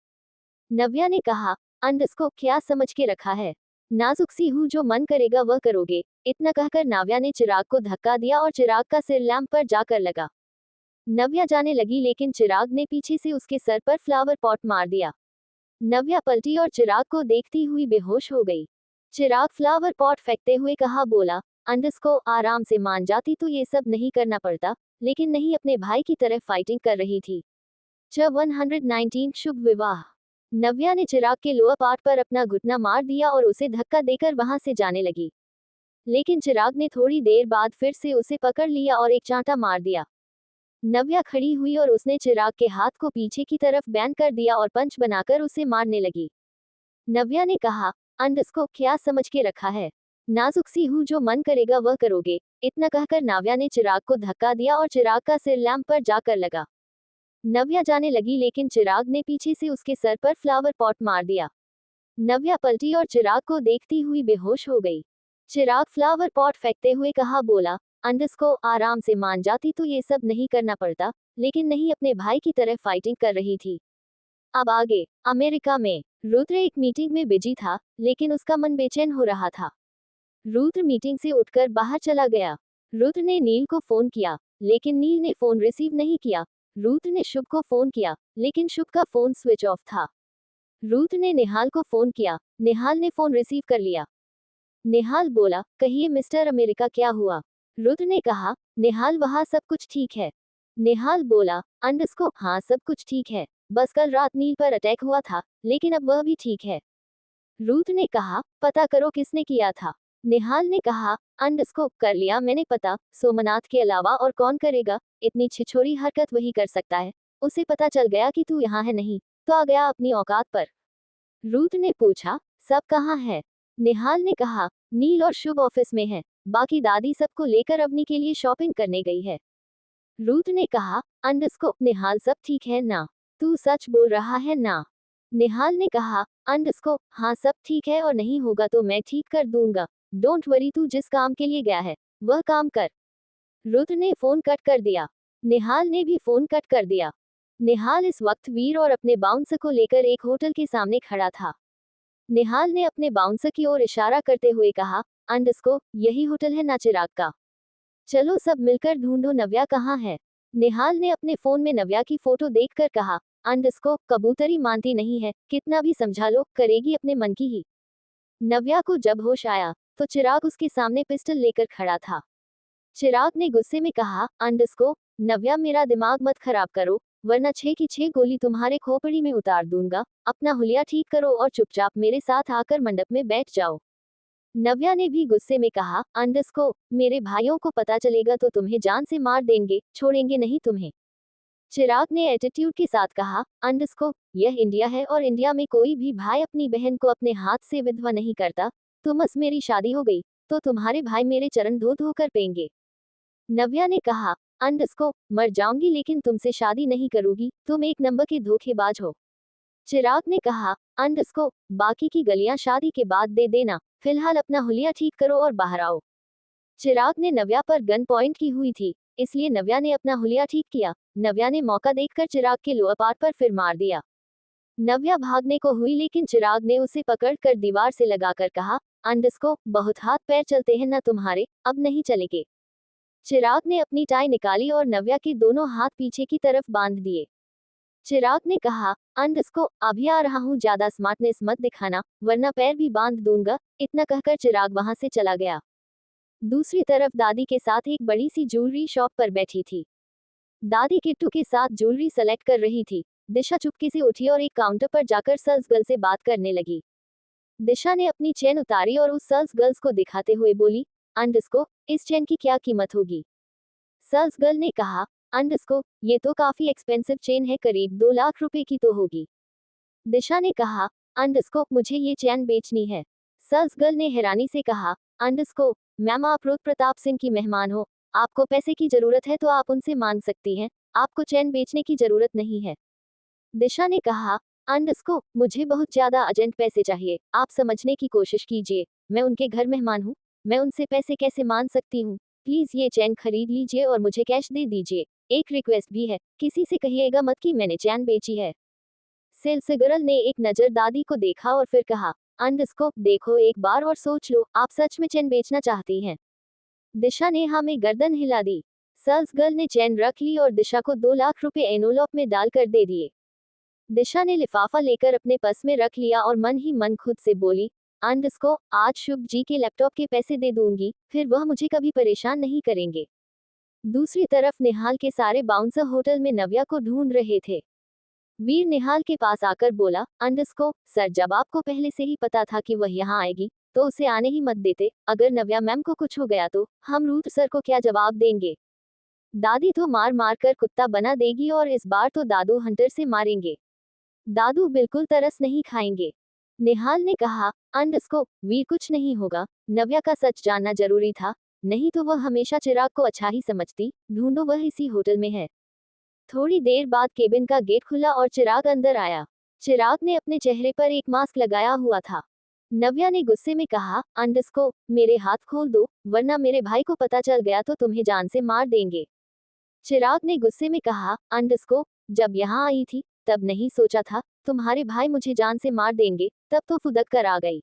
नव्या ने कहा, अंडस्को क्या समझ के रखा है? नाजुक सी हूँ, जो मन करेगा वह करोगे। इतना कहकर नव्या ने चिराग को धक्का दिया और चिराग का सिर लैंप पर जाकर लगा। नव्या जाने लगी, लेकिन चिराग ने पीछे से उसके सर पर फ्लावर पॉट मार दिया। नव्या पलटी और चिराग को देखती हुई बेहोश हो गई। चिराग फ्लावर पॉट फेंकते हुए कहा बोला, अंडस्को आराम से मान जाती तो ये सब नहीं करना पड़ता, लेकिन नहीं, अपने भाई की तरह फाइटिंग कर रही थी। 119 शुभ विवाह। नव्या ने चिराग के लोअर पार्ट पर अपना घुटना मार दिया और उसे धक्का देकर वहां से जाने लगी। लेकिन चिराग ने थोड़ी देर बाद फिर से उसे पकड़ लिया और एक चांटा मार दिया। नव्या खड़ी हुई और उसने चिराग के हाथ को पीछे की तरफ बैंड कर दिया और पंच बनाकर उसे मारने लगी। नव्या ने कहा, अंडस्को क्या समझ के रखा है? नाजुक सी हूँ, जो मन करेगा वह करोगे। इतना कहकर नव्या ने चिराग को धक्का दिया और चिराग का सिर लैंप पर जाकर लगा। नव्या जाने लगी, लेकिन चिराग ने पीछे से उसके सर पर फ्लावर पॉट मार दिया। नव्या पलटी और चिराग को देखती हुई बेहोश हो गई। चिराग फ्लावर पॉट फेंकते हुए कहा बोला, अंडस्को आराम से मान जाती तो ये सब नहीं करना पड़ता, लेकिन नहीं, अपने भाई की तरह फाइटिंग कर रही थी। अब आगे। अमेरिका में रुद्र एक मीटिंग में बिजी था, लेकिन उसका मन बेचैन हो रहा था। रुद्र मीटिंग से उठकर बाहर चला गया। रुद्र ने नील को फोन किया, लेकिन नील ने फोन रिसीव नहीं किया। रुद्र ने शुभ को फोन किया, लेकिन शुभ का फोन स्विच ऑफ था। रुद्र ने निहाल को फोन किया, निहाल ने फोन रिसीव कर लिया। निहाल बोला, कहिए मिस्टर अमेरिका क्या हुआ? रुद्र ने कहा, निहाल वहाँ सब कुछ ठीक है। निहाल बोला, अंडस्को हाँ सब कुछ ठीक है, बस कल रात नील पर अटैक हुआ था, लेकिन अब वह भी ठीक है। रुद्र ने कहा, पता करो किसने किया था। निहाल ने कहा, अंडस्को कर लिया मैंने पता, सोमनाथ के अलावा और कौन करेगा? इतनी छिछोरी हरकत वही कर सकता है। उसे पता चल गया कि तू यहाँ है नहीं, तो आ गया अपनी औकात पर। रुद्र ने पूछा, सब कहाँ है? निहाल ने कहा, नील और शुभ ऑफिस में है, बाकी दादी सबको लेकर अवनी के लिए शॉपिंग करने गई है। रुद्र ने कहा, अंडस्को निहाल सब ठीक है ना? तू सच बोल रहा है ना? निहाल ने कहा, अंडस्को हाँ सब ठीक है, और नहीं होगा तो मैं ठीक कर दूंगा। डोंट वरी, तू जिस काम के लिए गया है वह काम कर। रुद्र ने फोन कट कर दिया। निहाल ने भी फोन कट कर दिया। निहाल इस वक्त वीर और अपने बाउंसर को लेकर एक होटल के सामने खड़ा था। निहाल ने अपने बाउंसर की ओर इशारा करते हुए कहा, अंडस्को, यही होटल है ना चिराग का? चलो सब मिलकर ढूंढो नव्या कहाँ है। निहाल ने अपने फोन में नव्या की फोटो देखकर कहा, अंडस्को, कबूतरी मानती नहीं है, कितना भी समझा लो, करेगी अपने मन की ही। नव्या को जब होश आया तो चिराग उसके सामने पिस्टल लेकर खड़ा था। चिराग ने गुस्से में कहा, अंडस्को, नव्या मेरा दिमाग मत खराब करो, वरना 6 की 6 गोली तुम्हारे खोपड़ी में उतार दूंगा। अपना हुलिया ठीक करो और चुपचाप मेरे साथ आकर मंडप में बैठ जाओ। नव्या ने भी गुस्से में कहा, अंडस्को, मेरे भाइयों को पता चलेगा तो तुम्हें जान से मार देंगे, छोड़ेंगे नहीं तुम्हें। चिराग ने एटीट्यूड के साथ कहा, अंडस्को, यह इंडिया है और इंडिया में कोई भी भाई अपनी बहन को अपने हाथ से विधवा नहीं करता। तुमस मेरी शादी हो गई तो तुम्हारे भाई मेरे चरण धो धो कर पेंगे। नव्या ने कहा, अंडस्को, मर जाऊंगी लेकिन तुमसे शादी नहीं करूंगी, तुम एक नंबर के धोखेबाज हो। चिराग ने कहा, अंडस्को, बाकी की गलियां शादी के बाद दे देना, फिलहाल अपना हुलिया ठीक करो और बाहर आओ। चिराग ने नव्या पर गन पॉइंट की हुई थी, इसलिए नव्या ने अपना हुलिया ठीक किया। नव्या ने मौका देखकर चिराग के लोअर पार्ट पर फिर मार दिया। नव्या भागने को हुई लेकिन चिराग ने उसे पकड़कर दीवार से लगाकर कहा, अंडस्को, बहुत हाथ पैर चलते हैं ना तुम्हारे, अब नहीं चलेंगे। चिराग ने अपनी टाई निकाली और नव्या के दोनों हाथ पीछे की तरफ बांध दिए। चिराग ने कहा, अंडस्को, अभी आ रहा हूँ, ज्यादा स्मार्टनेस मत दिखाना वरना पैर भी बांध दूंगा। इतना कहकर चिराग वहां से चला गया। दूसरी तरफ दादी के साथ एक बड़ी सी ज्वेलरी शॉप पर बैठी थी। दादी किट्टू के साथ ज्वेलरी सेलेक्ट कर रही थी। दिशा चुपके से उठी और एक काउंटर पर जाकर सेल्स गर्ल से बात करने लगी। दिशा ने अपनी चेन उतारी और उस सेल्स गर्ल्स को दिखाते हुए बोली, अंडस्को, इस चेन की क्या कीमत होगी? सेल्स गर्ल ने कहा, अंडस्को, ये तो काफी एक्सपेंसिव चेन है, करीब 2 लाख रुपए की तो होगी। दिशा ने कहा, अंडस्को, मुझे ये चेन बेचनी है। सेल्स गर्ल ने हैरानी से कहा, अंडस्को, मैम आप रुद्र प्रताप सिंह की मेहमान हो, आपको पैसे की जरूरत है तो आप उनसे मांग सकती हैं, आपको चेन बेचने की जरूरत नहीं है। दिशा ने कहा, अंडस्को, मुझे बहुत ज्यादा अर्जेंट पैसे चाहिए, आप समझने की कोशिश कीजिए, मैं उनके घर मेहमान हूँ, मैं उनसे पैसे कैसे मांग सकती हूँ? प्लीज ये चैन खरीद लीजिए और मुझे कैश दे दीजिए। एक रिक्वेस्ट भी है, किसी से कहिएगा मत कि मैंने चैन बेची है। सेल्स गर्ल ने एक नजर दादी को देखा और फिर कहा, अंडस्को, देखो एक बार और सोच लो, आप सच में चैन बेचना चाहती हैं? दिशा ने हाँ में गर्दन हिला दी। सेल्स गर्ल ने चैन रख ली और दिशा को 2 लाख रुपए एनोलॉप में डालकर दे दिए। दिशा ने लिफाफा लेकर अपने पर्स में रख लिया और मन ही मन खुद से बोली, अंडस्को, आज शुभ जी के लैपटॉप के पैसे दे दूंगी, फिर वह मुझे कभी परेशान नहीं करेंगे। दूसरी तरफ निहाल के सारे बाउंसर होटल में नव्या को ढूंढ रहे थे। वीर निहाल के पास आकर बोला, अंडस्को, सर, जब आपको पहले से ही पता था कि वह यहाँ आएगी तो उसे आने ही मत देते। अगर नव्या मैम को कुछ हो गया तो हम रूट सर को क्या जवाब देंगे? दादी तो मार मार कर कुत्ता बना देगी और इस बार तो दादू हंटर से मारेंगे। दादू बिल्कुल तरस नहीं खाएंगे। निहाल ने कहा, अंडस्को, वीर, कुछ नहीं होगा, नव्या का सच जानना जरूरी था, नहीं तो वह हमेशा चिराग को अच्छा ही समझती। ढूंढो, वह इसी होटल में है। थोड़ी देर बाद केबिन का गेट खुला और चिराग अंदर आया। चिराग ने अपने चेहरे पर एक मास्क लगाया हुआ था। नव्या ने गुस्से में कहा, अंडस्को, मेरे हाथ खोल दो वरना मेरे भाई को पता चल गया तो तुम्हें जान से मार देंगे। चिराग ने गुस्से में कहा, अंडस्को, जब यहाँ आई थी तब नहीं सोचा था तुम्हारे भाई मुझे जान से मार देंगे, तब तो फुदक कर आ गई।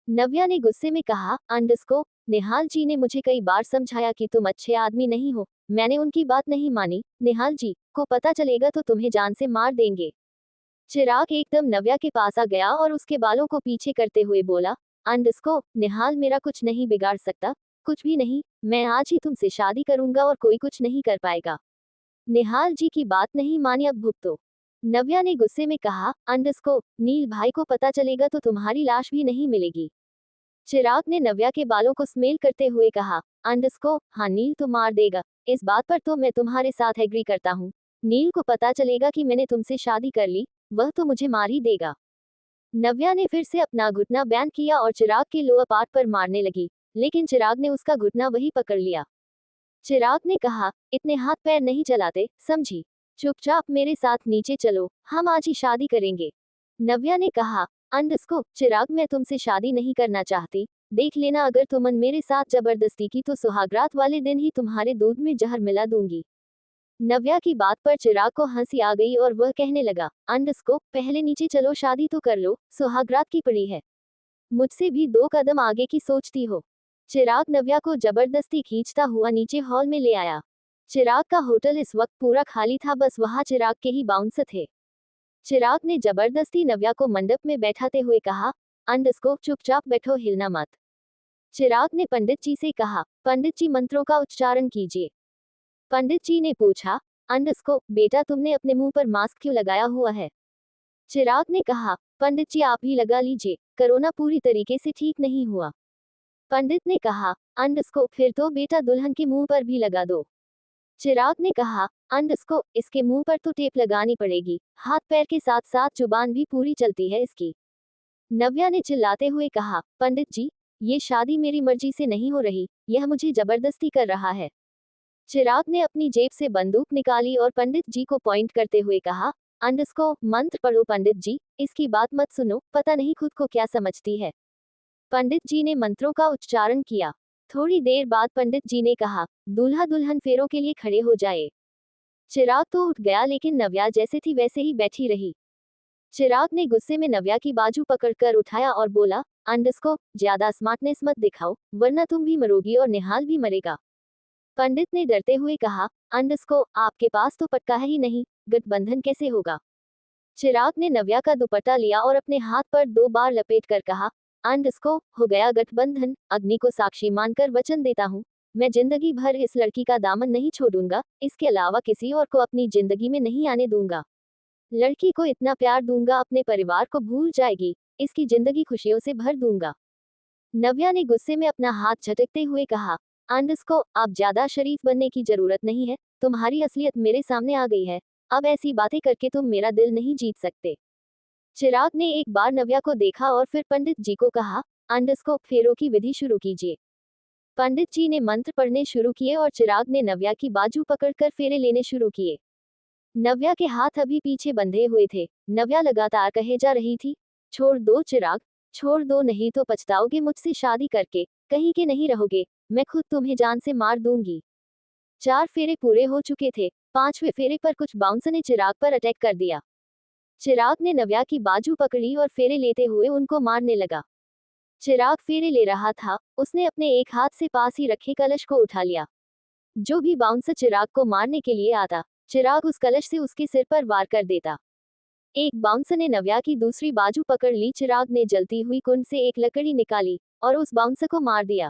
नव्या ने गुस्से में कहा, अंडस्को, निहाल जी ने मुझे कई बार समझाया कि तुम अच्छे आदमी नहीं हो, मैंने उनकी बात नहीं मानी। निहाल जी को पता चलेगा तो तुम्हें जान से मार देंगे। चिराग एकदम नव्या के पास आ गया और उसके बालों को पीछे करते हुए बोला, अंडस्को, निहाल मेरा कुछ नहीं बिगाड़ सकता, कुछ भी नहीं, मैं आज ही तुमसे शादी करूंगा और कोई कुछ नहीं कर पाएगा। निहाल जी की बात नहीं मानी, अब भुगतो। नव्या ने गुस्से में कहा, अंडस्को, नील भाई को पता चलेगा तो तुम्हारी लाश भी नहीं मिलेगी। चिराग ने नव्या के बालों को स्मेल करते हुए कहा, अंडस्को, हाँ, नील तो मार देगा, इस बात पर तो मैं तुम्हारे साथ एग्री करता हूँ। नील को पता चलेगा कि मैंने तुमसे शादी कर ली, वह तो मुझे मार ही देगा। नव्या ने फिर से अपना घुटना बयान किया और चिराग के लोअर पार्ट पर मारने लगी, लेकिन चिराग ने उसका घुटना वही पकड़ लिया। चिराग ने कहा, इतने हाथ पैर नहीं चलाते, समझी? चुपचाप मेरे साथ नीचे चलो, हम आज ही शादी करेंगे। नव्या ने कहा, अंडस्को, चिराग, मैं तुमसे शादी नहीं करना चाहती, देख लेना, अगर तुमने मेरे साथ जबरदस्ती की तो सुहागरात वाले दिन ही तुम्हारे दूध में जहर मिला दूंगी। नव्या की बात पर चिराग को हंसी आ गई और वह कहने लगा, अंडस्को पहले नीचे चलो, शादी तो कर लो, सुहागरात की पड़ी है, मुझसे भी 2 कदम आगे की सोचती हो। चिराग नव्या को जबरदस्ती खींचता हुआ नीचे हॉल में ले आया। चिराग का होटल इस वक्त पूरा खाली था, बस वहां चिराग के ही बाउंसर थे। चिराग ने जबरदस्ती नव्या को मंडप में बैठाते हुए कहा, अंडस्को चुपचाप बैठो, हिलना मत। चिराग ने पंडित जी से कहा, पंडित जी मंत्रों का उच्चारण कीजिए। पंडित जी ने पूछा, अंडस्को बेटा तुमने अपने मुंह पर मास्क क्यों लगाया हुआ है? चिराग ने कहा, पंडित जी आप ही लगा लीजिए, कोरोना पूरी तरीके से ठीक नहीं हुआ। पंडित ने कहा, अंडस्को फिर तो बेटा दुल्हन के मुंह पर भी लगा दो। चिराग ने कहा, अंडस्को इसके मुंह पर तो टेप लगानी पड़ेगी, हाथ पैर के साथ साथ जुबान भी पूरी चलती है इसकी। नव्या ने चिल्लाते हुए कहा, पंडित जी ये शादी मेरी मर्जी से नहीं हो रही, यह मुझे जबरदस्ती कर रहा है। चिराग ने अपनी जेब से बंदूक निकाली और पंडित जी को पॉइंट करते हुए कहा, अंडस्को मंत्र पढ़ो पंडित जी, इसकी बात मत सुनो, पता नहीं खुद को क्या समझती है। पंडित जी ने मंत्रों का उच्चारण किया। थोड़ी देर बाद पंडित जी ने कहा, दूल्हा दुल्हन फेरों के लिए खड़े हो जाए। चिराग तो उठ गया, लेकिन नव्या जैसे थी वैसे ही बैठी रही। चिराग ने गुस्से में नव्या की बाजू पकड़कर उठाया और बोला, अंडस्को ज्यादा स्मार्टनेस मत दिखाओ, वरना तुम भी मरोगी और निहाल भी मरेगा। पंडित ने डरते हुए कहा, अंडस्को आपके पास तो पटका है ही नहीं, गठबंधन कैसे होगा? चिराग ने नव्या का दुपट्टा लिया और अपने हाथ पर 2 बार लपेट कर कहा, अंडस्को हो गया गठबंधन, अग्नि को साक्षी मानकर वचन देता हूँ, मैं जिंदगी भर इस लड़की का दामन नहीं छोड़ूंगा, इसके अलावा किसी और को अपनी जिंदगी में नहीं आने दूंगा। लड़की को इतना प्यार दूंगा अपने परिवार को भूल जाएगी, इसकी जिंदगी खुशियों से भर दूंगा। नव्या ने गुस्से में अपना हाथ झटकते हुए कहा, अंडस्को आप ज्यादा शरीफ बनने की जरूरत नहीं है, तुम्हारी असलियत मेरे सामने आ गई है, अब ऐसी बातें करके तुम मेरा दिल नहीं जीत सकते। चिराग ने एक बार नव्या को देखा और फिर पंडित जी को कहा, अंडस्को फेरों की विधि शुरू कीजिए। पंडित जी ने मंत्र पढ़ने शुरू किए और चिराग ने नव्या की बाजू पकड़कर फेरे लेने शुरू किए। नव्या के हाथ अभी पीछे बंधे हुए थे। नव्या लगातार कहे जा रही थी, छोड़ दो चिराग, छोड़ दो, नहीं तो पछताओगे मुझसे शादी करके, कहीं के नहीं रहोगे, मैं खुद तुम्हें जान से मार दूंगी। 4 फेरे पूरे हो चुके थे। 5वें फेरे पर कुछ बाउंसर ने चिराग पर अटैक कर दिया। चिराग ने नव्या की बाजू पकड़ी और फेरे लेते हुए उनको मारने लगा। चिराग फेरे ले रहा था, उसने अपने एक हाथ से पास ही रखे कलश को उठा लिया। जो भी बाउंसर चिराग को मारने के लिए आता, चिराग उस कलश से उसके सिर पर वार कर देता। एक बाउंसर ने नव्या की दूसरी बाजू पकड़ ली। चिराग ने जलती हुई कुंड से एक लकड़ी निकाली और उस बाउंसर को मार दिया।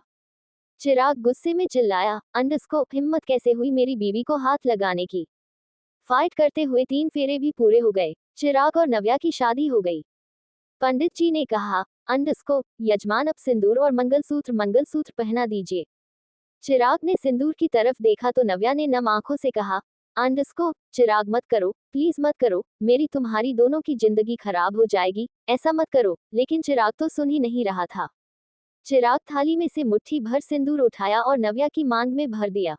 चिराग गुस्से में चिल्लाया, अंडस्को हिम्मत कैसे हुई मेरी बीवी को हाथ लगाने की? फाइट करते हुए 3 फेरे भी पूरे हो गए। चिराग और नव्या की शादी हो गई। पंडित जी ने कहा, अंडस्को यजमान अब सिंदूर और मंगलसूत्र पहना दीजिए। चिराग ने सिंदूर की तरफ देखा तो नव्या ने नम आंखों से कहा, अंडस्को चिराग मत करो, प्लीज मत करो, मेरी तुम्हारी दोनों की जिंदगी खराब हो जाएगी, ऐसा मत करो। लेकिन चिराग तो सुन ही नहीं रहा था। चिराग थाली में से मुट्ठी भर सिंदूर उठाया और नव्या की मांग में भर दिया।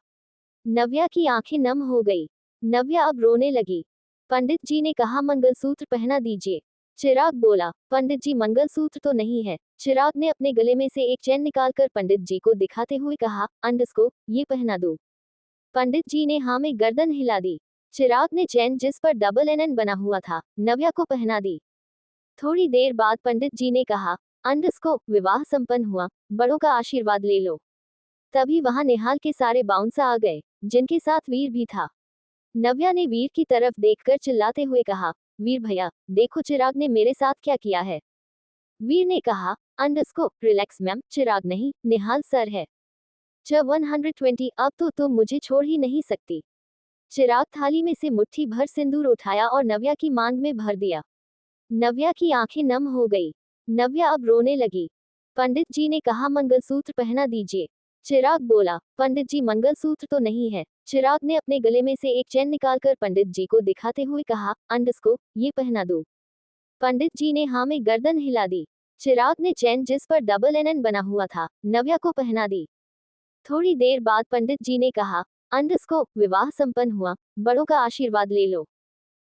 नव्या की आंखें नम हो गई। नव्या अब रोने लगी। पंडित जी ने कहा, मंगलसूत्र पहना दीजिए। चिराग बोला, पंडित जी मंगलसूत्र तो नहीं है। चिराग ने अपने गले में से एक चैन निकालकर पंडित जी को दिखाते हुए कहा, अंडस्को ये पहना दो। पंडित जी ने हाँ में गर्दन हिला दी। चिराग ने चैन जिस पर डबल एन बना हुआ था, नव्या को पहना दी। थोड़ी देर बाद पंडित जी ने कहा, अंडस्को विवाह संपन्न हुआ, बड़ों का आशीर्वाद ले लो। तभी वहां निहाल के सारे बाउंसर आ गए, जिनके साथ वीर भी था। नव्या ने वीर की तरफ देखकर चिल्लाते हुए कहा, वीर भैया देखो चिराग ने मेरे साथ क्या किया है। वीर ने कहा, अंडस्को रिलैक्स मैम, चिराग नहीं निहाल सर है। 120 अब तो तुम मुझे छोड़ ही नहीं सकती। चिराग थाली में से मुट्ठी भर सिंदूर उठाया और नव्या की मांग में भर दिया। नव्या की आंखें नम हो गई। नव्या अब रोने लगी। पंडित जी ने कहा, मंगलसूत्र पहना दीजिए। चिराग बोला, पंडित जी मंगलसूत्र तो नहीं है। चिराग ने अपने गले में से एक चैन निकालकर पंडित जी को दिखाते हुए कहा, अंडस्को ये पहना दो। पंडित जी ने हाँ में गर्दन हिला दी। चिराग ने चैन जिस पर डबल एन बना हुआ था, नव्या को पहना दी। थोड़ी देर बाद पंडित जी ने कहा, अंडस्को विवाह संपन्न हुआ, बड़ों का आशीर्वाद ले लो।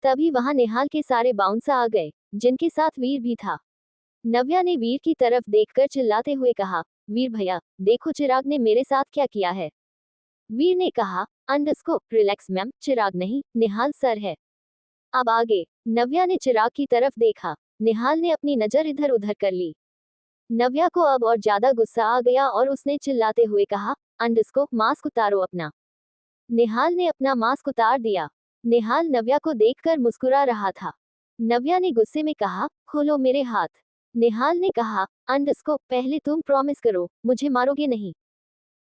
तभी वहां निहाल के सारे बाउंसर आ गए, जिनके साथ वीर भी था। नव्या ने वीर की तरफ देखकर चिल्लाते हुए कहा, वीर भैया, देखो चिराग ने मेरे साथ क्या किया है। वीर ने कहा, रिलैक्स मैम, चिराग नहीं, निहाल सर है। अब आगे। नव्या ने चिराग की तरफ देखा। निहाल ने अपनी नजर इधर उधर कर ली। नव्या को अब और ज्यादा गुस्सा आ गया और उसने चिल्लाते हुए कहा, मास्क उतारो अपना। निहाल ने अपना मास्क उतार दिया। निहाल नव्या को देखकर मुस्कुरा रहा था। नव्या ने गुस्से में कहा, खोलो मेरे हाथ। निहाल ने कहा, पहले तुम प्रॉमिस करो, मुझे मारोगे नहीं।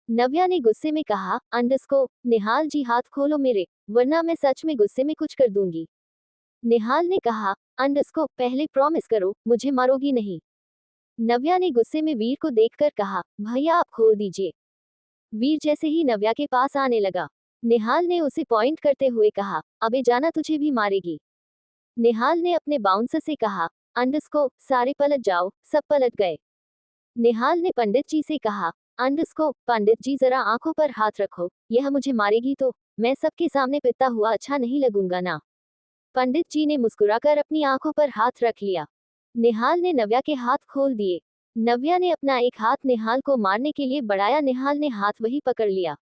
नव्या ने गुस्से में कहा, निहाल जी हाथ खोलो मेरे, वरना मैं सच में गुस्से में कुछ कर दूंगी। निहाल ने कहा, पहले प्रॉमिस करो, मुझे मारोगी नहीं। नव्या ने गुस्से में वीर को देखकर कहा, भैया आप खोल दीजिए। वीर जैसे ही नव्या के पास आने लगा, निहाल ने उसे पॉइंट करते हुए कहा, अबे जाना, तुझे भी मारेगी। निहाल ने अपने बाउंसर से कहा, सारे पलट जाओ। सब पलट गए। निहाल ने पंडित जी से कहा, पंडित जी जरा आंखों पर हाथ रखो, यह मुझे मारेगी तो मैं सबके सामने पिटता हुआ अच्छा नहीं लगूंगा ना। पंडित जी ने मुस्कुराकर अपनी आंखों पर हाथ रख लिया। निहाल ने नव्या के हाथ खोल दिए। नव्या ने अपना एक हाथ निहाल को मारने के लिए बढ़ाया। निहाल ने हाथ वही पकड़ लिया।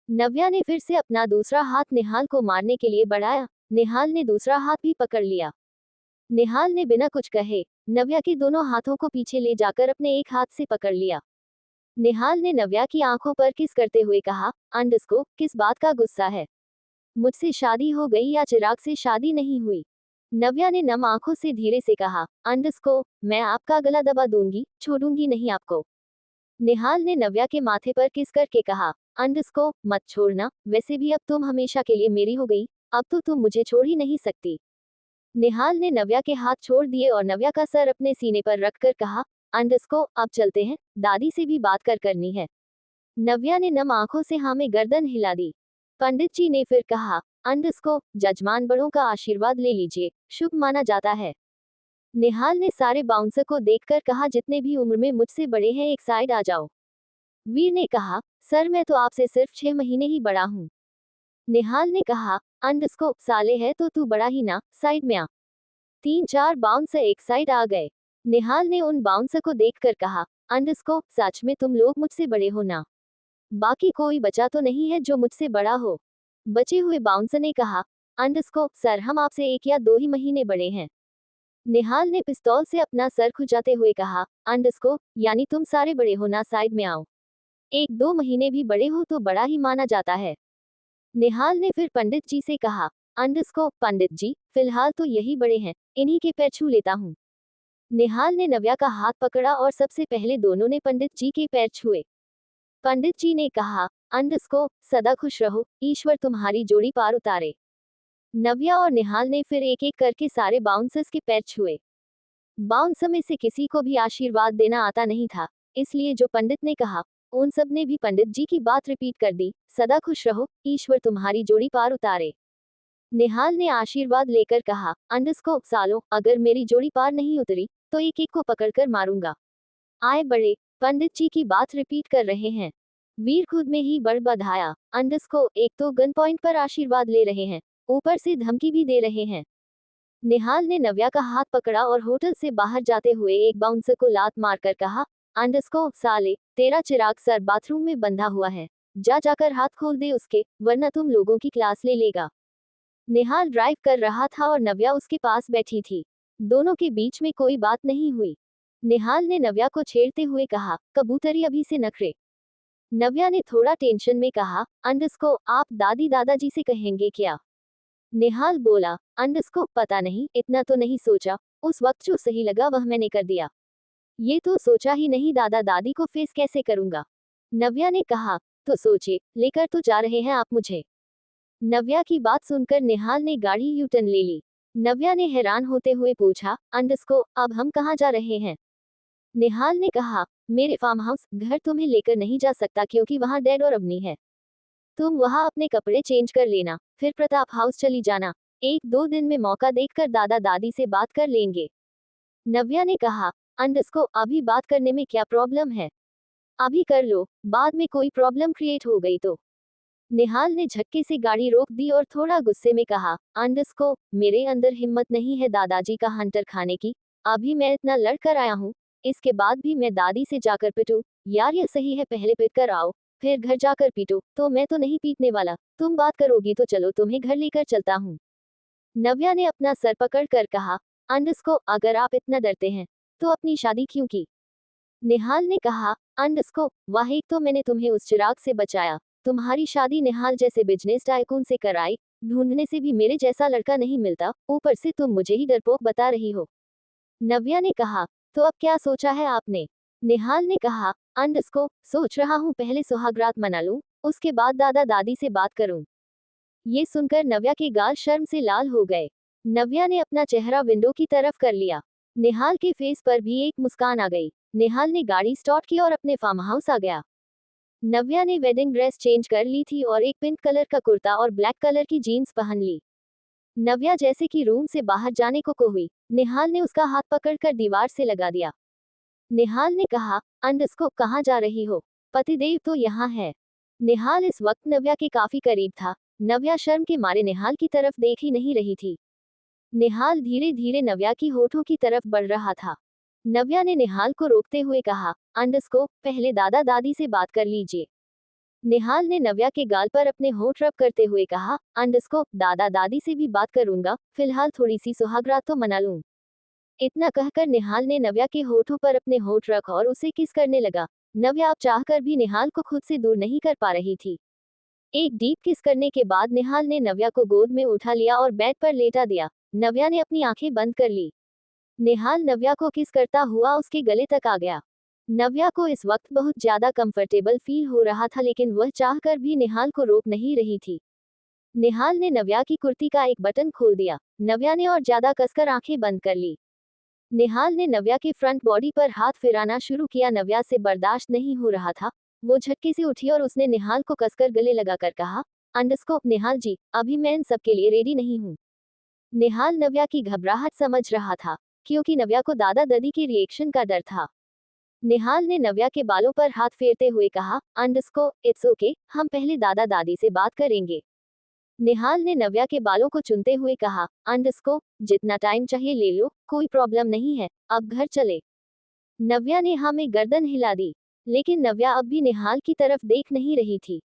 नव्या ने फिर से अपना दूसरा हाथ निहाल को मारने के लिए बढ़ाया। निहाल ने दूसरा हाथ भी पकड़ लिया। निहाल ने बिना कुछ कहे नव्या के दोनों हाथों को पीछे ले जाकर अपने एक हाथ से पकड़ लिया। निहाल ने नव्या की आंखों पर किस करते हुए कहा, किस बात का गुस्सा है? मुझसे शादी हो गई या चिराग से शादी नहीं हुई? नव्या ने नम आंखों से धीरे से कहा, मैं आपका गला दबा दूंगी, छोड़ूंगी नहीं आपको। निहाल ने नव्या के माथे पर किस करके कहा, मत छोड़ना, वैसे भी अब तुम हमेशा के लिए मेरी हो गई, अब तो तुम मुझे छोड़ ही नहीं सकती। निहाल ने नव्या के हाथ छोड़ दिए और नव्या का सर अपने सीने पर रखकर कहा, अब चलते हैं, दादी से भी बात करनी है। नव्या ने नम आंखों से हाँ में गर्दन हिला दी। पंडित जी ने फिर कहा, जजमान बड़ों का आशीर्वाद ले लीजिए, शुभ माना जाता है। निहाल ने सारे बाउंसर को देखकर कहा, जितने भी उम्र में मुझसे बड़े हैं एक साइड आ जाओ। वीर ने कहा, सर मैं तो आपसे सिर्फ 6 महीने ही बड़ा हूँ। निहाल ने कहा, साले है तो तू बड़ा ही ना, साइड में आ। 3-4 बाउंसर एक साइड आ गए। निहाल ने उन बाउंसर को देखकर कहा, सच में तुम लोग मुझसे बड़े हो ना? बाकी कोई बचा तो नहीं है जो मुझसे बड़ा हो? बचे हुए बाउंसर ने कहा, सर हम आपसे 1 या 2 ही महीने बड़े हैं। निहाल ने पिस्तौल से अपना सर खुजाते हुए कहा, यानी तुम सारे बड़े हो ना, साइड में आओ। 1-2 महीने भी बड़े हो तो बड़ा ही माना जाता है। निहाल ने फिर पंडित जी से कहा, पंडित जी फिलहाल तो यही बड़े हैं, इन्हीं के पैर छू लेता हूँ। निहाल ने नव्या का हाथ पकड़ा और सबसे पहले दोनों ने पंडित जी के पैर छुए। पंडित जी ने कहा, सदा खुश रहो, ईश्वर तुम्हारी जोड़ी पार उतारे। नव्या और निहाल ने फिर एक एक करके सारे बाउंसर्स के पैर छुए। बाउंसर में से किसी को भी आशीर्वाद देना आता नहीं था, इसलिए जो पंडित ने कहा, उन सब ने भी पंडित जी की बात रिपीट कर दी, सदा खुश रहो, ईश्वर तुम्हारी जोड़ी पार उतारे। निहाल ने आशीर्वाद लेकर कहा, सालो, अगर मेरी जोड़ी पार नहीं उतरी तो एक एक को पकड़कर मारूंगा। आए बड़े, पंडित जी की बात रिपीट कर रहे हैं। वीर खुद में ही बड़बड़ाया, एक तो गन पॉइंट पर आशीर्वाद ले रहे हैं, ऊपर से धमकी भी दे रहे हैं। निहाल ने नव्या का हाथ पकड़ा और होटल से बाहर जाते हुए एक बाउंसर को लात मारकर कहा, साले, तेरा चिराग सर बाथरूम में बंधा हुआ है, जा जाकर हाथ खोल दे उसके, वरना तुम लोगों की क्लास ले लेगा। निहाल ड्राइव कर रहा था और नव्या उसके पास बैठी थी। दोनों के बीच में कोई बात नहीं हुई। निहाल ने नव्या को छेड़ते हुए कहा, कबूतरी अभी से नखरे। नव्या ने थोड़ा टेंशन में कहा, आप दादी दादाजी से कहेंगे क्या? निहाल बोला, पता नहीं, इतना तो नहीं सोचा, उस वक्त जो सही लगा वह मैंने कर दिया। ये तो सोचा ही नहीं दादा दादी को फेस कैसे करूंगा। नव्या ने कहा, तो सोचे, लेकर तो जा रहे हैं आप मुझे। नव्या की बात सुनकर निहाल ने गाड़ी यू टर्न ले ली। नव्या ने हैरान होते हुए पूछा, अब हम कहाँ जा रहे हैं? निहाल ने कहा, मेरे फार्म हाउस, घर तुम्हें लेकर नहीं जा सकता क्योंकि वहाँ डैड और अवनी है। तुम वहाँ अपने कपड़े चेंज कर लेना, फिर प्रताप हाउस चली जाना। 1-2 दिन में मौका देखकर दादा दादी से बात कर लेंगे। नव्या ने कहा, अभी बात करने में क्या प्रॉब्लम है? अभी कर लो, बाद में कोई प्रॉब्लम क्रिएट हो गई तो। निहाल ने झटके से गाड़ी रोक दी और थोड़ा गुस्से में कहा, मेरे अंदर हिम्मत नहीं है दादाजी का हंटर खाने की। अभी मैं इतना लड़कर आया हूँ, इसके बाद भी मैं दादी से जाकर पिटूं, यार ये सही है, पहले पीट कर आओ, फिर घर जाकर पीटो। तो मैं तो नहीं पीटने वाला, तुम बात करोगी तो चलो तुम्हें घर लेकर चलता हूँ। नव्या ने अपना सर पकड़ कर कहा, अंडस्को अगर आप इतना डरते हैं तो अपनी शादी क्यों की? निहाल ने कहा, अंडस्को वाह, एक तो मैंने तुम्हें उस चिराग से बचाया, तुम्हारी शादी निहाल जैसे बिजनेस टाइकून से कराई, ढूंढने से भी मेरे जैसा लड़का नहीं मिलता, ऊपर से तुम मुझे ही डरपोक बता रही हो। नव्या ने कहा, तो अब क्या सोचा है आपने? निहाल ने कहा, अंडस्को सोच रहा हूँ पहले सुहागरात मना लूं, उसके बाद दादा दादी से बात करूं। ये सुनकर नव्या के गाल शर्म से लाल हो गए। नव्या ने अपना चेहरा विंडो की तरफ कर लिया। निहाल के फेस पर भी एक मुस्कान आ गई। निहाल ने गाड़ी स्टार्ट की और अपने फार्म हाउस आ गया। नव्या ने वेडिंग ड्रेस चेंज कर ली थी और एक पिंक कलर का कुर्ता और ब्लैक कलर की जीन्स पहन ली। नव्या जैसे कि रूम से बाहर जाने को हुई, निहाल ने उसका हाथ पकड़कर दीवार से लगा दिया। निहाल ने कहा, अंडस्को कहाँ जा रही हो? पतिदेव तो यहाँ है। निहाल इस वक्त नव्या के काफी करीब था। नव्या शर्म के मारे निहाल की तरफ देख ही नहीं रही थी। निहाल धीरे धीरे नव्या की होठों की तरफ बढ़ रहा था। नव्या ने निहाल को रोकते हुए कहा, अंडस्को पहले दादा दादी से बात कर लीजिए। निहाल ने नव्या के गाल पर अपने होठ रब करते हुए कहा, अंडस्को दादा दादी से भी बात करूंगा, फिलहाल थोड़ी सी सुहागरात तो मना लूं। इतना कहकर निहाल ने नव्या के होठों पर अपने होठ रख और उसे किस करने लगा। नव्या अब चाहकर भी निहाल को खुद से दूर नहीं कर पा रही थी। एक डीप किस करने के बाद निहाल ने नव्या को गोद में उठा लिया और बेड पर लेटा दिया। नव्या ने अपनी आंखें बंद कर ली। निहाल नव्या को किस करता हुआ उसके गले तक आ गया। नव्या को इस वक्त बहुत ज्यादा कंफर्टेबल फील हो रहा था, लेकिन वह चाहकर भी निहाल को रोक नहीं रही थी। निहाल ने नव्या की कुर्ती का एक बटन खोल दिया। नव्या ने और ज्यादा कसकर आंखें बंद कर ली। निहाल ने नव्या के फ्रंट बॉडी पर हाथ फिराना शुरू किया। नव्या से बर्दाश्त नहीं हो रहा था। वो झटके से उठी और उसने निहाल को कसकर गले लगाकर कहा, अंडस्को निहाल जी, अभी मैं इन सब के लिए रेडी नहीं हूँ। निहाल नव्या की घबराहट समझ रहा था, क्योंकि नव्या को दादा दादी के रिएक्शन का डर था। निहाल ने नव्या के बालों पर हाथ फेरते हुए कहा, अंडस्को इट्स ओके, हम पहले दादा दादी से बात करेंगे। निहाल ने नव्या के बालों को चुनते हुए कहा, अंडस्को जितना टाइम चाहिए ले लो, कोई प्रॉब्लम नहीं है, अब घर चले। नव्या ने हाँ में गर्दन हिला दी, लेकिन नव्या अब भी निहाल की तरफ देख नहीं रही थी।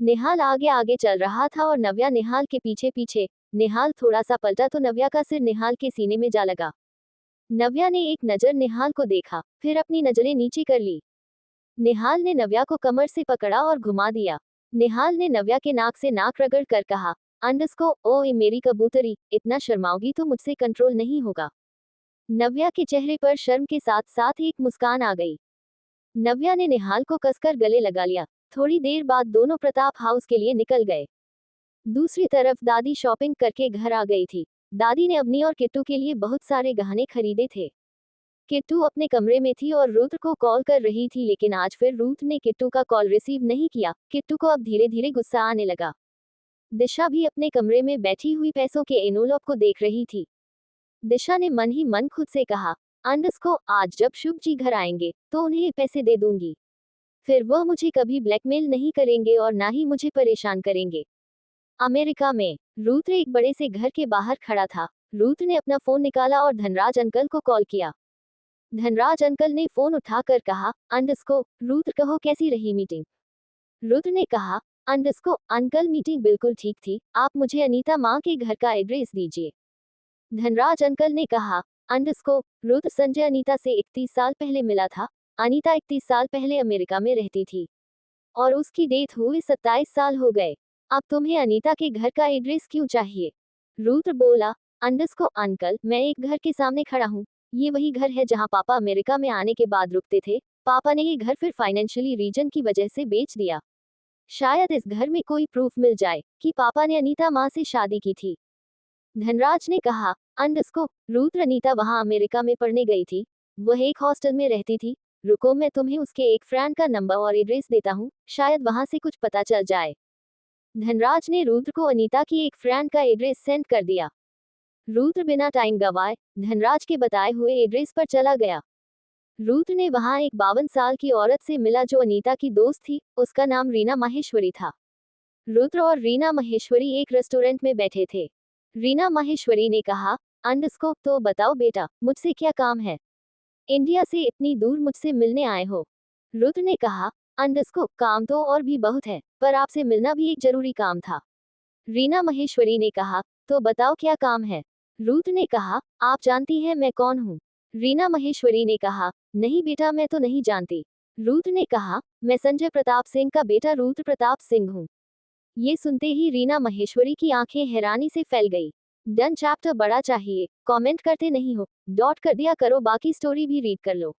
निहाल आगे आगे चल रहा था और नव्या निहाल के पीछे पीछे। निहाल थोड़ा सा पलटा तो नव्या का सिर निहाल के सीने में जा लगा। नव्या ने एक नजर निहाल को देखा, फिर अपनी नजरें नीचे कर ली। निहाल ने नव्या को कमर से पकड़ा और घुमा दिया। निहाल ने नव्या के नाक से नाक रगड़ कर कहा, अंडस्को ओ मेरी कबूतरी, इतना शर्माओगी तो मुझसे कंट्रोल नहीं होगा। नव्या के चेहरे पर शर्म के साथ साथ एक मुस्कान आ गई। नव्या ने निहाल को कसकर गले लगा लिया। थोड़ी देर बाद दोनों प्रताप हाउस के लिए निकल गए। दूसरी तरफ दादी शॉपिंग करके घर आ गई थी। दादी ने अवनी और किट्टू के लिए बहुत सारे गहने खरीदे थे। किट्टू अपने कमरे में थी और रुद्र को कॉल कर रही थी, लेकिन आज फिर रुद्र ने किट्टू का कॉल रिसीव नहीं किया। किट्टू को अब धीरे धीरे गुस्सा आने लगा। दिशा भी अपने कमरे में बैठी हुई पैसों के एनवलप को देख रही थी। दिशा ने मन ही मन खुद से कहा, अंडस्को आज जब शुभ जी घर आएंगे तो उन्हें पैसे दे दूंगी, फिर वह मुझे कभी ब्लैकमेल नहीं करेंगे और ना ही मुझे परेशान करेंगे। अमेरिका में रुद्र एक बड़े से घर के बाहर खड़ा था। रुद्र ने अपना फोन निकाला और धनराज अंकल को कॉल किया। धनराज अंकल ने फोन उठाकर कहा, अंडस्को रुद्र कहो कैसी रही मीटिंग? रुद्र ने कहा, अंडस्को अंकल मीटिंग बिल्कुल ठीक थी, आप मुझे अनीता माँ के घर का एड्रेस दीजिए। धनराज अंकल ने कहा, अंडस्को रुद्र संजय अनीता से 31 साल पहले मिला था। अनीता 31 साल पहले अमेरिका में रहती थी और उसकी डेथ हुए 27 साल हो गए। अब तुम्हें अनीता के घर का एड्रेस क्यों चाहिए? रुद्र बोला, अंडस्को अंकल मैं एक घर के सामने खड़ा हूँ, ये वही घर है जहाँ पापा अमेरिका में आने के बाद रुकते थे। पापा ने ये घर फिर फाइनेंशियली रीजन की वजह से बेच दिया। शायद इस घर में कोई प्रूफ मिल जाए कि पापा ने अनीता माँ से शादी की थी। धनराज ने कहा, अंडस्को रुद्र अनीता वहाँ अमेरिका में पढ़ने गई थी, वह एक हॉस्टल में रहती थी। रुको मैं तुम्हें उसके एक फ्रेंड का नंबर और एड्रेस देता हूँ, शायद वहाँ से कुछ पता चल जाए। धनराज ने रुद्र को अनीता की एक फ्रेंड का एड्रेस सेंड कर दिया। रुद्र बिना टाइम गवाए धनराज के बताए हुए एड्रेस पर चला गया। रुद्र ने वहां एक 52 साल की औरत से मिला जो अनीता की दोस्त थी। उसका नाम रीना माहेश्वरी था। रुद्र और रीना माहेश्वरी एक रेस्टोरेंट में बैठे थे। रीना माहेश्वरी ने कहा, अंडस्को तो बताओ बेटा, मुझसे क्या काम है? इंडिया से इतनी दूर मुझसे मिलने आए हो? रुद्र ने कहा, अंडस्को काम तो और भी बहुत है, पर आपसे मिलना भी एक जरूरी काम था। रीना महेश्वरी ने कहा, तो बताओ क्या काम है। रुद्र ने कहा, आप जानती हैं मैं कौन हूँ। रीना महेश्वरी ने कहा, नहीं बेटा मैं तो नहीं जानती। रुद्र ने कहा, मैं संजय प्रताप सिंह का बेटा रुद्र प्रताप सिंह हूँ। ये सुनते ही रीना महेश्वरी की आंखें हैरानी से फैल गई। डन चैप्टर बड़ा चाहिए, कमेंट करते नहीं हो, डॉट कर दिया करो, बाकी स्टोरी भी रीड कर लो।